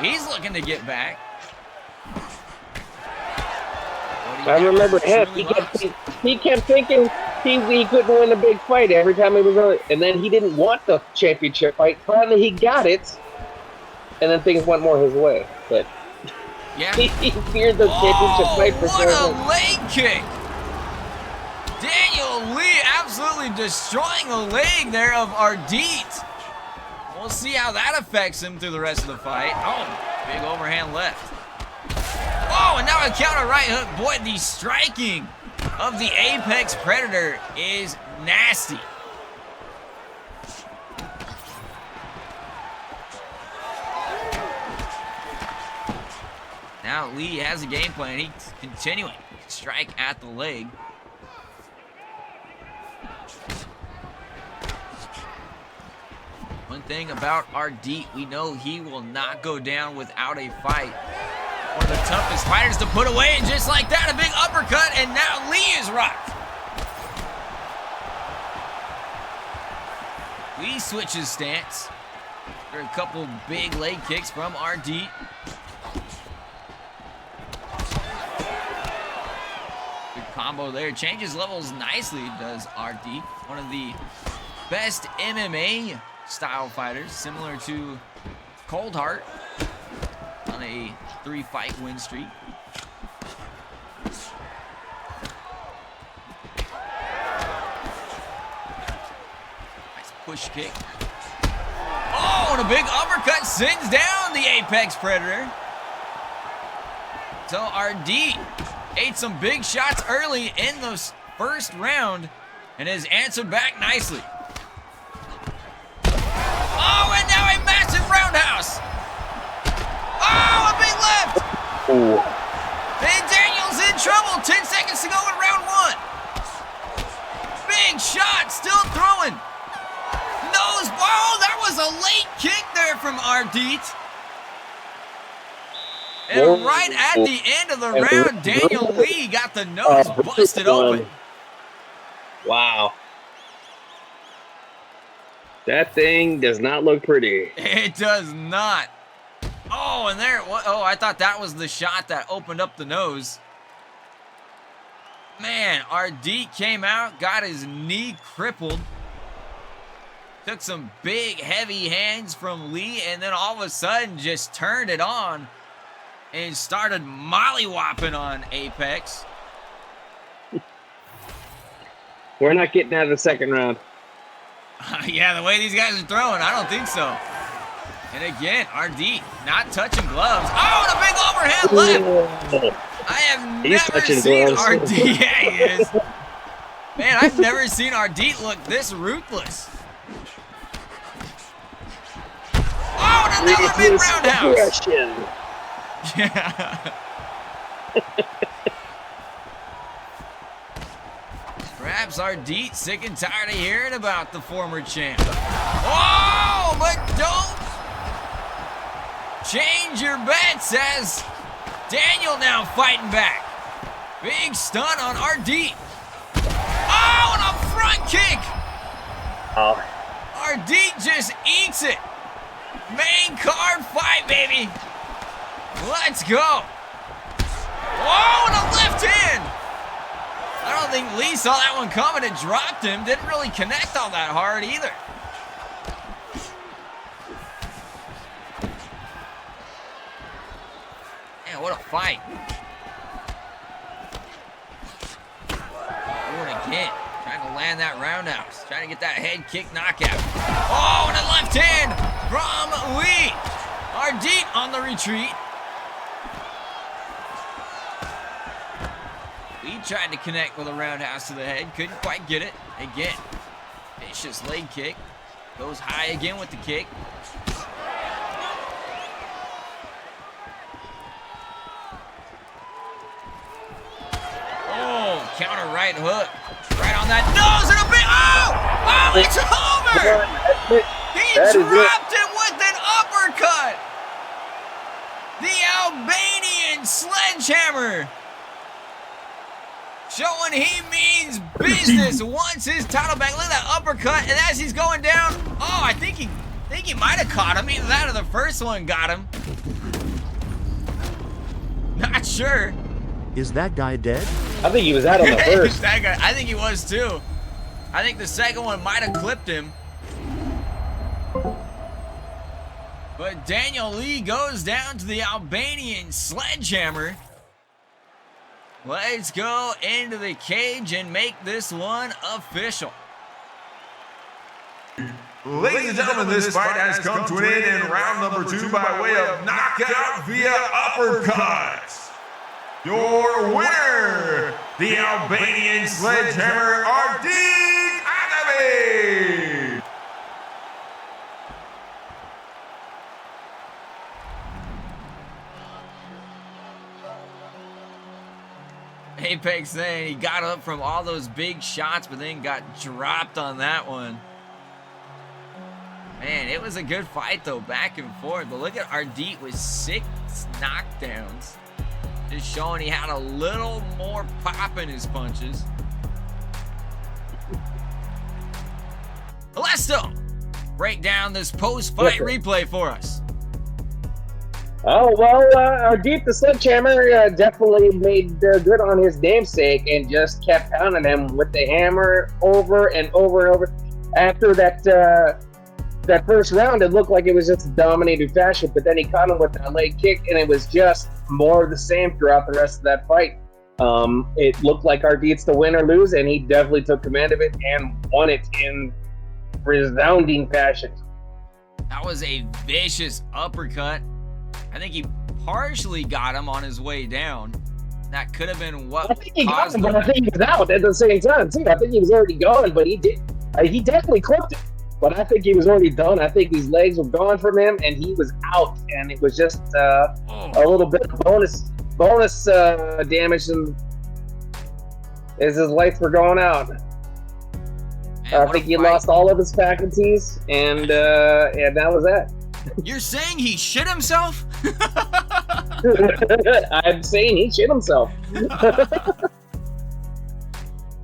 he's looking to get back. I remember him. He kept thinking he couldn't win a big fight every time he was on, and then he didn't want the championship fight. Finally, he got it, and then things went more his way. But yeah, he feared the championship fight for what sure. a leg kick! Daniel Lee absolutely destroying the leg there of Ardit. We'll see how that affects him through the rest of the fight. Oh, big overhand left. Oh, and now a counter right hook. Boy, the striking of the Apex Predator is nasty. Now Lee has a game plan. He's continuing to strike at the leg. One thing about Ardit, we know he will not go down without a fight. One of the toughest fighters to put away, and just like that, a big uppercut, and now Lee is rocked. Lee switches stance. There are a couple big leg kicks from Ardit. Good combo there. Changes levels nicely, does Ardit. One of the best MMA style fighters, similar to Coldheart on a 3-fight win streak. Nice push kick. Oh, and a big uppercut sends down the Apex Predator. So Ardit ate some big shots early in the first round and has answered back nicely. Oh, and now a massive roundhouse. Oh, a big left. Ooh. And Daniel's in trouble. 10 seconds to go in round 1. Big shot, still throwing. Nose, oh, that was a late kick there from Ardit. And right at the end of the round, Daniel Lee got the nose busted open. Wow. That thing does not look pretty. It does not. Oh, and there, oh, I thought that was the shot that opened up the nose. Man, Ardit came out, got his knee crippled. Took some big, heavy hands from Lee, and then all of a sudden just turned it on and started mollywopping on Apex. We're not getting out of the second round. Yeah, the way these guys are throwing, I don't think so. And again, Ardit not touching gloves. Oh, and a big overhand left. I have He's never touching seen gloves. Ardit. Yeah, he is. Man, I've never seen Ardit look this ruthless. Oh, and another big roundhouse. Yeah. Perhaps Ardit sick and tired of hearing about the former champ. Oh, but don't change your bets as Daniel now fighting back. Big stun on Ardit. Oh, and a front kick. Oh. Ardit just eats it. Main card fight, baby. Let's go. Whoa, and a left hand. I don't think Lee saw that one coming and dropped him. Didn't really connect all that hard either. Man, what a fight. Doing it again. Trying to land that roundhouse. Trying to get that head kick knockout. Oh, and a left hand from Lee. Ardit on the retreat. Lee tried to connect with a roundhouse to the head. Couldn't quite get it. Again, vicious leg kick. Goes high again with the kick. Oh, counter right hook. Right on that nose and a big, oh, it's over. He dropped him with an uppercut. The Albanian sledgehammer. Showing he means business. Wants his title back. Look at that uppercut. And as he's going down, oh, I think he might have caught him. Either that or the first one got him. Not sure. Is that guy dead? I think he was out on the first. That guy, I think he was too. I think the second one might have clipped him. But Daniel Lee goes down to the Albanian sledgehammer. Let's go into the cage and make this one official. Ladies and gentlemen, this fight has come to an end in round number 2 by way of knockout via uppercut. Your winner, the Albanian sledgehammer, Ardit Agavi. Apex saying he got up from all those big shots, but then got dropped on that one. Man, it was a good fight, though, back and forth. But look at Ardit with 6 knockdowns. Just showing he had a little more pop in his punches. Alesto, break down this post-fight replay for us. Oh, well, Ardit the sledgehammer definitely made good on his namesake and just kept pounding him with the hammer over and over and over. After that that first round, it looked like it was just a dominated fashion, but then he caught him with that leg kick, and it was just more of the same throughout the rest of that fight. It looked like Ardit's the win or lose, and he definitely took command of it and won it in resounding fashion. That was a vicious uppercut. I think he partially got him on his way down. That could have been what I think he got him, but I think he was out at the same time, too. I think he was already gone, but he definitely clipped him. But I think he was already done. I think his legs were gone from him, and he was out. And it was just a little bit of bonus damage as his lights were going out. Man, I think he lost all of his faculties, and that was that. You're saying he shit himself? I'm saying he shit himself.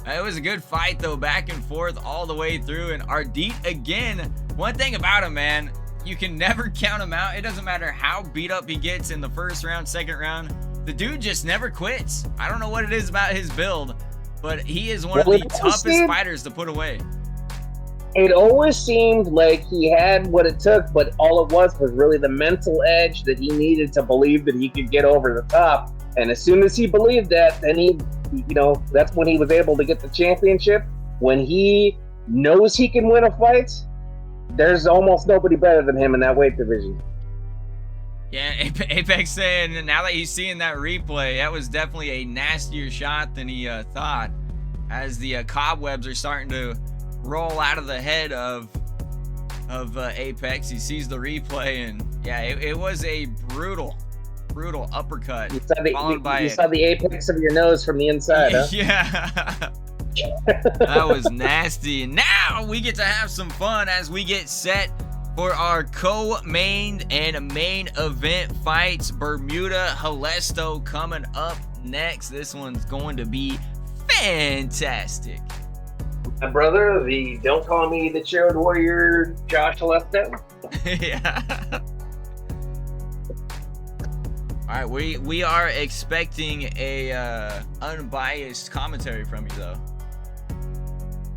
It was a good fight, though, back and forth all the way through. And Ardit, again, one thing about him, man, you can never count him out. It doesn't matter how beat up he gets in the first round, second round. The dude just never quits. I don't know what it is about his build, but he is one of the toughest fighters to put away. It always seemed like he had what it took, but all it was really the mental edge that he needed to believe that he could get over the top. And as soon as he believed that, then that's when he was able to get the championship. When he knows he can win a fight, there's almost nobody better than him in that weight division. Yeah, Apex saying now that he's seeing that replay, that was definitely a nastier shot than he thought. as the cobwebs are starting to roll out of the head of Apex. He sees the replay, and yeah, it was a brutal uppercut. You saw followed by you saw the apex of your nose from the inside, huh? Yeah. That was nasty. And now we get to have some fun as we get set for our co-main and main event fights. Bermuda Halesto coming up next. This one's going to be fantastic. My brother, the Don't Call Me the Chode Warrior, Josh Halesto. Yeah. All right, we are expecting a unbiased commentary from you, though.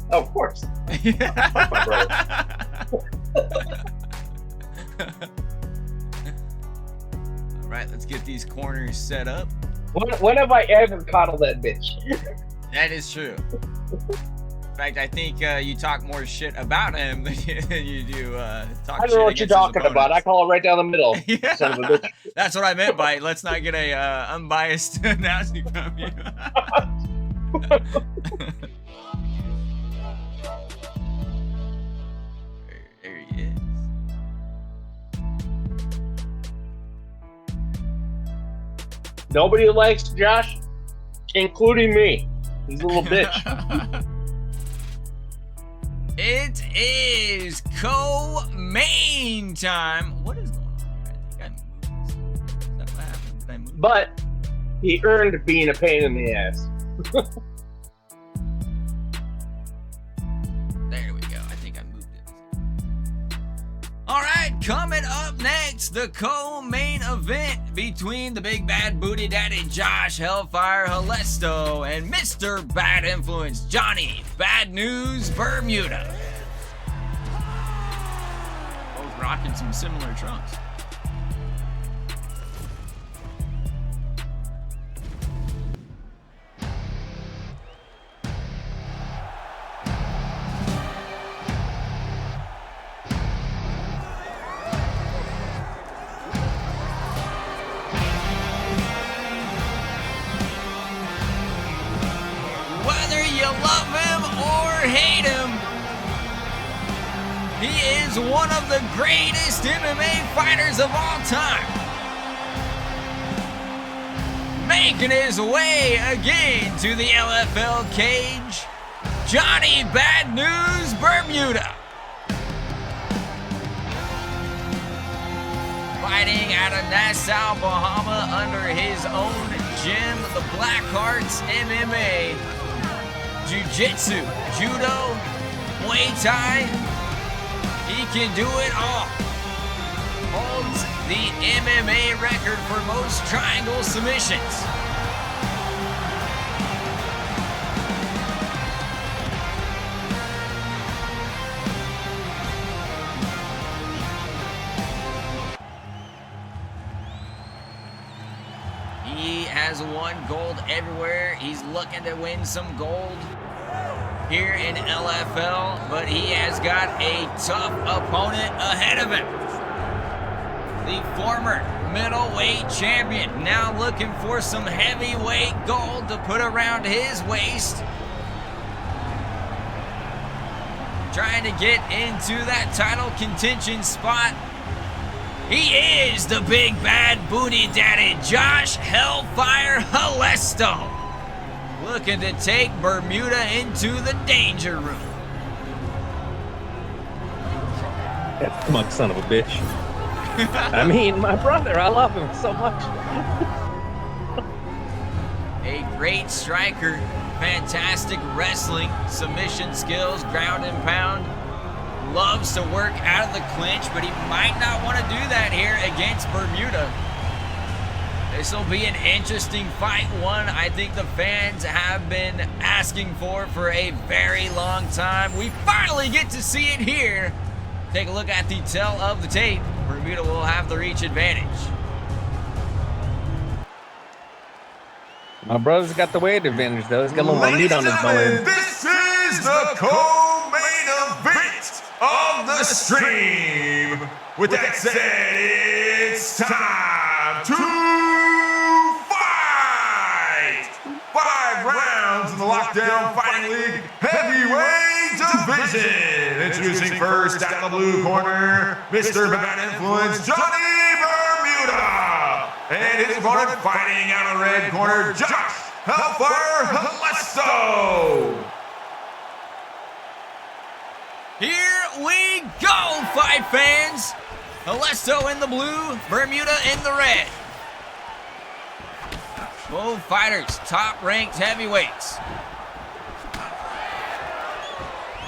Oh, of course. Yeah. My brother. All right, let's get these corners set up. When have I ever coddled that bitch? That is true. In fact, I think you talk more shit about him than you do talk shit. I don't know what you're talking about. I call it right down the middle. Yeah. Son of a bitch. That's what I meant by let's not get a unbiased announcement from you. There he is. Nobody likes Josh, including me. He's a little bitch. It is co-main time. What is going on here? I think I moved this. Is that what happened? Did I move? But he earned being a pain in the ass. There we go. I think I moved it. All right, coming up next, the co-main event between the big bad booty daddy Josh Hellfire Halesto and Mr. Bad Influence Johnny Bad News Bermuda. Both rocking some similar trunks. Whether you love him or hate him, he is one of the greatest MMA fighters of all time. Making his way again to the LFL cage, Johnny Bad News Bermuda. Fighting out of Nassau, Bahama under his own gym, the Blackhearts MMA. Jiu-Jitsu, Judo, Muay Thai, he can do it all. Holds the MMA record for most triangle submissions. He has won gold everywhere. He's looking to win some gold here in LFL, but he has got a tough opponent ahead of him. The former middleweight champion, now looking for some heavyweight gold to put around his waist. Trying to get into that title contention spot. He is the big bad booty daddy, Josh Hellfire Halesto. Looking to take Bermuda into the danger room. That smug son of a bitch. I mean, my brother, I love him so much. A great striker, fantastic wrestling, submission skills, ground and pound. Loves to work out of the clinch, but he might not want to do that here against Bermuda. This will be an interesting fight, one I think the fans have been asking for a very long time. We finally get to see it here. Take a look at the tail of the tape. Bermuda will have the reach advantage. My brother's got the weight advantage, though. He's got a little more meat on his bone. This is the co-main event of the stream. With that said, it's time to fight! 5 rounds in the Lockdown Fighting League Heavyweight Division. Introducing first at the blue corner, Mr. Bad Influence, Johnny Bermuda. And his opponent fighting out of the red corner, Josh Hellfire Halesto. Here we go, fight fans. Halesto in the blue, Bermuda in the red. Both fighters, top-ranked heavyweights.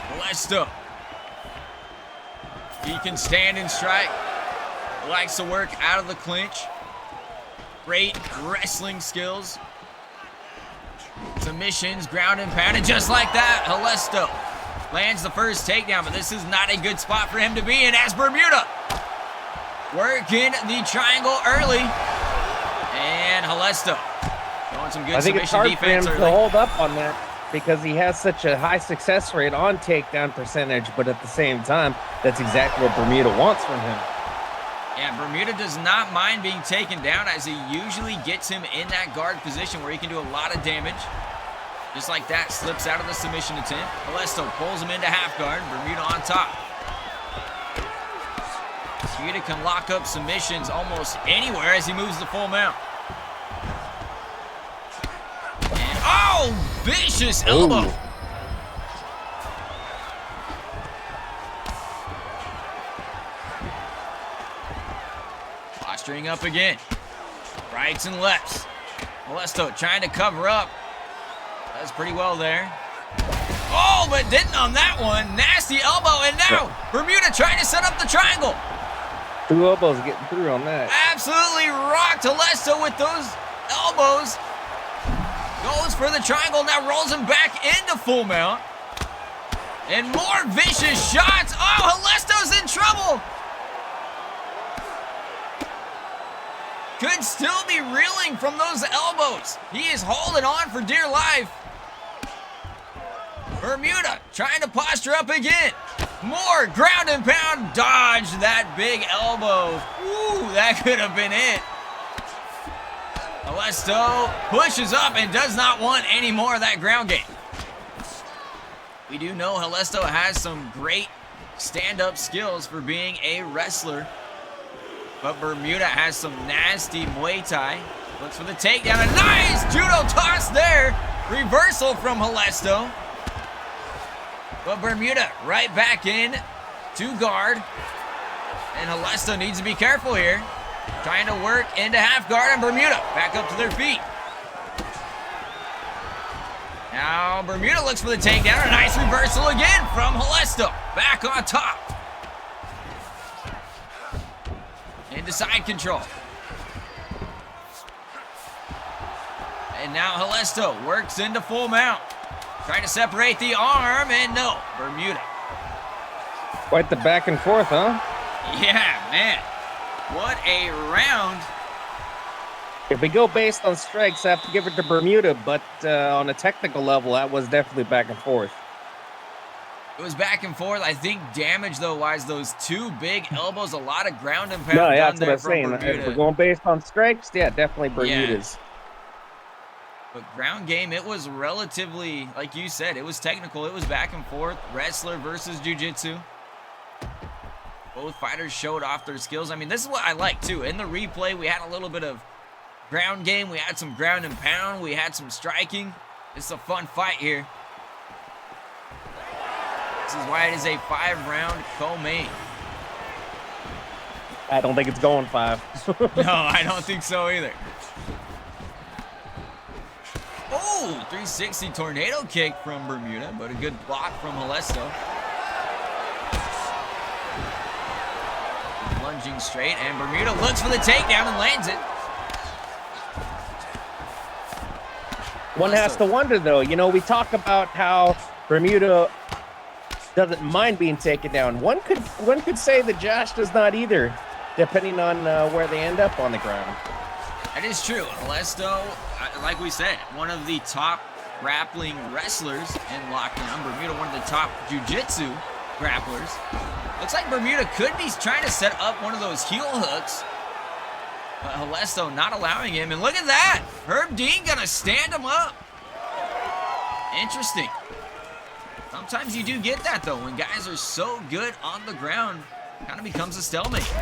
Halesto. He can stand and strike. Likes to work out of the clinch. Great wrestling skills. Submissions, ground and pound, and just like that, Halesto lands the first takedown, but this is not a good spot for him to be in as Bermuda working the triangle early. And Halesto showing some good submission defense early. I think it's hard for him to hold up on that because he has such a high success rate on takedown percentage, but at the same time, that's exactly what Bermuda wants from him. Yeah, Bermuda does not mind being taken down as he usually gets him in that guard position where he can do a lot of damage. Just like that, slips out of the submission attempt. Halesto pulls him into half guard. Bermuda on top. Bermuda can lock up submissions almost anywhere as he moves the full mount. And, oh, vicious elbow. Ooh. Posturing up again. Rights and lefts. Halesto trying to cover up. Does pretty well there. Oh, but didn't on that one. Nasty elbow, and now Bermuda trying to set up the triangle. 2 elbows getting through on that. Absolutely rocked Halesto with those elbows. Goes for the triangle, now rolls him back into full mount. And more vicious shots. Oh, Halesto's in trouble. Could still be reeling from those elbows. He is holding on for dear life. Bermuda trying to posture up again. More ground and pound. Dodge that big elbow. Ooh, that could have been it. Halesto pushes up and does not want any more of that ground game. We do know Halesto has some great stand-up skills for being a wrestler. But Bermuda has some nasty Muay Thai. Looks for the takedown. A nice judo toss there. Reversal from Halesto. But Bermuda right back in to guard. And Halesto needs to be careful here. Trying to work into half guard, and Bermuda back up to their feet. Now Bermuda looks for the takedown. A nice reversal again from Halesto. Back on top. Into side control. And now Halesto works into full mount. Trying to separate the arm, and no, Bermuda. Quite the back and forth, huh? Yeah, man. What a round. If we go based on strikes, I have to give it to Bermuda, but on a technical level, that was definitely back and forth. It was back and forth. I think damage, though, wise, those 2 big elbows, a lot of ground and pound. No, yeah, that's what what I'm saying. Bermuda. If we're going based on strikes, yeah, definitely Bermuda's. Yeah. But ground game, it was relatively, like you said, it was technical. It was back and forth. Wrestler versus jiu-jitsu. Both fighters showed off their skills. I mean, this is what I like, too. In the replay, we had a little bit of ground game. We had some ground and pound. We had some striking. It's a fun fight here. This is why it is a 5-round co-main. I don't think it's going 5. No, I don't think so either. Oh, 360 tornado kick from Bermuda, but a good block from Halesto. Lunging straight, and Bermuda looks for the takedown and lands it. One has to wonder, though. You know, we talk about how Bermuda doesn't mind being taken down. One could say that Josh does not either, depending on where they end up on the ground. That is true. Halesto, like we said, one of the top grappling wrestlers in lockdown. Bermuda, one of the top jiu-jitsu grapplers. Looks like Bermuda could be trying to set up one of those heel hooks. But Halesto not allowing him. And look at that. Herb Dean gonna stand him up. Interesting. Sometimes you do get that, though. When guys are so good on the ground, kind of becomes a stalemate. Ooh,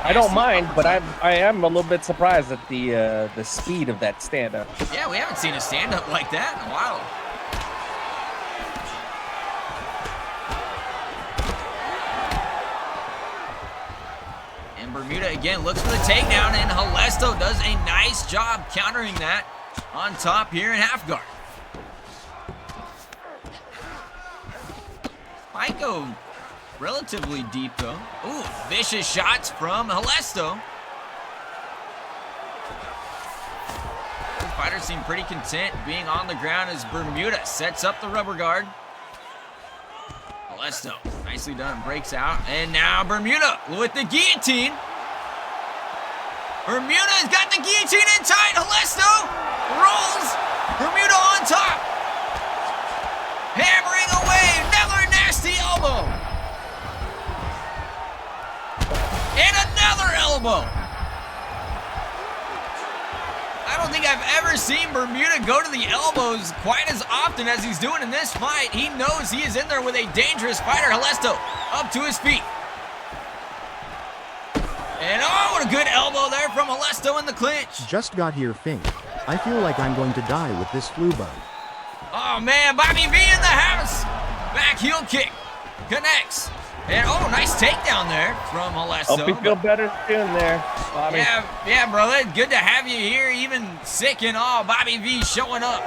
I don't mind, but I am a little bit surprised at the speed of that stand-up. Yeah, we haven't seen a stand-up like that in a while. And Bermuda again looks for the takedown, and Halesto does a nice job countering that on top here in half guard. Might go relatively deep though. Ooh, vicious shots from Halesto. Both fighters seem pretty content being on the ground as Bermuda sets up the rubber guard. Halesto, nicely done, breaks out. And now Bermuda with the guillotine. Bermuda's got the guillotine in tight. Halesto rolls. Bermuda on top. Hammering away, another nasty elbow. And another elbow. I don't think I've ever seen Bermuda go to the elbows quite as often as he's doing in this fight. He knows he is in there with a dangerous fighter. Halesto up to his feet. And oh, what a good elbow there from Halesto in the clinch. Just got here, Fink. I feel like I'm going to die with this flu bug. Oh man, Bobby V in the house. Back heel kick. Connects. And oh, nice takedown there from Halesto. Hope you feel better soon there, Bobby. Yeah, brother. Good to have you here, even sick and all. Bobby V showing up.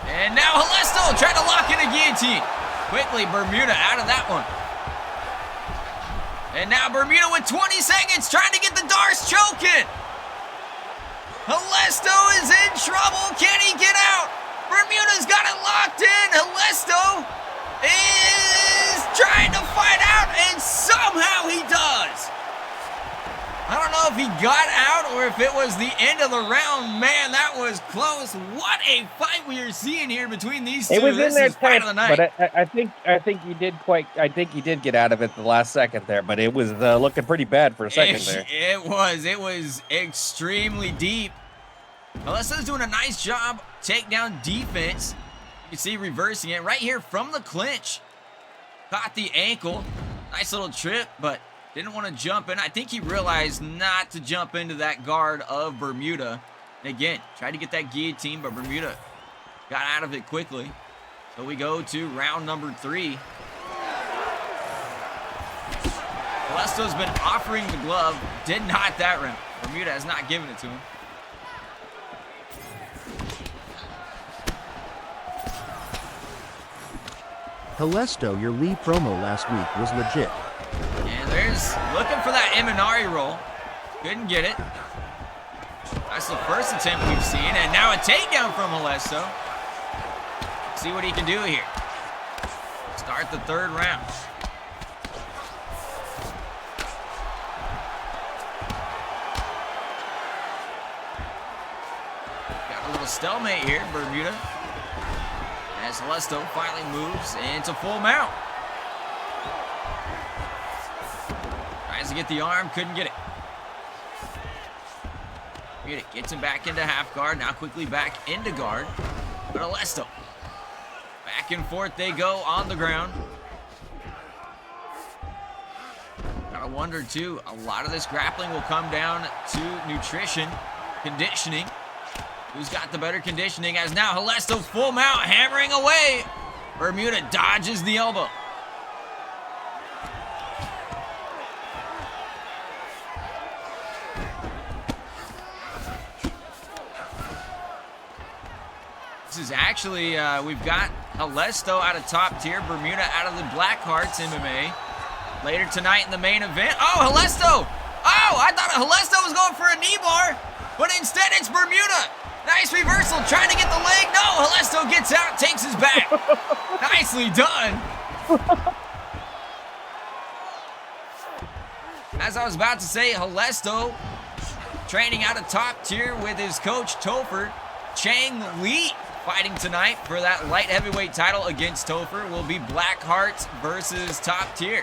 And now Halesto trying to lock in a guillotine. Quickly, Bermuda out of that one. And now Bermuda with 20 seconds trying to get the Darce choking. Halesto is in trouble. Can he get out? Bermuda's got it locked in. Halesto is trying to fight out, and somehow he does. I don't know if he got out or if it was the end of the round. Man, that was close. What a fight we are seeing here between these two. It was this in there is fight tight, of the night. but I think he did get out of it the last second there, but it was looking pretty bad for a second there. It was extremely deep. Halesto's doing a nice job takedown defense. You can see reversing it right here from the clinch. Caught the ankle. Nice little trip, but didn't want to jump in. I think he realized not to jump into that guard of Bermuda. And again, tried to get that guillotine, but Bermuda got out of it quickly. So we go to round number 3. Halesto's been offering the glove. Did not that round. Bermuda has not given it to him. Halesto, your Lee promo last week was legit. And there's looking for that Imanari roll. Couldn't get it. That's the first attempt we've seen. And now a takedown from Halesto. See what he can do here. Start the third round. Got a little stalemate here, Bermuda. As Halesto finally moves into full mount. Tries to get the arm, couldn't get it. Bermuda gets him back into half guard, now quickly back into guard. But Halesto, back and forth they go on the ground. Gotta wonder too, a lot of this grappling will come down to nutrition, conditioning. Who's got the better conditioning as now Halesto full mount, hammering away. Bermuda dodges the elbow. This is actually, we've got Halesto out of top tier, Bermuda out of the Black Hearts MMA. Later tonight in the main event. Oh, Halesto! Oh, I thought Halesto was going for a knee bar, but instead it's Bermuda. Nice reversal, trying to get the leg. No, Halesto gets out, takes his back. Nicely done. As I was about to say, Halesto training out of top tier with his coach Topher. Chang Lee fighting tonight for that light heavyweight title against Topher. Will be Black Hearts versus top tier.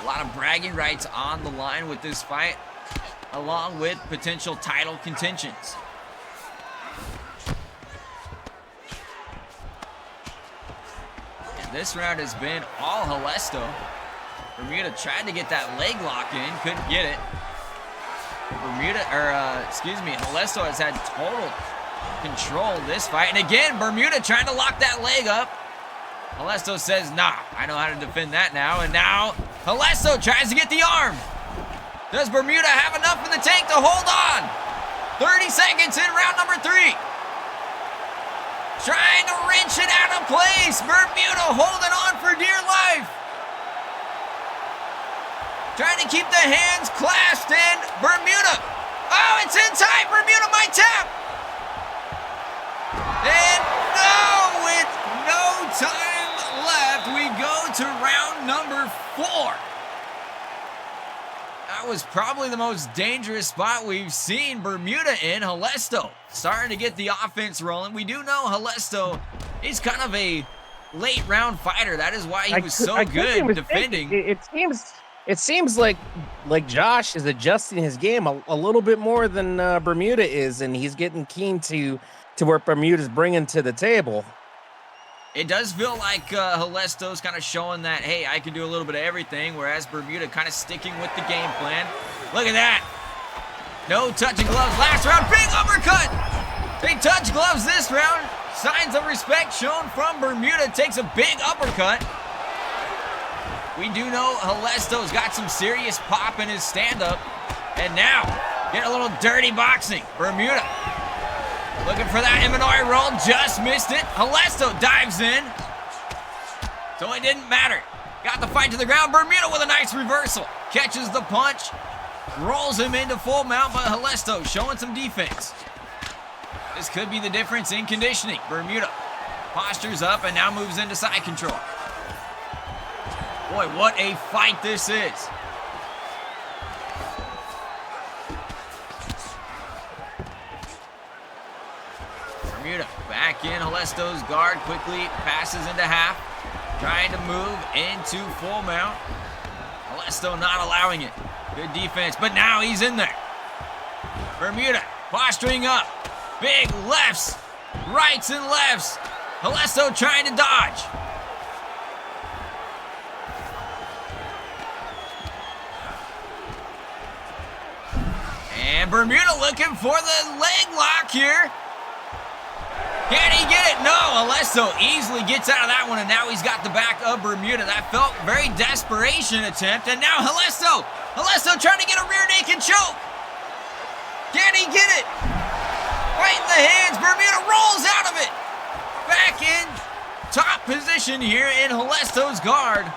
A lot of bragging rights on the line with this fight, along with potential title contentions. And this round has been all Helesto. Bermuda tried to get that leg lock in, couldn't get it. Helesto has had total control this fight. And again, Bermuda trying to lock that leg up. Helesto says, nah, I know how to defend that now. And now, Helesto tries to get the arm. Does Bermuda have enough in the tank to hold on? 30 seconds in round number 3. Trying to wrench it out of place. Bermuda holding on for dear life. Trying to keep the hands clasped in. Bermuda. Oh, it's in tight. Bermuda might tap. And no, with no time left, we go to round number 4. That was probably the most dangerous spot we've seen Bermuda in. Helesto starting to get the offense rolling. We do know Helesto is kind of a late round fighter. That is why he was so good defending. It seems like Josh is adjusting his game a little bit more than Bermuda is, and he's getting keen to what Bermuda's bringing to the table. It does feel like Helesto's kind of showing that, hey, I can do a little bit of everything, whereas Bermuda kind of sticking with the game plan. Look at that. No touching gloves. Last round, big uppercut. They touch gloves this round. Signs of respect shown from Bermuda. Takes a big uppercut. We do know Helesto's got some serious pop in his stand-up. And now, get a little dirty boxing. Bermuda looking for that Imanari roll, just missed it. Helesto dives in. So it didn't matter. Got the fight to the ground. Bermuda with a nice reversal. Catches the punch. Rolls him into full mount, but Helesto showing some defense. This could be the difference in conditioning. Bermuda postures up and now moves into side control. Boy, what a fight this is. Bermuda back in Helesto's guard, quickly passes into half, trying to move into full mount. Helesto not allowing it. Good defense, but now he's in there. Bermuda posturing up, big lefts, rights and lefts. Helesto trying to dodge. And Bermuda looking for the leg lock here. Can he get it? No, Helesto easily gets out of that one, and now he's got the back of Bermuda. That felt very desperation attempt, and now Helesto trying to get a rear naked choke. Can he get it? Right in the hands, Bermuda rolls out of it. Back in top position here in Helesto's guard.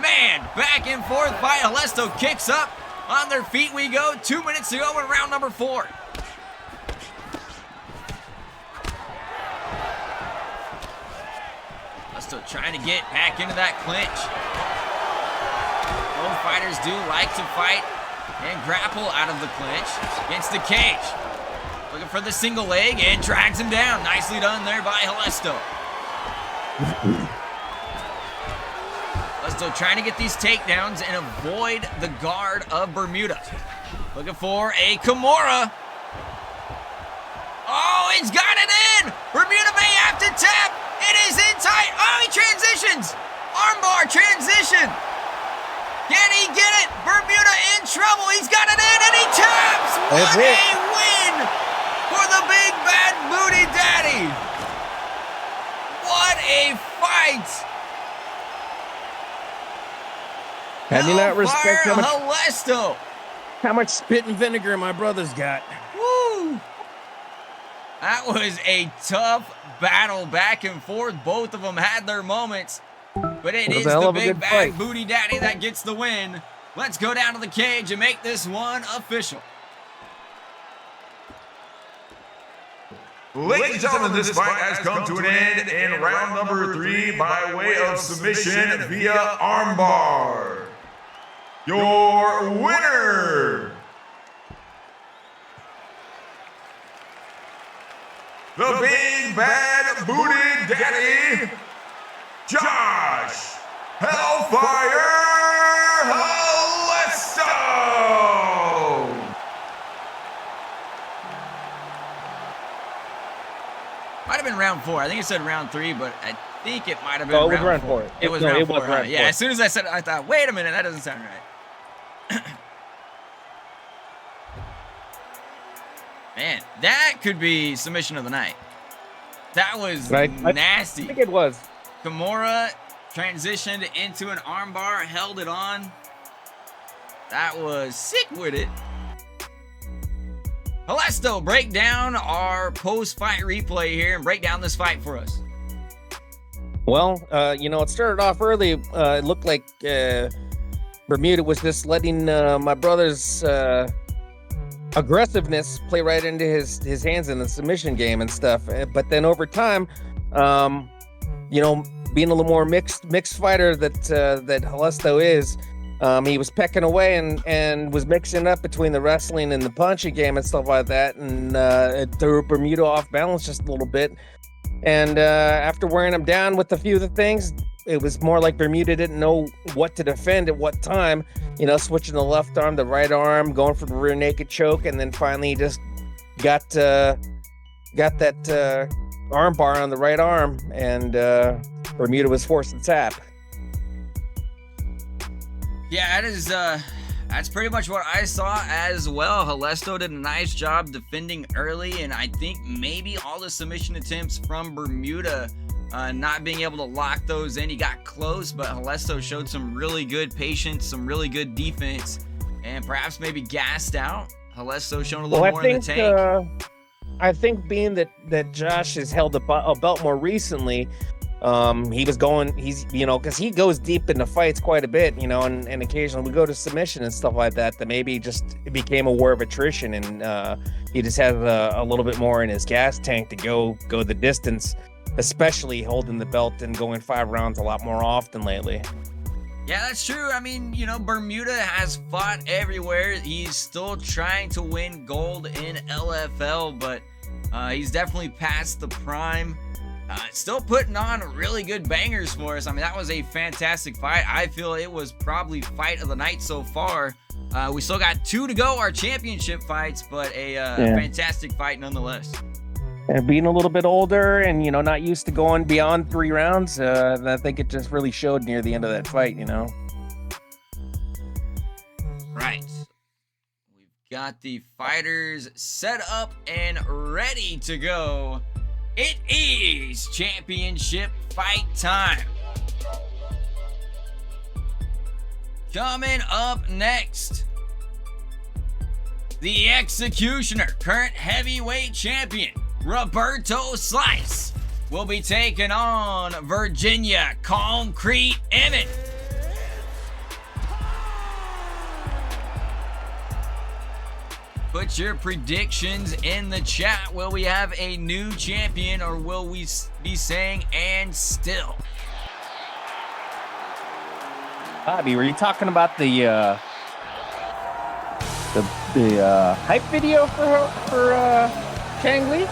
Man, back and forth fight. Helesto kicks up. On their feet we go. 2 minutes to go in round number 4. Helesto trying to get back into that clinch. Both fighters do like to fight and grapple out of the clinch against the cage. Looking for the single leg and drags him down. Nicely done there by Helesto. Helesto trying to get these takedowns and avoid the guard of Bermuda. Looking for a Kimura. Oh, he's got it in! Bermuda may have to tap. It is in tight. Oh, he transitions. Armbar transition. Can he get it? Bermuda in trouble. He's got it in and he taps. What a win for the big bad booty daddy. What a fight. Can you not respect how much spit and vinegar my brother's got? Woo! That was a tough battle back and forth. Both of them had their moments, but it is the big bad booty daddy that gets the win. Let's go down to the cage and make this one official. Ladies and gentlemen, this fight has come to an end in round number 3 by way of submission via armbar. Your winner, the big bad booty daddy, Josh Hellfire round 4. I think it said round 3, but I think it might have been Oh, it was round round 4. 4. It was No, round it 4. was huh? round Yeah, 4. as soon as I said it, I thought, wait a minute, that doesn't sound right. Man, that could be submission of the night. That was nasty. I think it was. Kimura transitioned into an armbar, held it on. That was sick with it. Helesto, break down our post-fight replay here and break down this fight for us. Well, it started off early. It looked like Bermuda was just letting my brother's aggressiveness play right into his hands in the submission game and stuff. But then over time, being a little more mixed fighter that Helesto is, he was pecking away and was mixing up between the wrestling and the punching game and stuff like that, and it threw Bermuda off balance just a little bit. And after wearing him down with a few of the things, it was more like Bermuda didn't know what to defend at what time. Switching the left arm, the right arm, going for the rear naked choke, and then finally he just got that arm bar on the right arm, and Bermuda was forced to tap. Yeah, that's pretty much what I saw as well. Helesto did a nice job defending early, and I think maybe all the submission attempts from Bermuda, not being able to lock those in. He got close, but Helesto showed some really good patience, some really good defense, and perhaps maybe gassed out. Helesto showing a little more in the tank. I think being that Josh has held a belt more recently, because he goes deep into fights quite a bit, and occasionally we go to submission and stuff like that, maybe just it became a war of attrition, and he just has a little bit more in his gas tank to go the distance, especially holding the belt and going 5 rounds a lot more often lately. Yeah, that's true. I mean, Bermuda has fought everywhere. He's still trying to win gold in LFL, but he's definitely past the prime. Still putting on really good bangers for us. I mean, that was a fantastic fight. I feel it was probably fight of the night so far. We still got 2 to go, our championship fights, but a fantastic fight nonetheless. And being a little bit older and, not used to going beyond 3 rounds, I think it just really showed near the end of that fight, Right. We've got the fighters set up and ready to go. It is championship fight time. Coming up next, the Executioner, current heavyweight champion, Roberto Slice, will be taking on Virginia Concrete Emmett. Put your predictions in the chat. Will we have a new champion, or will we be saying "and still"? Bobby, were you talking about the hype video for Chang Li?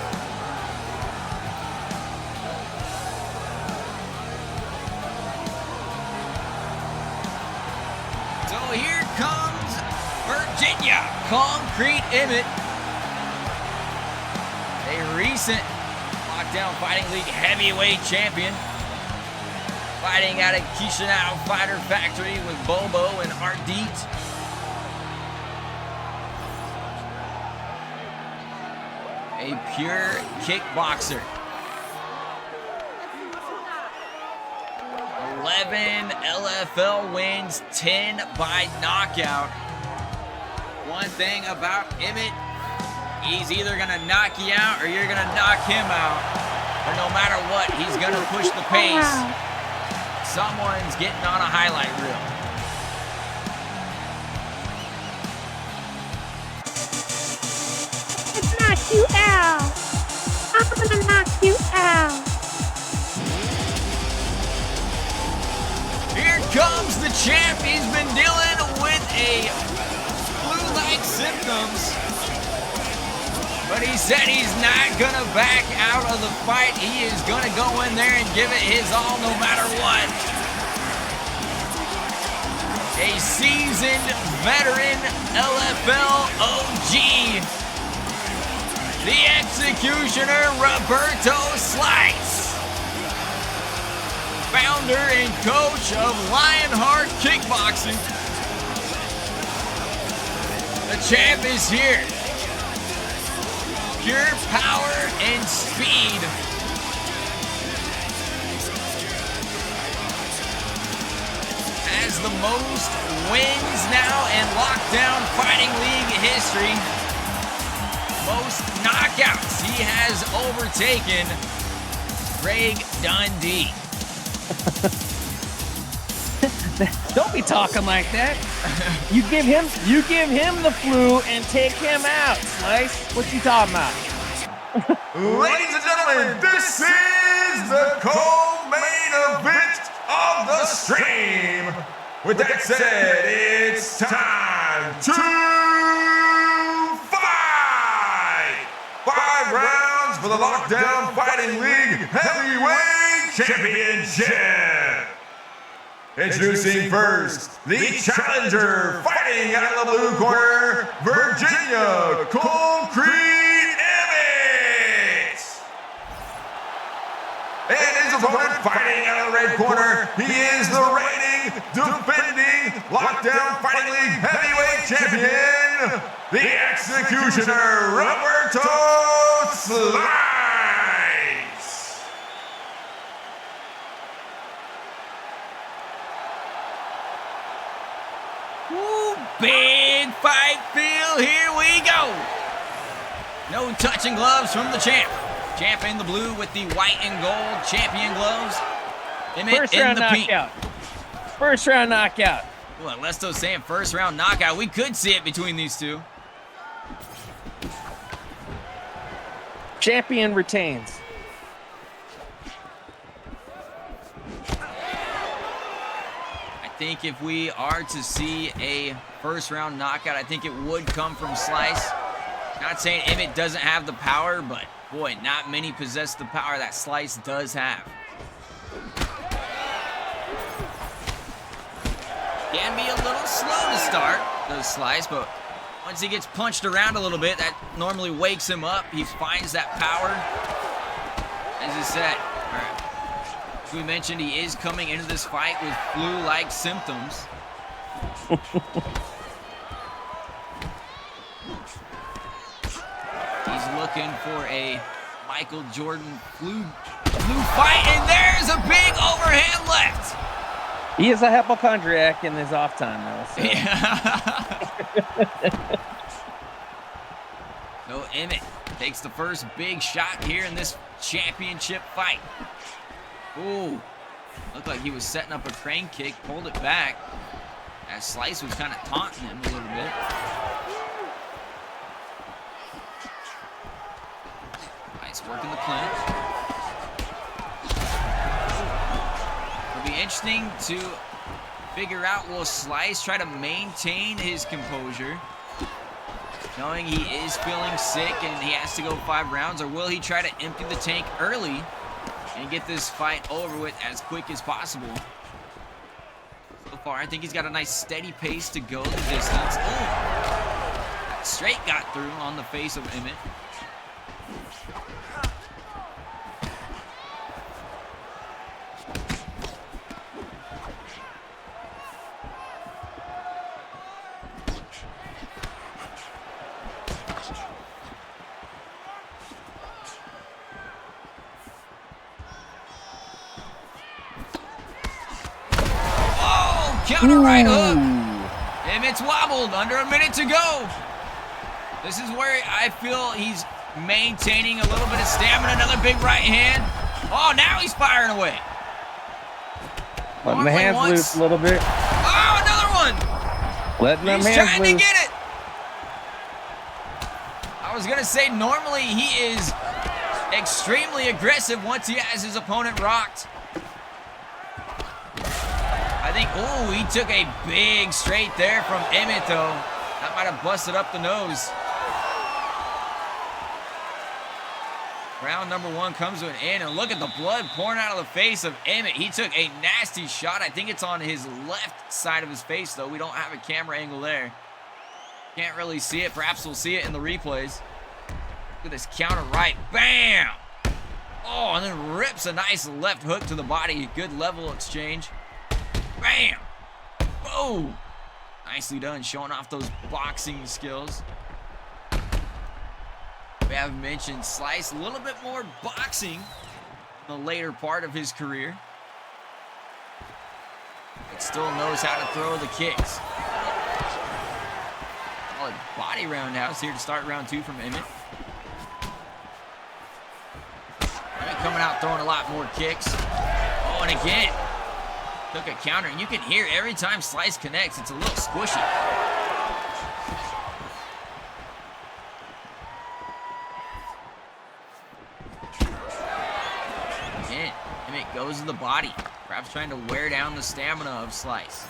So here comes Virginia Concrete Emmett, a recent Lockdown Fighting League heavyweight champion, fighting out of Chisinau Fighter Factory with Bobo and Ardit. A pure kickboxer. 11 LFL wins, 10 by knockout. One thing about Emmett, he's either gonna knock you out or you're gonna knock him out. But no matter what, he's gonna push the pace. Someone's getting on a highlight reel. Knock you out. I'm gonna knock you out. Here comes the champ. He's been dealing with a flu-like symptoms, but he said he's not gonna back out of the fight. He is gonna go in there and give it his all no matter what. A seasoned veteran LFL OG. the Executioner, Roberto Slice. Founder and coach of Lionheart Kickboxing. The champ is here. Pure power and speed. Has the most wins now in Lockdown Fighting League history. Most knockouts. He has overtaken Greg Dundee. Don't be talking like that. You give him the flu and take him out, Slice. What you talking about? Ladies and gentlemen, this is the co-main event of the stream. With that said, it's time to fight! 5 rounds for the Lockdown Fighting League Heavyweight Championship. Introducing first, the challenger fighting out of the blue corner, Virginia Concrete Emmett. And his opponent fighting out of the red corner, he is the reigning, defending Lockdown Fighting League Heavyweight Champion, the Executioner, Roberto Slice. Woo, big fight feel, here we go. No touching gloves from the champ. Champ in the blue with the white and gold champion gloves. Emmett First in round the pink. knockout. First round knockout. Well, Lesto's saying first round knockout. We could see it between these two. Champion retains. I think if we are to see a first round knockout, I think it would come from Slice. Not saying Emmett doesn't have the power, but boy, not many possess the power that Slice does have. Can be a little slow to start, does Slice, but once he gets punched around a little bit, that normally wakes him up. He finds that power. As I said, as we mentioned, he is coming into this fight with flu-like symptoms. He's looking for a Michael Jordan flu fight, and there's a big overhand left. He is a hypochondriac in his off time, though. So. Yeah. So Emmett takes the first big shot here in this championship fight. Ooh, looked like he was setting up a crane kick, pulled it back, as Slice was kind of taunting him a little bit. Nice work in the clinch. It'll be interesting to figure out, will Slice try to maintain his composure, knowing he is feeling sick and he has to go 5 rounds, or will he try to empty the tank early and get this fight over with as quick as possible? So far, I think he's got a nice steady pace to go the distance. Ooh. That straight got through on the face of Emmett. Counter right hook. Emmett's wobbled. Under a minute to go. This is where I feel he's maintaining a little bit of stamina. Another big right hand. Oh, now he's firing away. Letting the hands loose a little bit. Oh, another one. Letting them hands loose. He's trying to get it. I was going to say, normally he is extremely aggressive once he has his opponent rocked. I think, ooh, he took a big straight there from Emmett, though. That might have busted up the nose. Round number 1 comes to an end, and look at the blood pouring out of the face of Emmett. He took a nasty shot. I think it's on his left side of his face, though. We don't have a camera angle there. Can't really see it. Perhaps we'll see it in the replays. Look at this counter right. Bam! Oh, and then rips a nice left hook to the body. Good level exchange. Bam! Oh! Nicely done, showing off those boxing skills. We have mentioned Slice, a little bit more boxing in the later part of his career. But still knows how to throw the kicks. Solid body roundhouse here to start round 2 from Emmett. Emmett coming out throwing a lot more kicks. Oh, and again, took a counter, and you can hear every time Slice connects, it's a little squishy. Again, Emmett goes to the body, perhaps trying to wear down the stamina of Slice.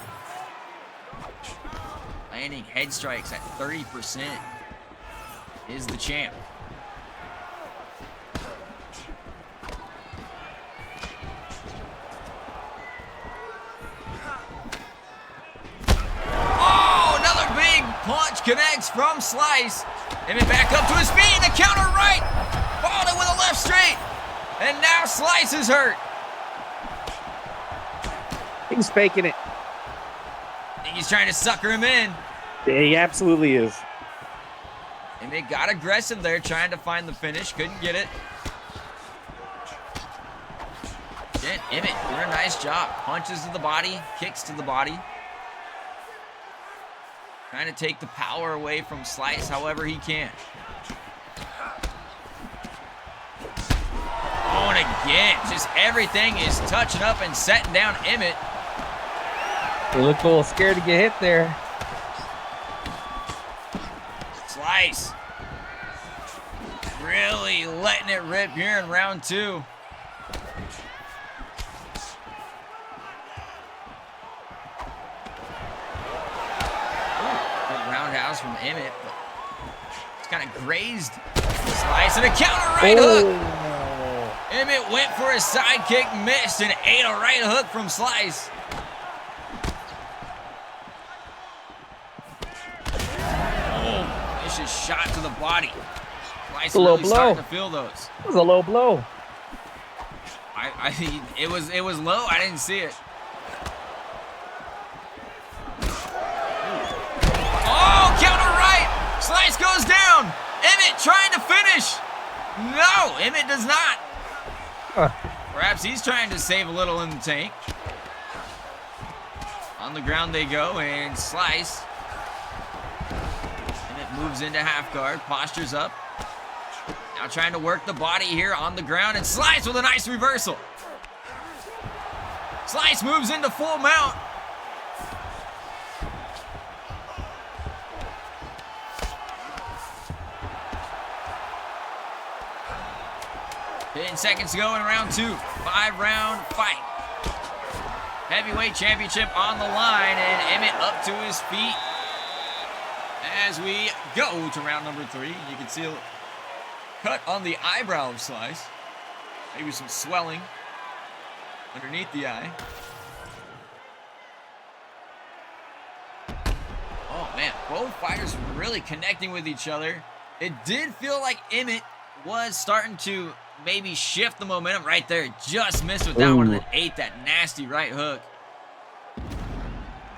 Landing head strikes at 30% is the champ. Punch connects from Slice. Emmett back up to his feet, and the counter right. Followed it with a left straight. And now Slice is hurt. He's faking it. I think he's trying to sucker him in. Yeah, he absolutely is. Emmett got aggressive there, trying to find the finish. Couldn't get it. Again, Emmett doing a nice job. Punches to the body, kicks to the body. Trying to take the power away from Slice however he can. Oh, and again, just everything is touching up and setting down Emmett. He looked a little scared to get hit there. Slice. Really letting it rip here in round 2. Roundhouse from Emmett, but it's kind of grazed Slice, and a counter right hook. Emmett went for a side kick, missed, and ate a right hook from Slice. Oh, vicious shot to the body. Slice really starting to feel those. It was a low blow. It was low. I didn't see it. Oh, counter right. Slice goes down. Emmett trying to finish. No, Emmett does not. Perhaps he's trying to save a little in the tank. On the ground they go, and Slice. Emmett moves into half guard, postures up. Now trying to work the body here on the ground, and Slice with a nice reversal. Slice moves into full mount. Ten seconds to go in round 2. 5-round fight. Heavyweight championship on the line, and Emmett up to his feet as we go to round number 3. You can see a cut on the eyebrow of Slice. Maybe some swelling underneath the eye. Oh man, both fighters really connecting with each other. It did feel like Emmett was starting to maybe shift the momentum right there. Just missed with that one and then ate that nasty right hook.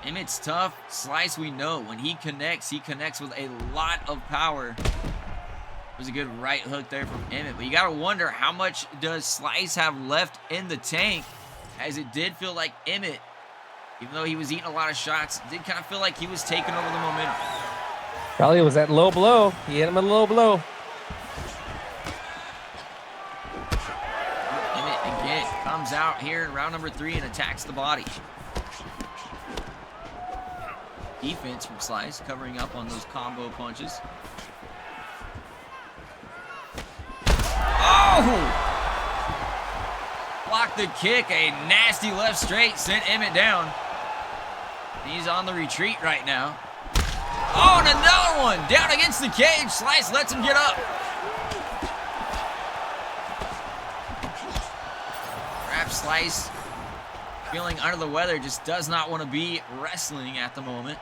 Emmett's tough. Slice, we know, when he connects with a lot of power. It was a good right hook there from Emmett. But you got to wonder, how much does Slice have left in the tank? As it did feel like Emmett, even though he was eating a lot of shots, did kind of feel like he was taking over the momentum. Probably was that low blow. He hit him with a low blow. Comes out here in round number 3 and attacks the body. Defense from Slice, covering up on those combo punches. Oh! Blocked the kick, a nasty left straight, sent Emmett down. He's on the retreat right now. Oh, and another one down against the cage. Slice lets him get up. Slice, feeling under the weather, just does not want to be wrestling at the moment.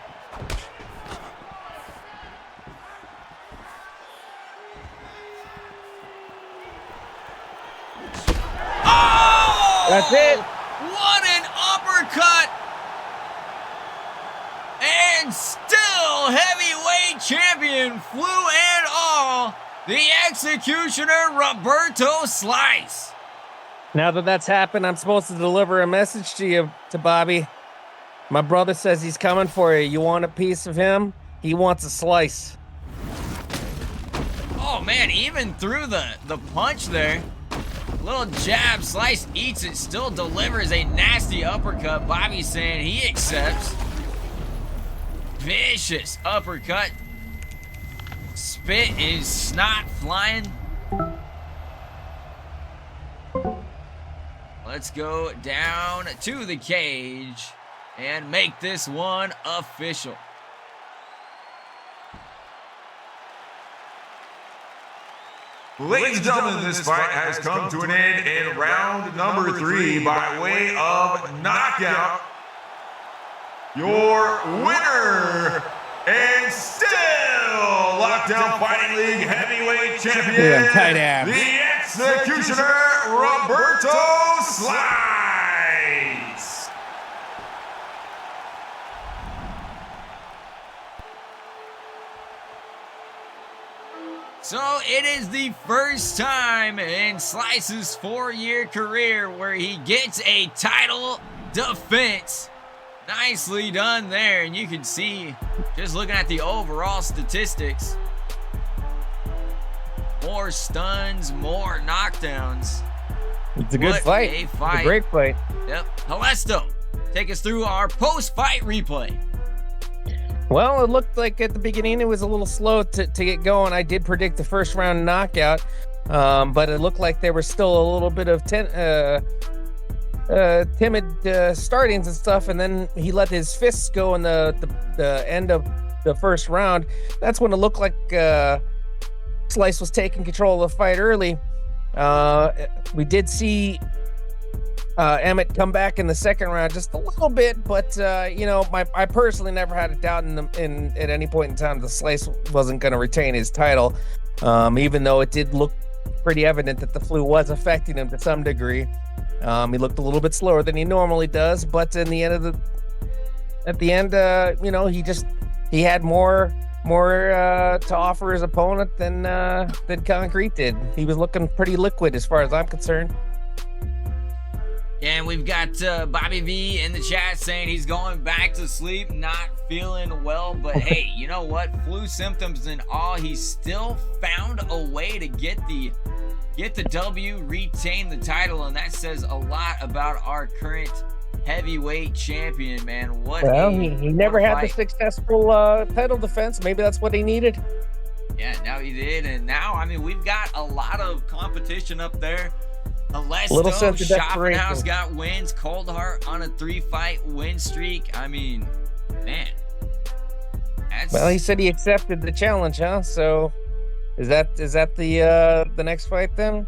That's it. What an uppercut! And still heavyweight champion, flu and all, the Executioner Roberto Slice. Now that that's happened, I'm supposed to deliver a message to you, to Bobby. My brother says he's coming for you. You want a piece of him? He wants a slice. Oh man, even through the punch there, little jab, Slice eats it, still delivers a nasty uppercut. Bobby's saying he accepts. Vicious uppercut. Spit is snot flying. Let's go down to the cage and make this one official. Ladies and gentlemen, this fight has come to an end in round number 3 by way of knockout. Your winner and still Lockdown Fighting League heavyweight champion, tight abs. the Executioner Roberto Slice. So it is the first time in Slice's 4-year career where he gets a title defense. Nicely done there, and you can see, just looking at the overall statistics, more stuns, more knockdowns. It's a good fight. A It's fight. a great fight. Yep. Helesto, take us through our post-fight replay. Well, it looked like at the beginning it was a little slow to get going. I did predict the first round knockout, but it looked like there was still a little bit of timid startings and stuff, and then he let his fists go in the end of the first round. That's when it looked like Slice was taking control of the fight early. We did see Emmett come back in the second round just a little bit, but I personally never had a doubt in at any point in time the Slice wasn't going to retain his title, even though it did look pretty evident that the flu was affecting him to some degree. He looked a little bit slower than he normally does, but at the end, he had more to offer his opponent than Concrete did. He was looking pretty liquid as far as I'm concerned. And we've got Bobby V in the chat saying he's going back to sleep, not feeling well. But hey, you know what? Flu symptoms and all, he still found a way to get the W, retain the title, and that says a lot about our current heavyweight champion, man. He never had the successful title defense. Maybe that's what he needed. Yeah, now he did, and now, I mean, we've got a lot of competition up there. Helesto, Schaffenhaus got wins. Coldheart on a 3-fight win streak. I mean, man. Well, he said he accepted the challenge, huh? So, is that the next fight then?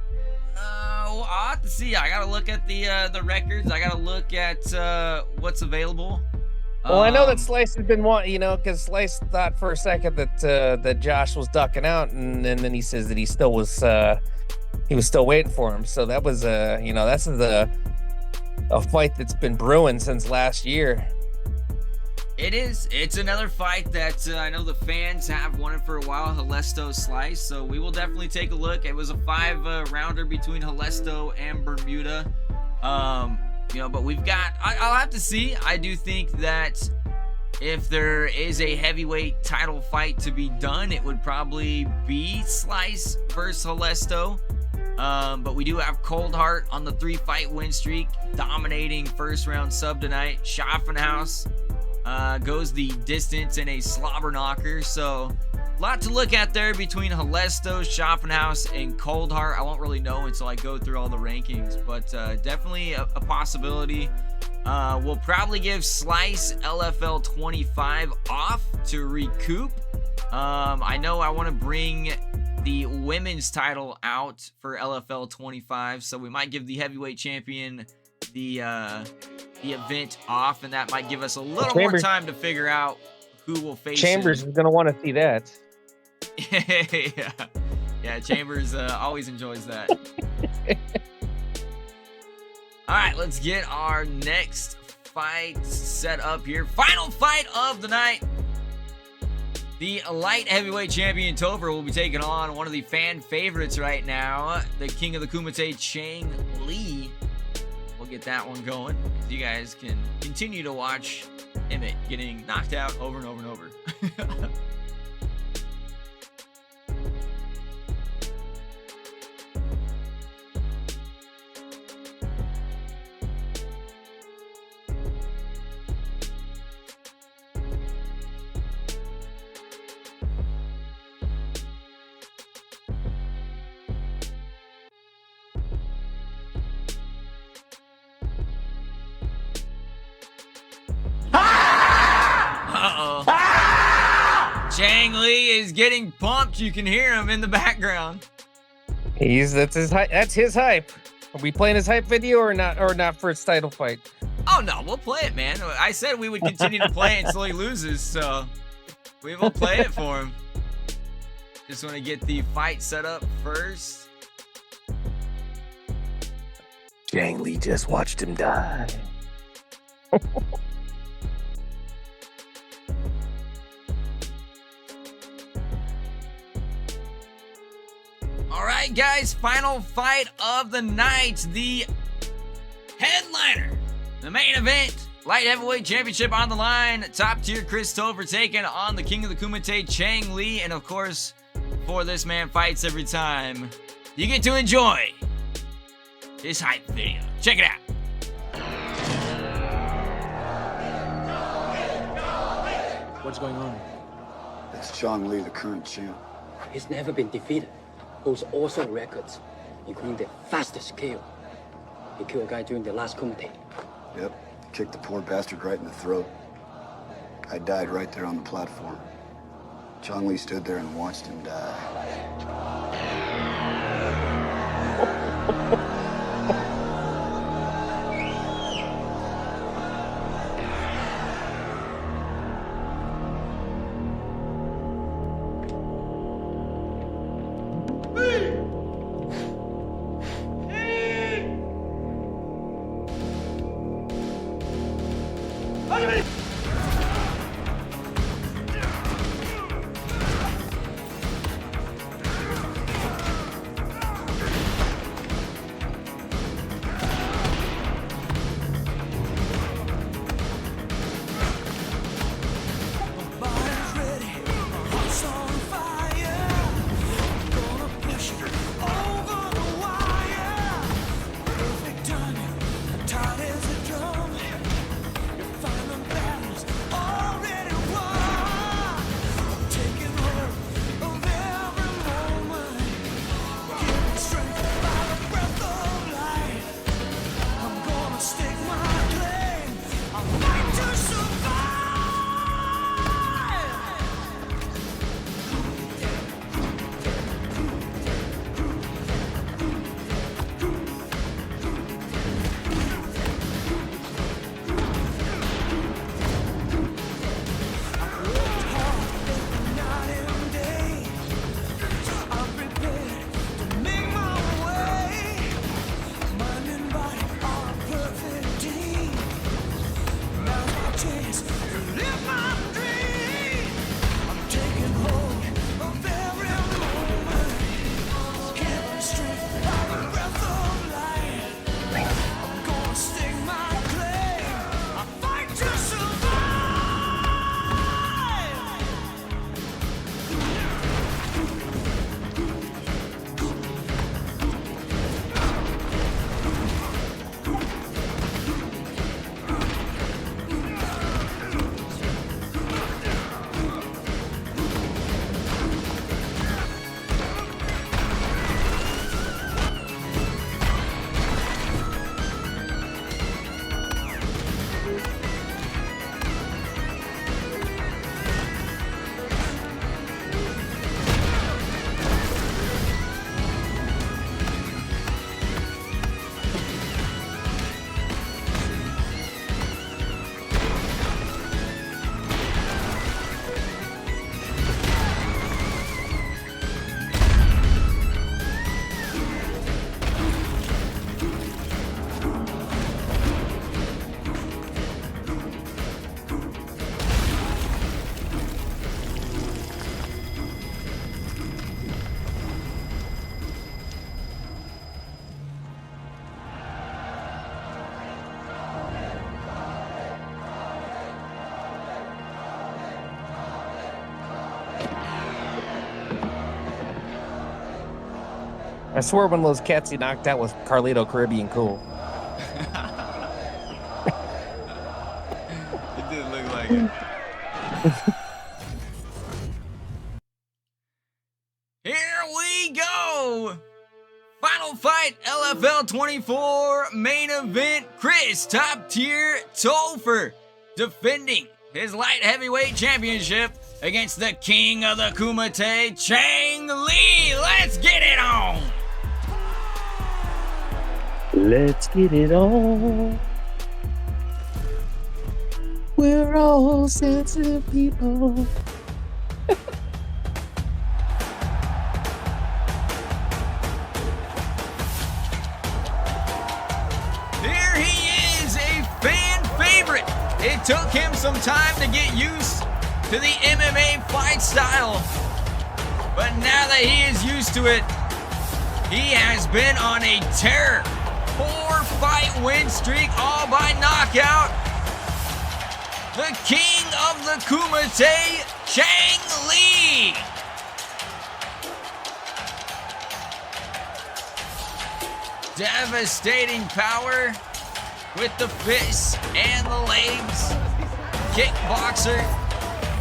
Well, I'll have to see. I gotta look at the records. I gotta look at what's available. Well, I know that Slice has been wanting, because Slice thought for a second that Josh was ducking out, and then he says that he still was. He was still waiting for him. So that was that's a fight that's been brewing since last year. It is. It's another fight that I know the fans have wanted for a while, Helesto Slice. So we will definitely take a look. It was a 5-rounder between Helesto and Bermuda. But we've got. I'll have to see. I do think that if there is a heavyweight title fight to be done, it would probably be Slice versus Helesto. But we do have Coldheart on the 3-fight win streak, dominating first round sub tonight. Schaffenhaus goes the distance in a slobber knocker. So a lot to look at there between Helesto, Schaffenhaus, and Coldheart. I won't really know until I go through all the rankings, but definitely a possibility. We'll probably give Slice LFL 25 off to recoup. I know I want to bring the women's title out for LFL 25, so we might give the heavyweight champion the event off, and that might give us a little more time to figure out who will face Chambers him. is going to want to see that. yeah, Chambers always enjoys that. right, let's get our next fight set up here. Final fight of the night. The light heavyweight champion Topher will be taking on one of the fan favorites right now, the king of the Kumite, Chang Lee. We'll get that one going. You guys can continue to watch Emmett getting knocked out over and over and over. Uh-oh. Chang Lee is getting pumped. You can hear him in the background. That's his hype. That's his hype. Are we playing his hype video or not for his title fight? Oh no, we'll play it, man. I said we would continue to play it until he loses, so we will play it for him. Just want to get the fight set up first. Chang Lee just watched him die. All right, guys, final fight of the night. The headliner, the main event, light heavyweight championship on the line. Top tier Chris Topher taking on the king of the Kumite, Chang Lee. And of course, for this man fights every time, you get to enjoy this hype video. Check it out. What's going on? It's Chang Lee, the current champ. He's never been defeated. Holds awesome records, including the fastest KO. He killed a guy during the last Kumite. Yep, kicked the poor bastard right in the throat. I died right there on the platform. Chang Lee stood there and watched him die. I swear one of those cats he knocked out was Carlito Caribbean Cool. It did look like it. Here we go! Final fight, LFL 24 main event. Chris Top Tier Topher defending his light heavyweight championship against the king of the Kumite, Chang Lee. Let's get it on! Let's get it on. We're all sensitive people. Here he is, a fan favorite. It took him some time to get used to the MMA fight style, but now that he is used to it, he has been on a tear. 4-fight win streak, all by knockout. The king of the Kumite, Chang Lee. Devastating power with the fists and the legs. Kickboxer,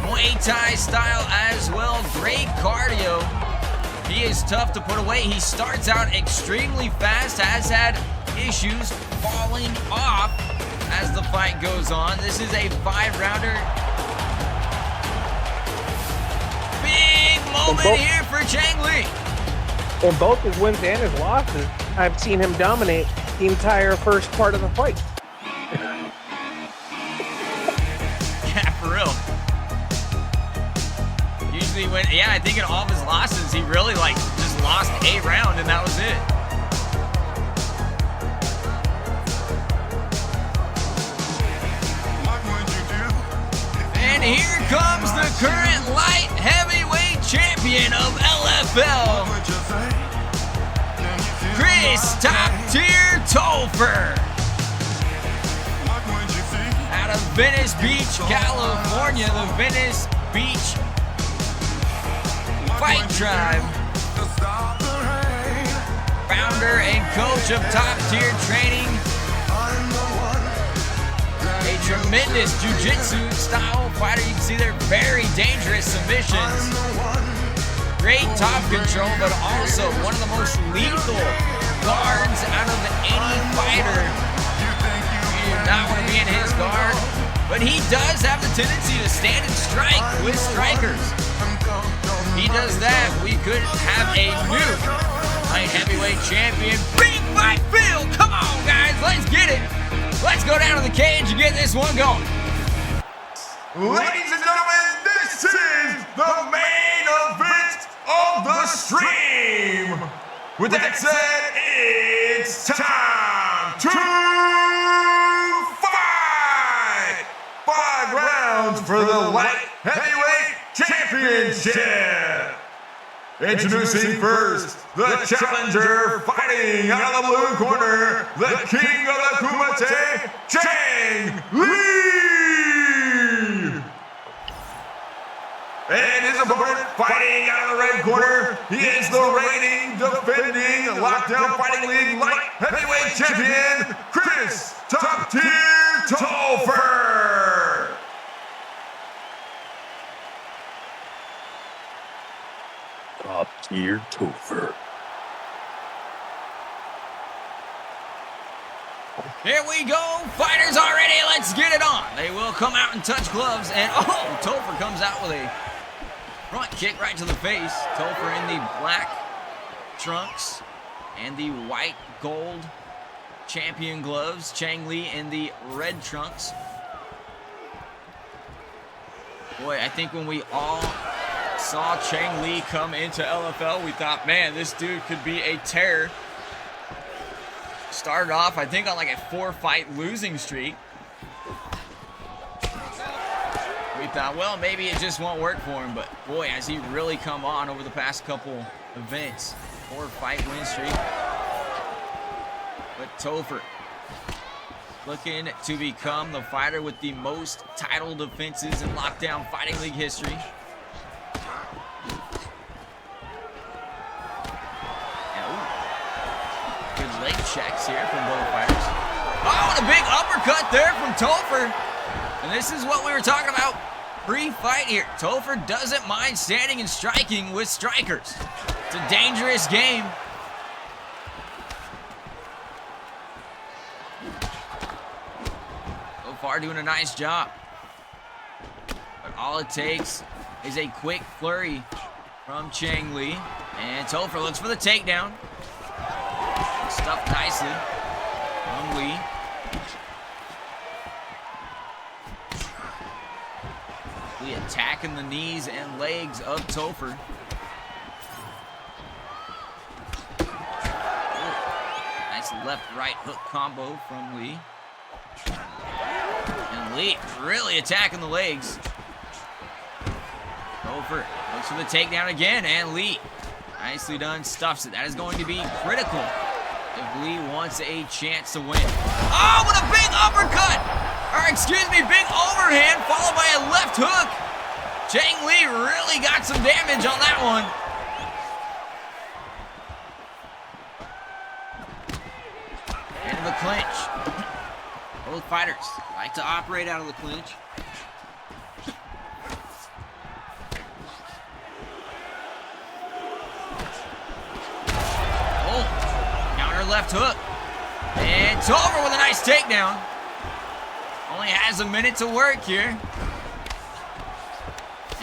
Muay Thai style as well. Great cardio. He is tough to put away. He starts out extremely fast, has had issues falling off as the fight goes on. This is a 5-rounder. Big moment here for Chang Lee. In both his wins and his losses, I've seen him dominate the entire first part of the fight. Yeah, for real. Usually when, yeah, I think in all of his losses, he really like just lost a round and that was it. And here comes the current light heavyweight champion of LFL, Chris Top Tier Topher. Out of Venice Beach, California, the Venice Beach Fight Tribe. Founder and coach of Top Tier Training. A tremendous jiu-jitsu style fighter. You can see they're very dangerous submissions. Great top control, but also one of the most lethal guards out of any fighter. You do not want to be in his guard, but he does have the tendency to stand and strike with strikers. He does that, we could have a new light heavyweight champion. Big fight field! Come on, guys, let's get it! Let's go down to the cage and get this one going. Ladies and gentlemen, this is the main event of the stream. With that said, it's time to fight! 5 rounds for the light heavyweight championship. Introducing first, the challenger fighting out of the blue corner, the king of the Kumite, Chang Lee! And his opponent fighting out of the red corner, he is the reigning, defending, Lockdown Fighting League light heavyweight champion, Chris Top Tier Topher! Top Tier Topher. Here we go, fighters are ready, let's get it on. They will come out and touch gloves, and oh, Topher comes out with a front kick right to the face. Topher in the black trunks and the white gold champion gloves. Chang Lee in the red trunks. Boy, I think when we all saw Chang Lee come into LFL, we thought, man, this dude could be a terror. Started off, I think, on like a 4-fight losing streak. We thought, well, maybe it just won't work for him, but boy, has he really come on over the past couple events. 4-fight win streak. But Topher looking to become the fighter with the most title defenses in Lockdown Fighting League history. checks here from both fighters. Oh, and a big uppercut there from Topher. And this is what we were talking about pre-fight here. Topher doesn't mind standing and striking with strikers. It's a dangerous game. So far doing a nice job. But all it takes is a quick flurry from Chang Li. And Topher looks for the takedown. Stuffed nicely from Li. Li attacking the knees and legs of Topher. Nice left-right hook combo from Li. And Li really attacking the legs. Topher looks for the takedown again, and Li, nicely done, stuffs it. That is going to be critical if Li wants a chance to win. Oh, what a big uppercut! Or excuse me, big overhand followed by a left hook. Chang Li really got some damage on that one. Into the clinch. Both fighters like to operate out of the clinch. Left hook. And Topher with a nice takedown. Only has a minute to work here.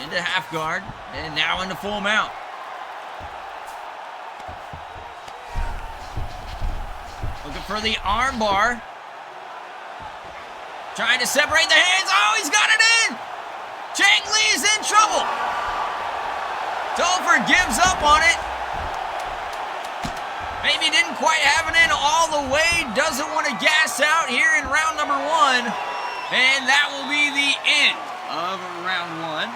Into half guard. And now into full mount. Looking for the arm bar. Trying to separate the hands. Oh, he's got it in. Chang Li's in trouble. Topher gives up on it. Maybe didn't quite have it in all the way. Doesn't want to gas out here in round number 1. And that will be the end of round 1.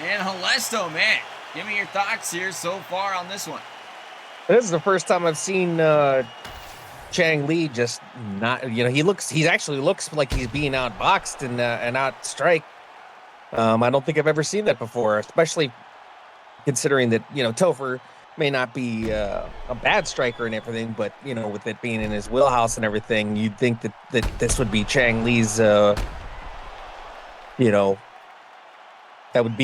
And Helesto, man, give me your thoughts here so far on this one. This is the first time I've seen Chang Li just not, he actually looks like he's being outboxed and out strike. I don't think I've ever seen that before, especially considering that, Topher may not be a bad striker and everything, but with it being in his wheelhouse and everything, you'd think that this would be Chang Li's that would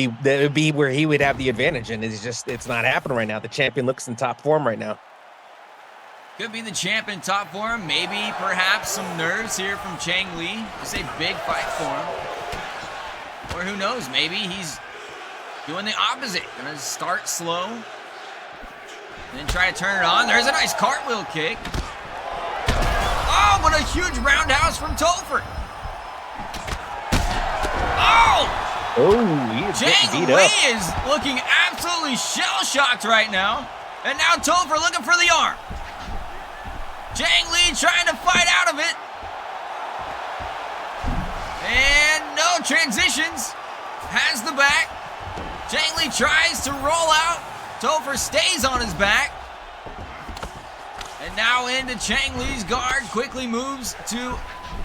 be where he would have the advantage, and it's not happening right now. The champion looks in top form right now. Could be the champ in top form, maybe perhaps some nerves here from Chang Li. It's a big fight for him. Or who knows, maybe he's doing the opposite, gonna start slow, then try to turn it on. There's a nice cartwheel kick. Oh, what a huge roundhouse from Topher. Oh! Chang Li is looking absolutely shell-shocked right now. And now Topher looking for the arm. Chang Li trying to fight out of it. And no transitions. Has the back. Chang Li tries to roll out. Topher stays on his back. And now into Chang Li's guard. Quickly moves to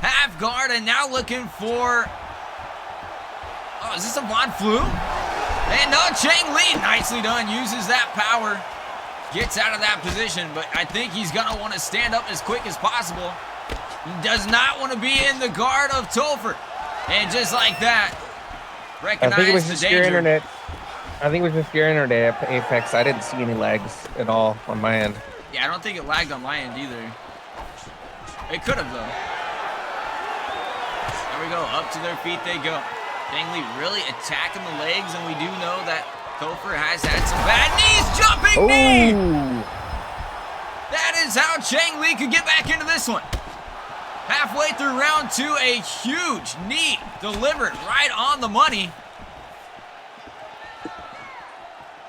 half guard. And now looking for... Oh, is this a Von Flu? And no, Chang Li, nicely done. Uses that power. Gets out of that position. But I think he's going to want to stand up as quick as possible. He does not want to be in the guard of Topher. And just like that, recognize the danger. I think it was just your internet. I think it was just your internet, Apex. I didn't see any lags at all on my end. Yeah, I don't think it lagged on my end either. It could have, though. There we go. Up to their feet they go. Chang Li really attacking the legs, and we do know that Topher has had some bad knees. Jumping knee! That is how Chang Li could get back into this one. Halfway through round 2, a huge knee delivered right on the money.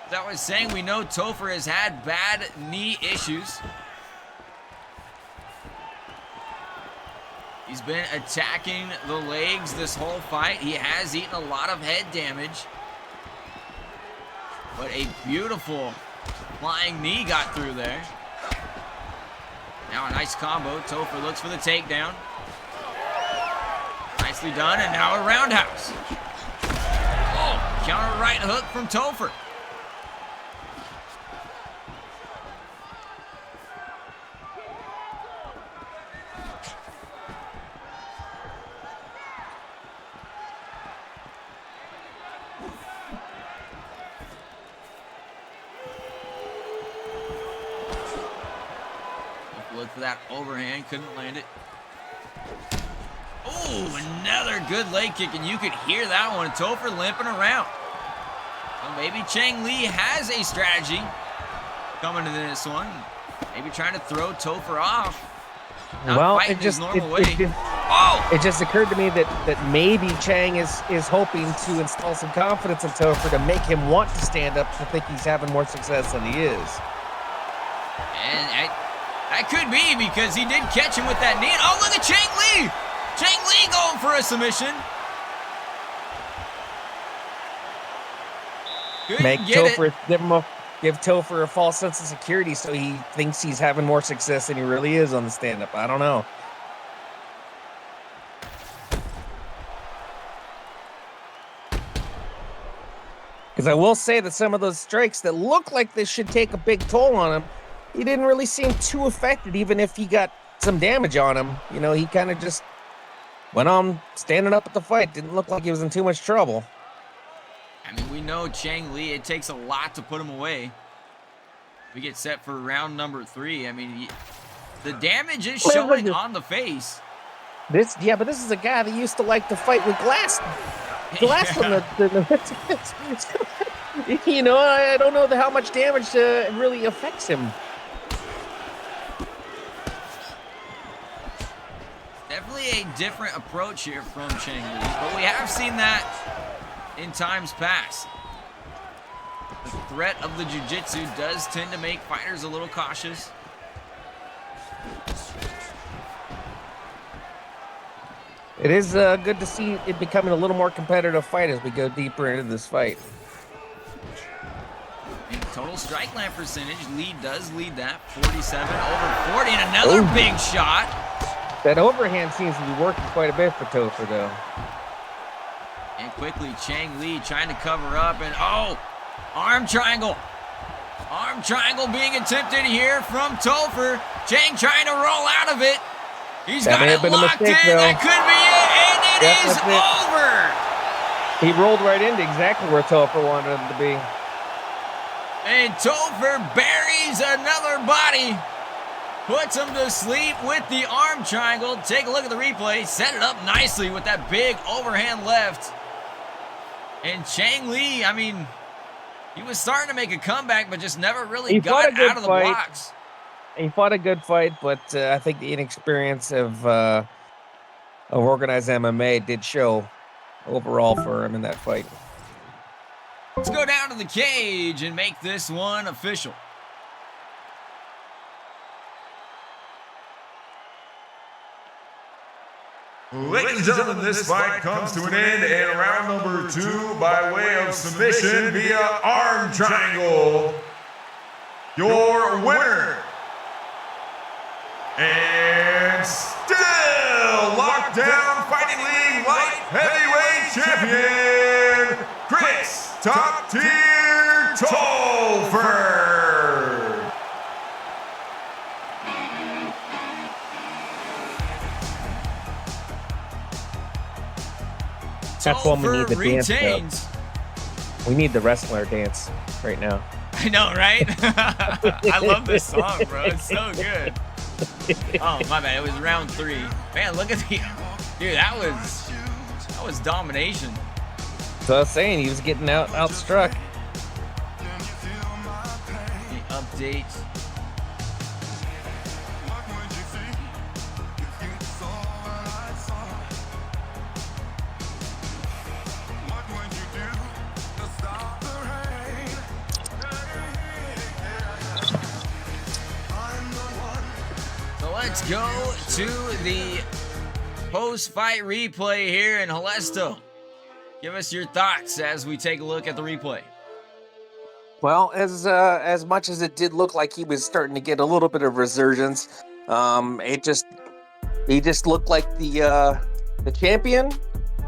That was saying we know Topher has had bad knee issues. He's been attacking the legs this whole fight. He has eaten a lot of head damage. But a beautiful flying knee got through there. Now a nice combo. Topher looks for the takedown. Nicely done, and now a roundhouse. Oh, counter right hook from Topher. for that overhand. Couldn't land it. Oh, another good leg kick, and you could hear that one. Topher limping around. Well, maybe Chang Lee has a strategy coming to this one. Maybe trying to throw Topher off. Not it just Oh! It just occurred to me that maybe Chang is hoping to install some confidence in Topher to make him want to stand up to think he's having more success than he is. And that could be because he did catch him with that knee. Oh, look at Chang Lee! Chang Lee going for a submission. Make Topher give Topher a false sense of security so he thinks he's having more success than he really is on the stand-up. I don't know. Because I will say that some of those strikes that look like they should take a big toll on him, he didn't really seem too affected, even if he got some damage on him. You know, he kind of just went on standing up at the fight. Didn't look like he was in too much trouble. I mean, we know Chang Lee, it takes a lot to put him away. We get set for round number 3. I mean, the damage is showing on the face. But this is a guy that used to like to fight with glass on the you know, I don't know how much damage really affects him. Definitely a different approach here from Chang Lee, but we have seen that in times past. The threat of the jiu-jitsu does tend to make fighters a little cautious. It is good to see it becoming a little more competitive fight as we go deeper into this fight. And total strike land percentage, Lee does lead that, 47 over 40, and another big shot. That overhand seems to be working quite a bit for Topher, though. And quickly, Chang Lee trying to cover up, and arm triangle. Arm triangle being attempted here from Topher. Chang trying to roll out of it. He's got it locked in. That could be it, and it is over. He rolled right into exactly where Topher wanted him to be. And Topher buries another body. Puts him to sleep with the arm triangle. Take a look at the replay. Set it up nicely with that big overhand left. And Chang Lee, I mean, he was starting to make a comeback, but just never really got out of the blocks. He fought a good fight, but I think the inexperience of organized MMA did show overall for him in that fight. Let's go down to the cage and make this one official. Ladies and gentlemen, this fight comes to an end in round number 2 by way of submission via arm triangle. Your winner, and still locked down Fighting League Light Heavyweight Champion, Chris Top Tier Topher. That's when we need the retains. dance. We need the wrestler dance right now. I know, right? I love this song, bro. It's so good. Oh, my bad. It was round 3. Man, look at the... Dude, that was domination. So I was saying, he was getting outstruck. The update. Let's go to the post-fight replay here in Halesto. Give us your thoughts as we take a look at the replay. Well, as much as it did look like he was starting to get a little bit of resurgence, he just looked like the champion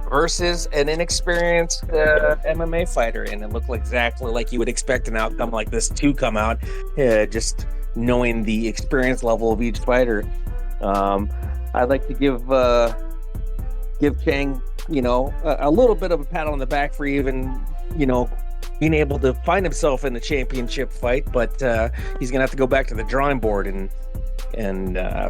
versus an inexperienced MMA fighter, and it looked exactly like you would expect an outcome like this to come out. Just knowing the experience level of each fighter. I'd like to give Chang, a little bit of a pat on the back for even, being able to find himself in the championship fight, but he's gonna have to go back to the drawing board and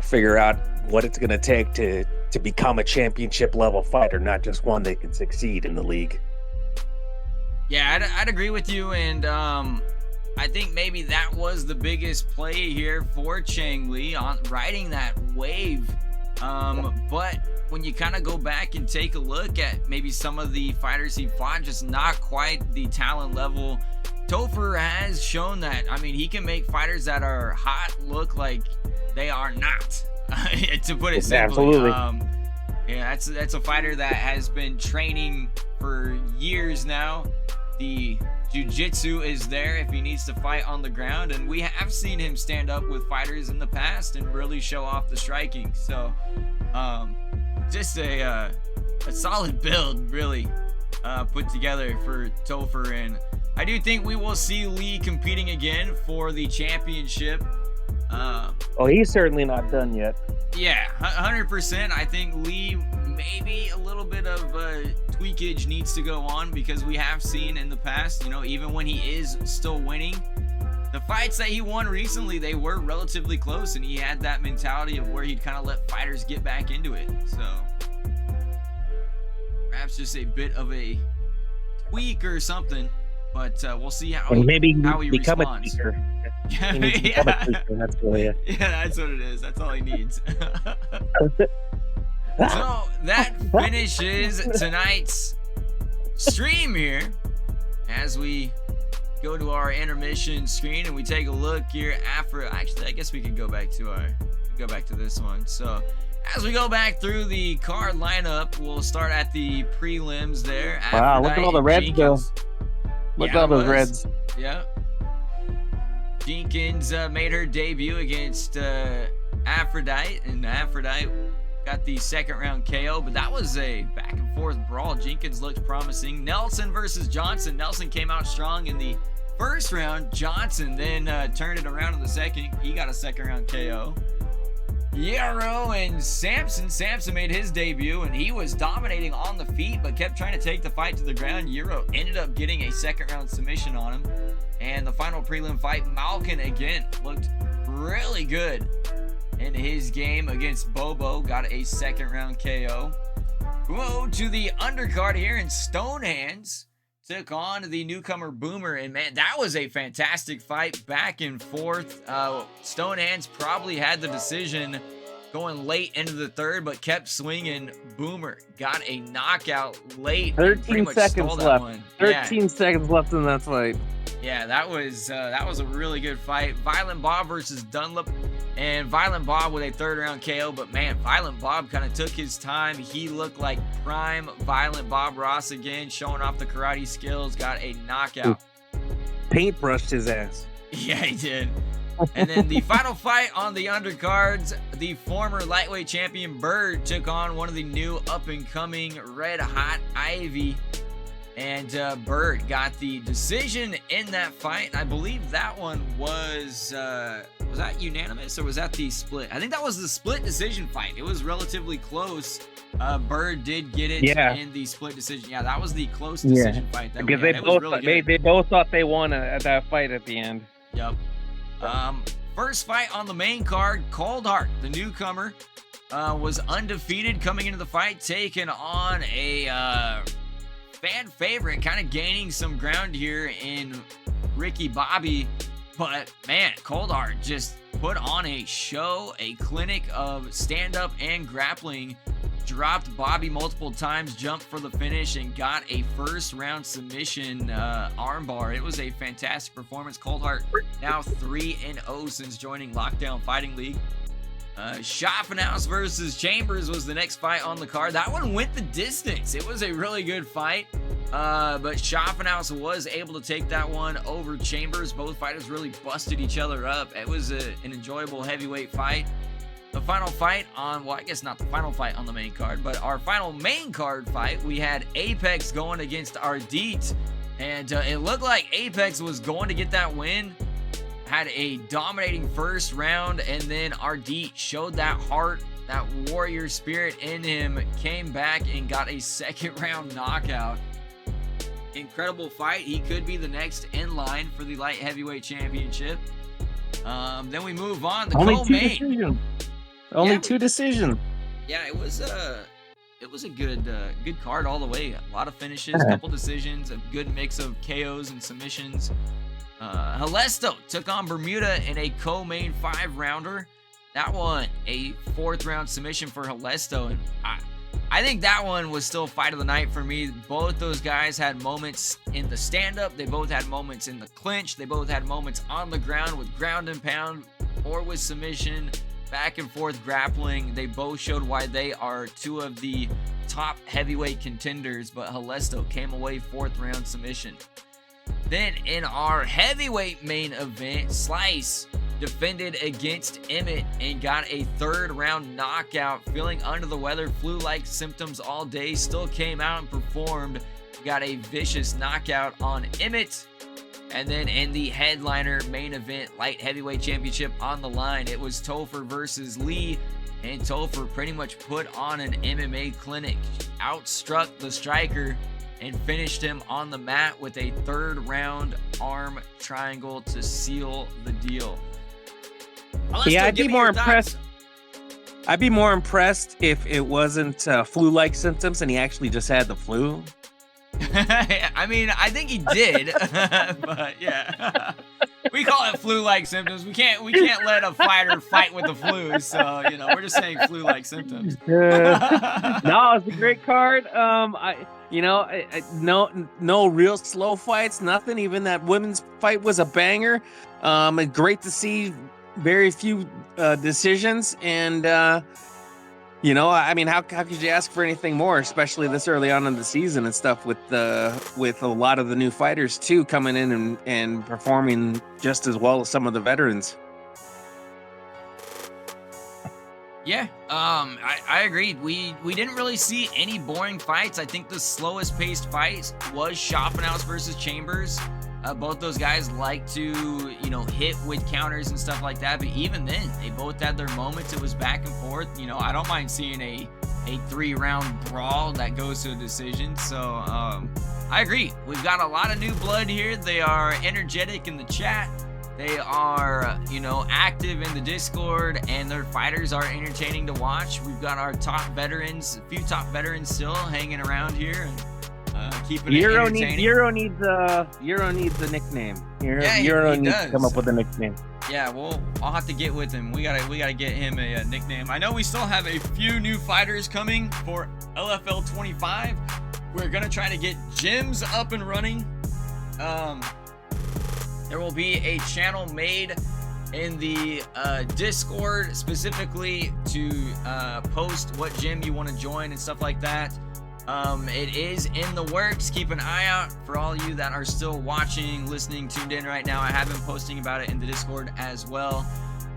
figure out what it's going to take to become a championship level fighter, not just one that can succeed in the league. Yeah, I'd agree with you, and I think maybe that was the biggest play here for Chang Lee on riding that wave. But when you kind of go back and take a look at maybe some of the fighters he fought, just not quite the talent level. Topher has shown that, I mean, he can make fighters that are hot look like they are not, to put it simply. Absolutely. Yeah, that's a fighter that has been training for years now. The jiu-jitsu is there if he needs to fight on the ground, and we have seen him stand up with fighters in the past and really show off the striking. So just a solid build, really, put together for Topher, and I do think we will see Lee competing again for the championship. He's certainly not done yet. Yeah, 100%. I think Lee, maybe a little bit of tweakage needs to go on, because we have seen in the past, even when he is still winning, the fights that he won recently, they were relatively close, and he had that mentality of where he'd kind of let fighters get back into it. So perhaps just a bit of a tweak or something, but we'll see how he become responds. A tweaker. Yeah, He needs to become a tweaker. That's really it. Yeah, that's what it is. That's all he needs. So that finishes tonight's stream here, as we go to our intermission screen and we take a look here after. Actually, I guess we could go back to this one. So as we go back through the card lineup, we'll start at the prelims there. Wow, look at all the reds, though. Look at all those reds. Yeah. Jenkins made her debut against Aphrodite, and Aphrodite got the second round KO, but that was a back and forth brawl. Jenkins looked promising. Nelson versus Johnson. Nelson came out strong in the first round. Johnson then turned it around in the second. He got a second round KO. Yarrow and Samson. Samson made his debut, and he was dominating on the feet, but kept trying to take the fight to the ground. Yarrow ended up getting a second round submission on him. And the final prelim fight, Malkin again looked really good in his game against Bobo. Got a second round KO. Whoa, to the undercard here, in Stonehands took on the newcomer Boomer, and man, that was a fantastic fight, back and forth. Stonehands probably had the decision going late into the third, but kept swinging. Boomer got a knockout late. 13 seconds left. One. 13 seconds left in that fight. Yeah, that was a really good fight. Violent Bob versus Dunlop, and Violent Bob with a third round KO, but man, Violent Bob kind of took his time. He looked like prime Violent Bob Ross again, showing off the karate skills, got a knockout. Paintbrushed his ass. Yeah, he did. And then the final fight on the undercards, the former lightweight champion Bird took on one of the new up-and-coming Red Hot Ivy. And Bird got the decision in that fight. I believe that one was that unanimous, or was that the split? I think that was the split decision fight. It was relatively close. Bird did get it in the split decision. Yeah, that was the close decision fight. That because they both thought they won that fight at the end. Yep. First fight on the main card, Coldheart, the newcomer, was undefeated coming into the fight, taking on a fan favorite, kind of gaining some ground here in Ricky Bobby. But man, Coldheart just put on a show, a clinic of stand-up and grappling. Dropped Bobby multiple times, jumped for the finish, and got a first round submission armbar. It was a fantastic performance. Coldheart now 3-0 since joining Lockdown Fighting League. Schaffenhaus versus Chambers was the next fight on the card. That one went the distance. It was a really good fight, but Schaffenhaus was able to take that one over Chambers. Both fighters really busted each other up. It was an enjoyable heavyweight fight. The final fight on, well, I guess not the final fight on the main card, but our final main card fight, we had Apex going against Ardit, and it looked like Apex was going to get that win. Had a dominating first round, and then Ardit showed that heart, that warrior spirit in him, came back and got a second round knockout. Incredible fight. He could be the next in line for the light heavyweight championship. Then we move on. The Only co-main. 2 decisions. Only 2 decisions. Yeah, it was a good card all the way. A lot of finishes, a couple decisions, a good mix of KOs and submissions. Helesto took on Bermuda in a co-main 5-rounder. That one, a 4th round submission for Helesto, and I think that one was still fight of the night for me. Both those guys had moments in the stand-up. They both had moments in the clinch. They both had moments on the ground with ground and pound or with submission, back and forth grappling. They both showed why they are 2 of the top heavyweight contenders, but Helesto came away 4th round submission. Then in our heavyweight main event, Slice defended against Emmett and got a 3rd round knockout. Feeling under the weather, flu-like symptoms all day, still came out and performed. Got a vicious knockout on Emmett. And then in the headliner main event, light heavyweight championship on the line, it was Topher versus Lee. And Topher pretty much put on an MMA clinic, outstruck the striker, and finished him on the mat with a 3rd round arm triangle to seal the deal. Yeah, I'd be more impressed. I'd be more impressed if it wasn't flu-like symptoms and he actually just had the flu. I mean, I think he did, but yeah, we call it flu-like symptoms. We can't let a fighter fight with the flu, so we're just saying flu-like symptoms. No, it's a great card. No real slow fights, nothing. Even that women's fight was a banger. Great to see. Very few decisions, and I mean, how could you ask for anything more, especially this early on in the season and stuff, with a lot of the new fighters too coming in and performing just as well as some of the veterans. Yeah, I agreed. We didn't really see any boring fights. I think the slowest paced fight was Schaffenhaus versus Chambers. Both those guys like to, hit with counters and stuff like that. But even then, they both had their moments. It was back and forth. I don't mind seeing a 3-round brawl that goes to a decision. So I agree. We've got a lot of new blood here. They are energetic in the chat. They are, active in the Discord, and their fighters are entertaining to watch. We've got our top veterans, a few top veterans still hanging around here. And, keeping it entertaining. Euro needs a nickname. Euro needs to come up with a nickname. Yeah, I'll have to get with him. We gotta get him a nickname. I know we still have a few new fighters coming for LFL 25. We're gonna try to get gyms up and running. There will be a channel made in the Discord specifically to post what gym you want to join and stuff like that. It is in the works. Keep an eye out for all you that are still watching, listening, tuned in right now. I have been posting about it in the Discord as well.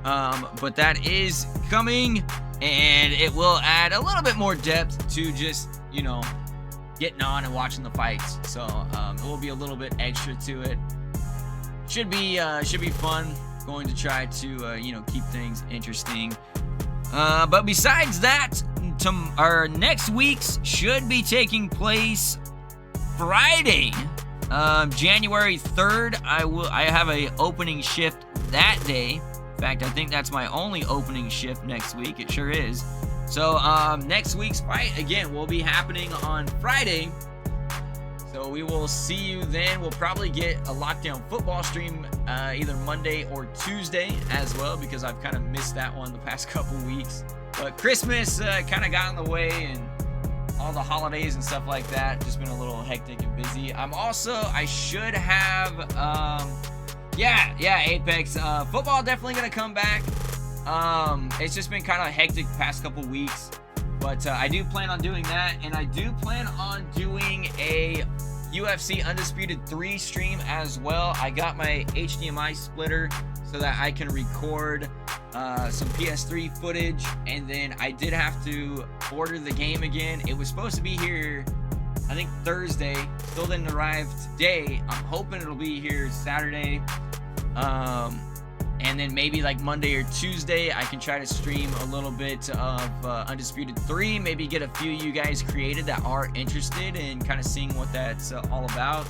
But that is coming, and it will add a little bit more depth to just, getting on and watching the fights. So it will be a little bit extra to it. Should be fun. Going to try to keep things interesting. But besides that, our next week's should be taking place Friday, January 3rd. I have a opening shift that day. In fact, I think that's my only opening shift next week. It sure is. So next week's fight again will be happening on Friday. So we will see you then. We'll probably get a Lockdown Football stream either Monday or Tuesday as well, because I've kind of missed that one the past couple weeks. But Christmas kind of got in the way, and all the holidays and stuff like that. Just been a little hectic and busy. I should have, Apex. Football definitely going to come back. It's just been kind of hectic past couple weeks. But I do plan on doing that, and I do plan on doing a UFC Undisputed 3 stream as well. I got my HDMI splitter so that I can record some PS3 footage, and then I did have to order the game again. It was supposed to be here, I think, Thursday. Still didn't arrive today. I'm hoping it'll be here Saturday. And then maybe like Monday or Tuesday, I can try to stream a little bit of Undisputed 3. Maybe get a few of you guys created that are interested in kind of seeing what that's all about.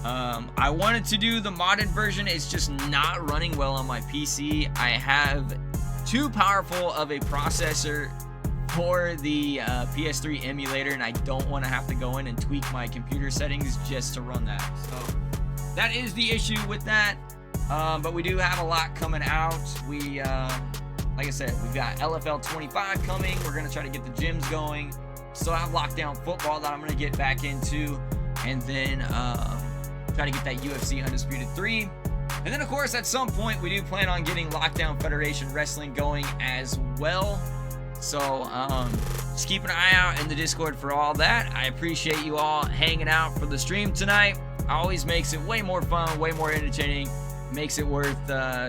I wanted to do the modded version. It's just not running well on my PC. I have too powerful of a processor for the PS3 emulator, and I don't want to have to go in and tweak my computer settings just to run that. So that is the issue with that. But we do have a lot coming out. We, like I said, we've got LFL 25 coming. We're going to try to get the gyms going. Still have lockdown football that I'm going to get back into. And then try to get that UFC Undisputed 3. And then, of course, at some point, we do plan on getting Lockdown Federation Wrestling going as well. So just keep an eye out in the Discord for all that. I appreciate you all hanging out for the stream tonight. Always makes it way more fun, way more entertaining. Makes it worth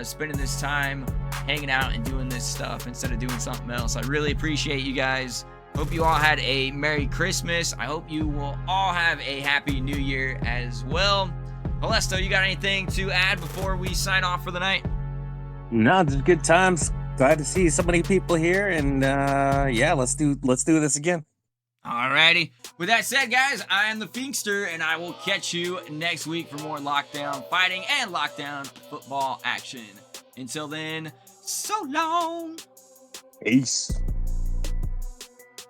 spending this time hanging out and doing this stuff instead of doing something else. I really appreciate you guys. Hope you all had a Merry Christmas. I hope you will all have a Happy New Year as well. Helesto, you got anything to add before we sign off for the night? No, just good times. Glad to see so many people here, and yeah, let's do this again. Alrighty. With that said, guys, I am the Finkster, and I will catch you next week for more Lockdown fighting and Lockdown football action. Until then, so long. Peace.